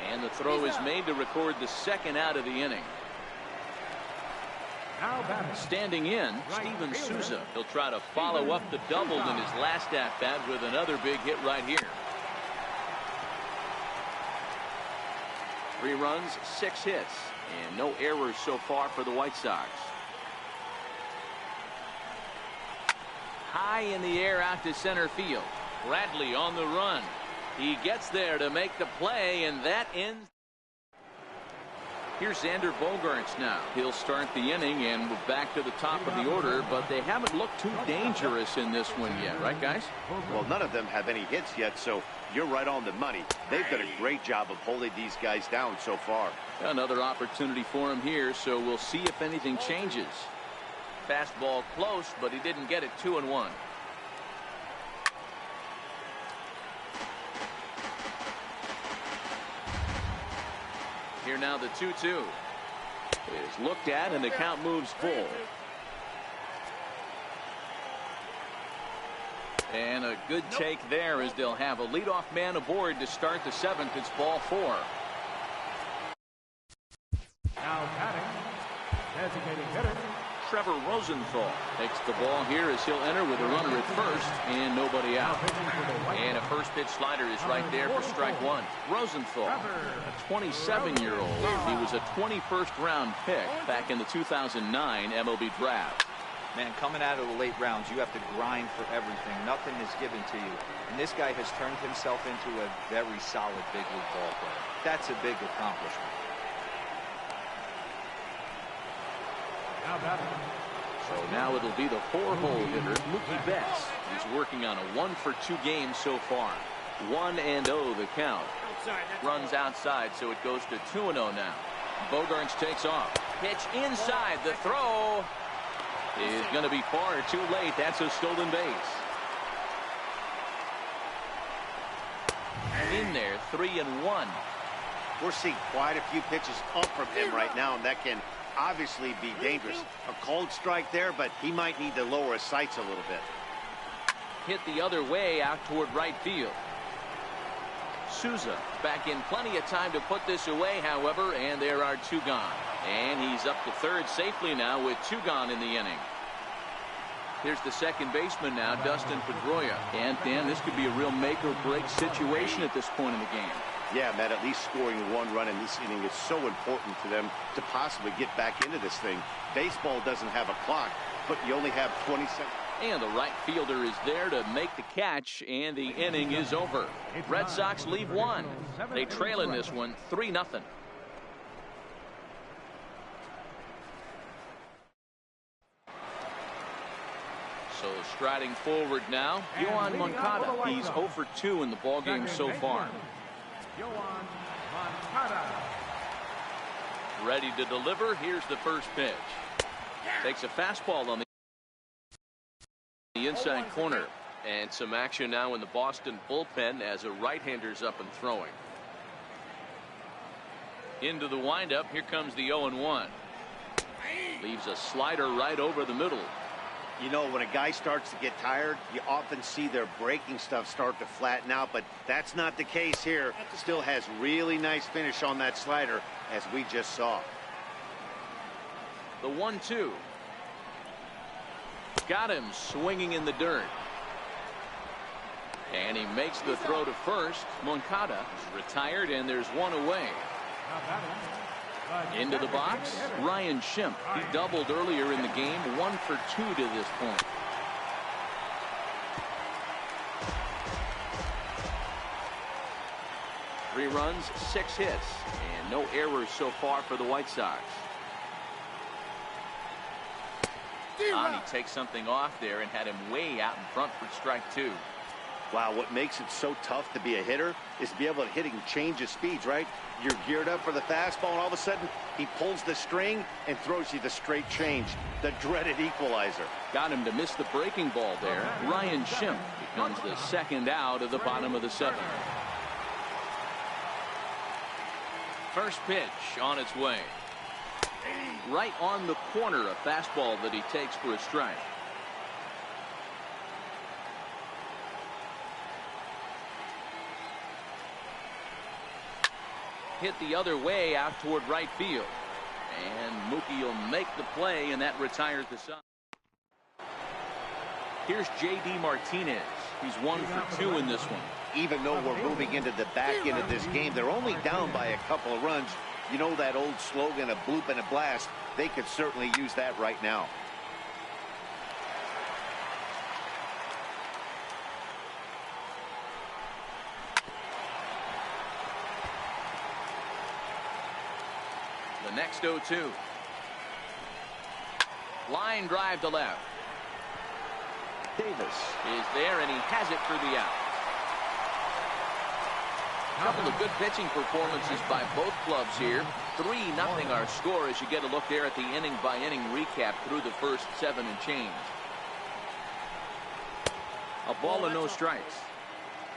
And the throw is made to record the second out of the inning. Standing in, Steven Souza. He'll try to follow up the double in his last at-bat with another big hit right here. 3 runs, 6 hits, and no errors so far for the White Sox. High in the air out to center field. Bradley on the run. He gets there to make the play, and that ends. Here's Xander Bogaerts now. He'll start the inning, and we're back to the top of the order, but they haven't looked too dangerous in this one yet, right, guys? Well, none of them have any hits yet, so you're right on the money. They've done a great job of holding these guys down so far. Another opportunity for him here, so we'll see if anything changes. Fastball close, but he didn't get it. 2-1. Here now the 2-2 is looked at, and the count moves full. And a good take there as they'll have a leadoff man aboard to start the 7th. It's ball 4. Now batting, designated hitter, Trevor Rosenthal takes the ball here as he'll enter with a runner at first and nobody out. And a first pitch slider is right there for strike 1. Rosenthal, a 27-year-old. He was a 21st round pick back in the 2009 MLB draft. Man, coming out of the late rounds, you have to grind for everything. Nothing is given to you. And this guy has turned himself into a very solid big league ball player. That's a big accomplishment. So now it'll be the 4-hole hitter, Mookie Betts. He's working on a 1-for-2 game so far. 1-0 the count. Runs outside, so it goes to 2-0 now. Bogaerts takes off. Pitch inside. The throw is going to be far too late. That's a stolen base. In there, 3-1. We're seeing quite a few pitches up from him right now, and that can obviously be dangerous. A cold strike there, but he might need to lower his sights a little bit. Hit the other way out toward right field. Souza back in plenty of time to put this away, however, and there are 2 gone. And he's up to third safely now with 2 gone in the inning. Here's the second baseman now, Dustin Pedroia. And Dan, this could be a real make or break situation at this point in the game. Yeah, Matt, at least scoring 1 run in this inning is so important to them to possibly get back into this thing. Baseball doesn't have a clock, but you only have 20 seconds. And the right fielder is there to make the catch, and the inning is over. Red Sox leave 1. They trail in this one 3-0. So striding forward now, Yoan Moncada. He's 0 for 2 in the ballgame so far. Yoan Moncada. Ready to deliver. Here's the first pitch. Takes a fastball on the inside corner. And some action now in the Boston bullpen as a right-hander's up and throwing. Into the windup. Here comes the 0-1. Leaves a slider right over the middle. You know, when a guy starts to get tired, you often see their breaking stuff start to flatten out, but that's not the case here. Still has really nice finish on that slider, as we just saw. The 1-2. Got him swinging in the dirt. And he makes the throw to first. Moncada is retired, and there's 1 away. Into the box, Ryan Schimpf. He doubled earlier in the game, 1 for 2 to this point. Three runs, 6 hits, and no errors so far for the White Sox. Ani takes something off there and had him way out in front for strike 2. Wow, what makes it so tough to be a hitter is to be able to hit and change his speeds, right? You're geared up for the fastball, and all of a sudden, he pulls the string and throws you the straight change, the dreaded equalizer. Got him to miss the breaking ball there. Ryan Schimpf becomes the second out of the bottom of the 7th. First pitch on its way. Right on the corner, a fastball that he takes for a strike. hit the other way out toward right field. And Mookie will make the play, and that retires the side. Here's J.D. Martinez. He's 1 for 2 in this one. Even though we're moving into the back end of this game, they're only down by a couple of runs. You know that old slogan, a bloop and a blast. They could certainly use that right now. The next 0-2. Line drive to left. Davis is there, and he has it for the out. A couple of good pitching performances by both clubs here. 3-0 our score as you get a look there at the inning-by-inning recap through the first 7 and change. A ball and no strikes.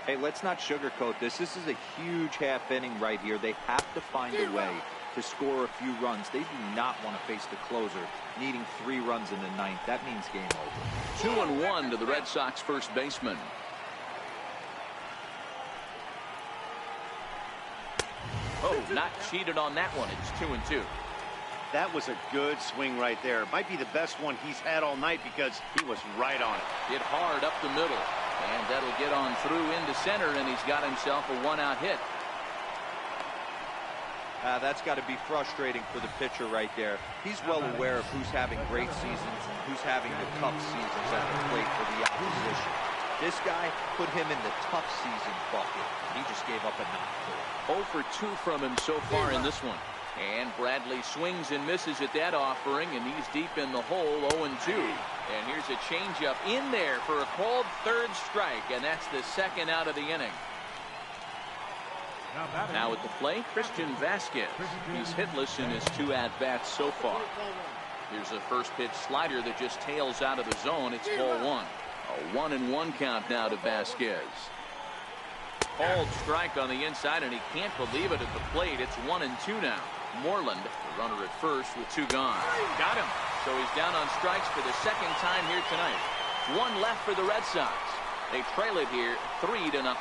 Hey, let's not sugarcoat this. This is a huge half inning right here. They have to find a way to score a few runs. They do not want to face the closer, needing 3 runs in the 9th. That means game over. 2-1 to the Red Sox first baseman. Oh, not cheated on that one. It's 2-2. That was a good swing right there. Might be the best one he's had all night because he was right on it. Hit hard up the middle. And that'll get on through into center, and he's got himself a 1-out hit. That's got to be frustrating for the pitcher right there. He's well aware of who's having great seasons and who's having the tough seasons at the plate for the opposition. This guy put him in the tough season bucket. He just gave up a knock to him. 0 for 2 from him so far in this one. And Bradley swings and misses at that offering, and he's deep in the hole, 0-2. And here's a changeup in there for a called third strike, and that's the second out of the inning. Now at the plate, Christian Vasquez. He's hitless in his 2 at-bats so far. Here's a first pitch slider that just tails out of the zone. It's ball 1. A 1-1 count now to Vasquez. Called strike on the inside, and he can't believe it at the plate. It's 1-2 now. Moreland, the runner at first with 2 gone. Got him. So he's down on strikes for the second time here tonight. 1 left for the Red Sox. They trail it here 3-0.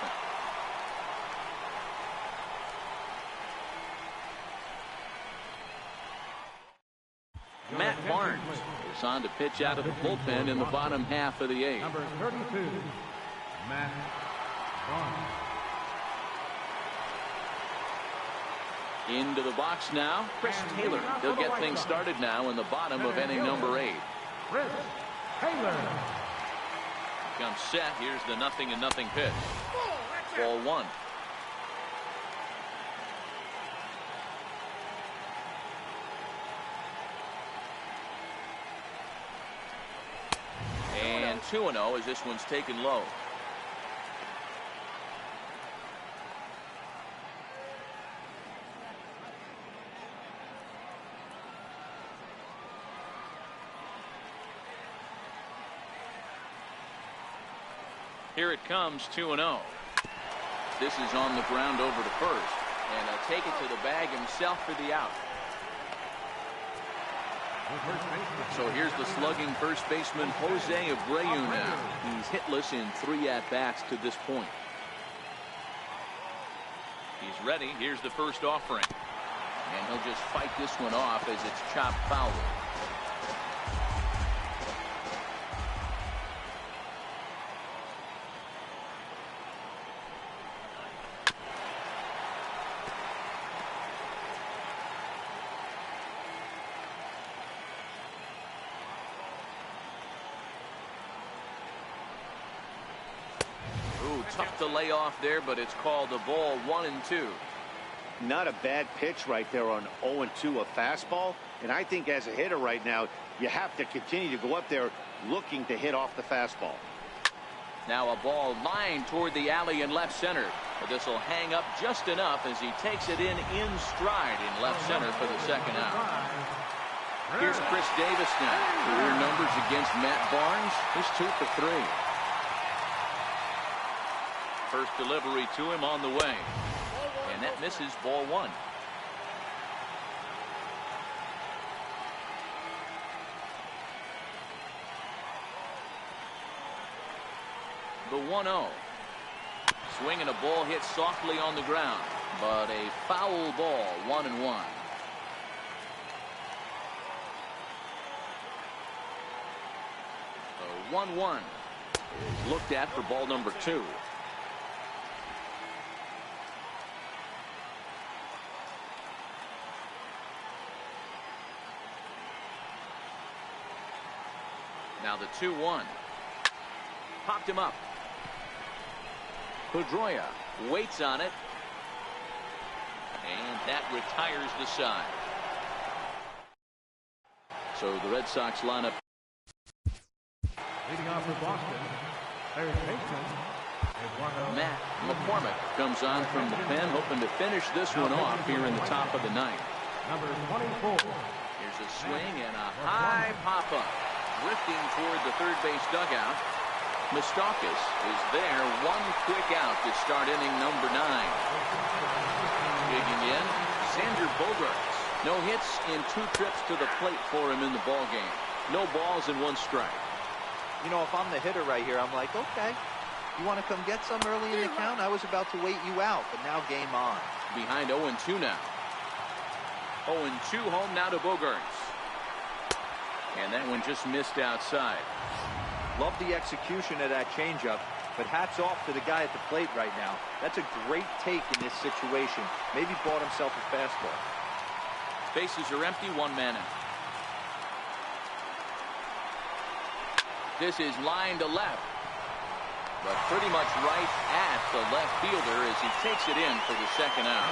Matt Barnes is on to pitch out of the bullpen in the bottom half of the 8th. Number 32, Matt Barnes. Into the box now, Chris Taylor. He'll get things started now in the bottom of inning number 8. Chris Taylor. Comes set. Here's the 0-0 pitch. Ball 1. And 2-0 as this one's taken low. Here it comes, 2-0. This is on the ground over to first. And he'll take it to the bag himself for the out. So here's the slugging first baseman, Jose Abreu now. He's hitless in 3 at-bats to this point. He's ready. Here's the first offering. And he'll just fight this one off as it's chopped foul. Tough to lay off there, but it's called a ball 1-2. Not a bad pitch right there on 0-2, a fastball. And I think as a hitter right now, you have to continue to go up there looking to hit off the fastball. Now a ball lined toward the alley in left center. But this will hang up just enough as he takes it in stride in left center for the second out. Here's Chris Davis now. Career numbers against Matt Barnes. He's 2 for 3. First delivery to him on the way. And that misses, ball 1. The 1-0. Swing and a ball hit softly on the ground. but a foul ball, 1-1. The 1-1 is looked at for ball number 2. Now the 2-1. Popped him up. Pedroia waits on it. And that retires the side. So the Red Sox lineup. Leading off for Boston, there's Bateman. Matt McCormick comes on from the pen, hoping to finish this one off here in the top of the ninth. Number 24. Here's a swing and a high pop-up. Drifting toward the third base dugout. Moustakas is there. One quick out to start inning number 9. Digging in, Xander Bogaerts. No hits in 2 trips to the plate for him in the ballgame. No balls and 1 strike. You know, if I'm the hitter right here, I'm like, okay, you want to come get some early in the count? I was about to wait you out, but now game on. Behind 0-2 now. 0-2 home now to Bogaerts. And that one just missed outside. Love the execution of that changeup, but hats off to the guy at the plate right now. That's a great take in this situation. Maybe bought himself a fastball. Bases are empty, 1 man out. This is line to left, but pretty much right at the left fielder as he takes it in for the 2nd out.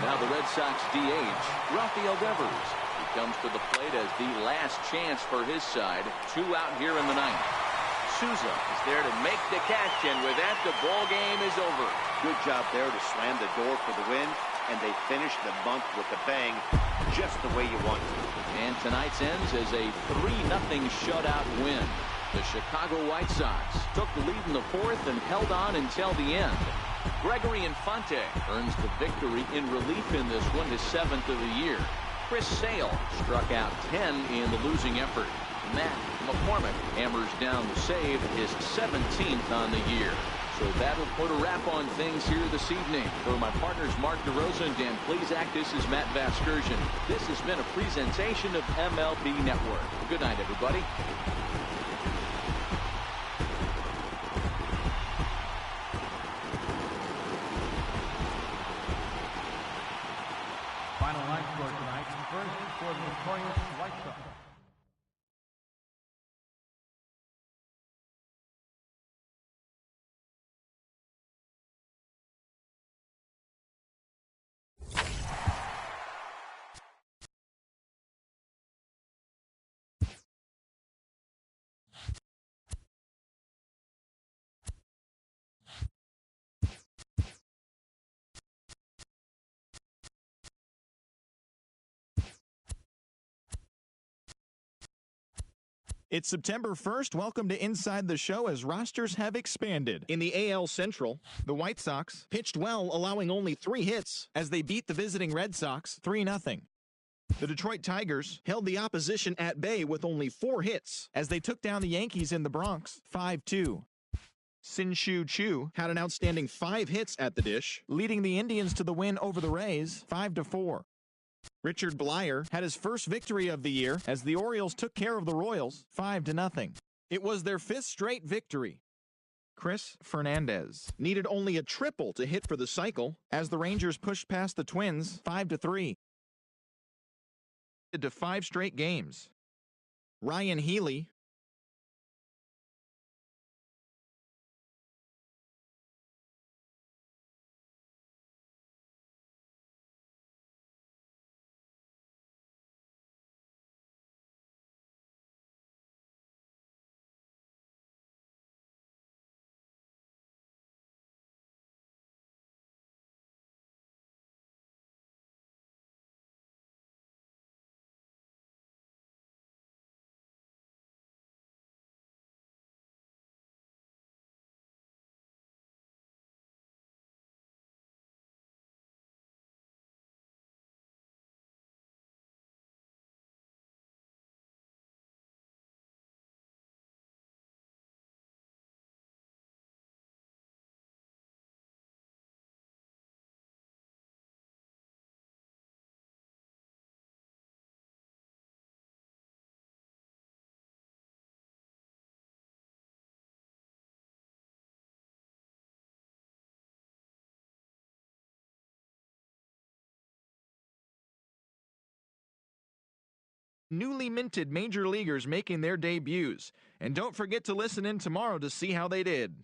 Now the Red Sox DH, Rafael Devers. He comes to the plate as the last chance for his side. 2 out here in the 9th. Souza is there to make the catch, and with that, the ball game is over. Good job there to slam the door for the win, and they finish the month with a bang, just the way you want to. And tonight's ends as a 3-0 shutout win. The Chicago White Sox took the lead in the 4th and held on until the end. Gregory Infante earns the victory in relief in this one, his 7th of the year. Chris Sale struck out 10 in the losing effort. Matt McCormick hammers down the save, his 17th on the year. So that'll put a wrap on things here this evening. For my partners Mark DeRosa and Dan Plezak, this is Matt Vasgersian. This has been a presentation of MLB Network. Good night, everybody. Final line score tonight. First for the victorious White Sox. It's September 1st. Welcome to Inside the Show as rosters have expanded. In the AL Central, the White Sox pitched well, allowing only 3 hits as they beat the visiting Red Sox 3-0. The Detroit Tigers held the opposition at bay with only 4 hits as they took down the Yankees in the Bronx 5-2. Sin-Shu Chu had an outstanding 5 hits at the dish, leading the Indians to the win over the Rays 5-4. Richard Blyer had his first victory of the year as the Orioles took care of the Royals 5-0. It was their 5th straight victory. Chris Fernandez needed only a triple to hit for the cycle as the Rangers pushed past the Twins 5-3. To 5 straight games. Ryan Healy newly minted major leaguers making their debuts. And don't forget to listen in tomorrow to see how they did.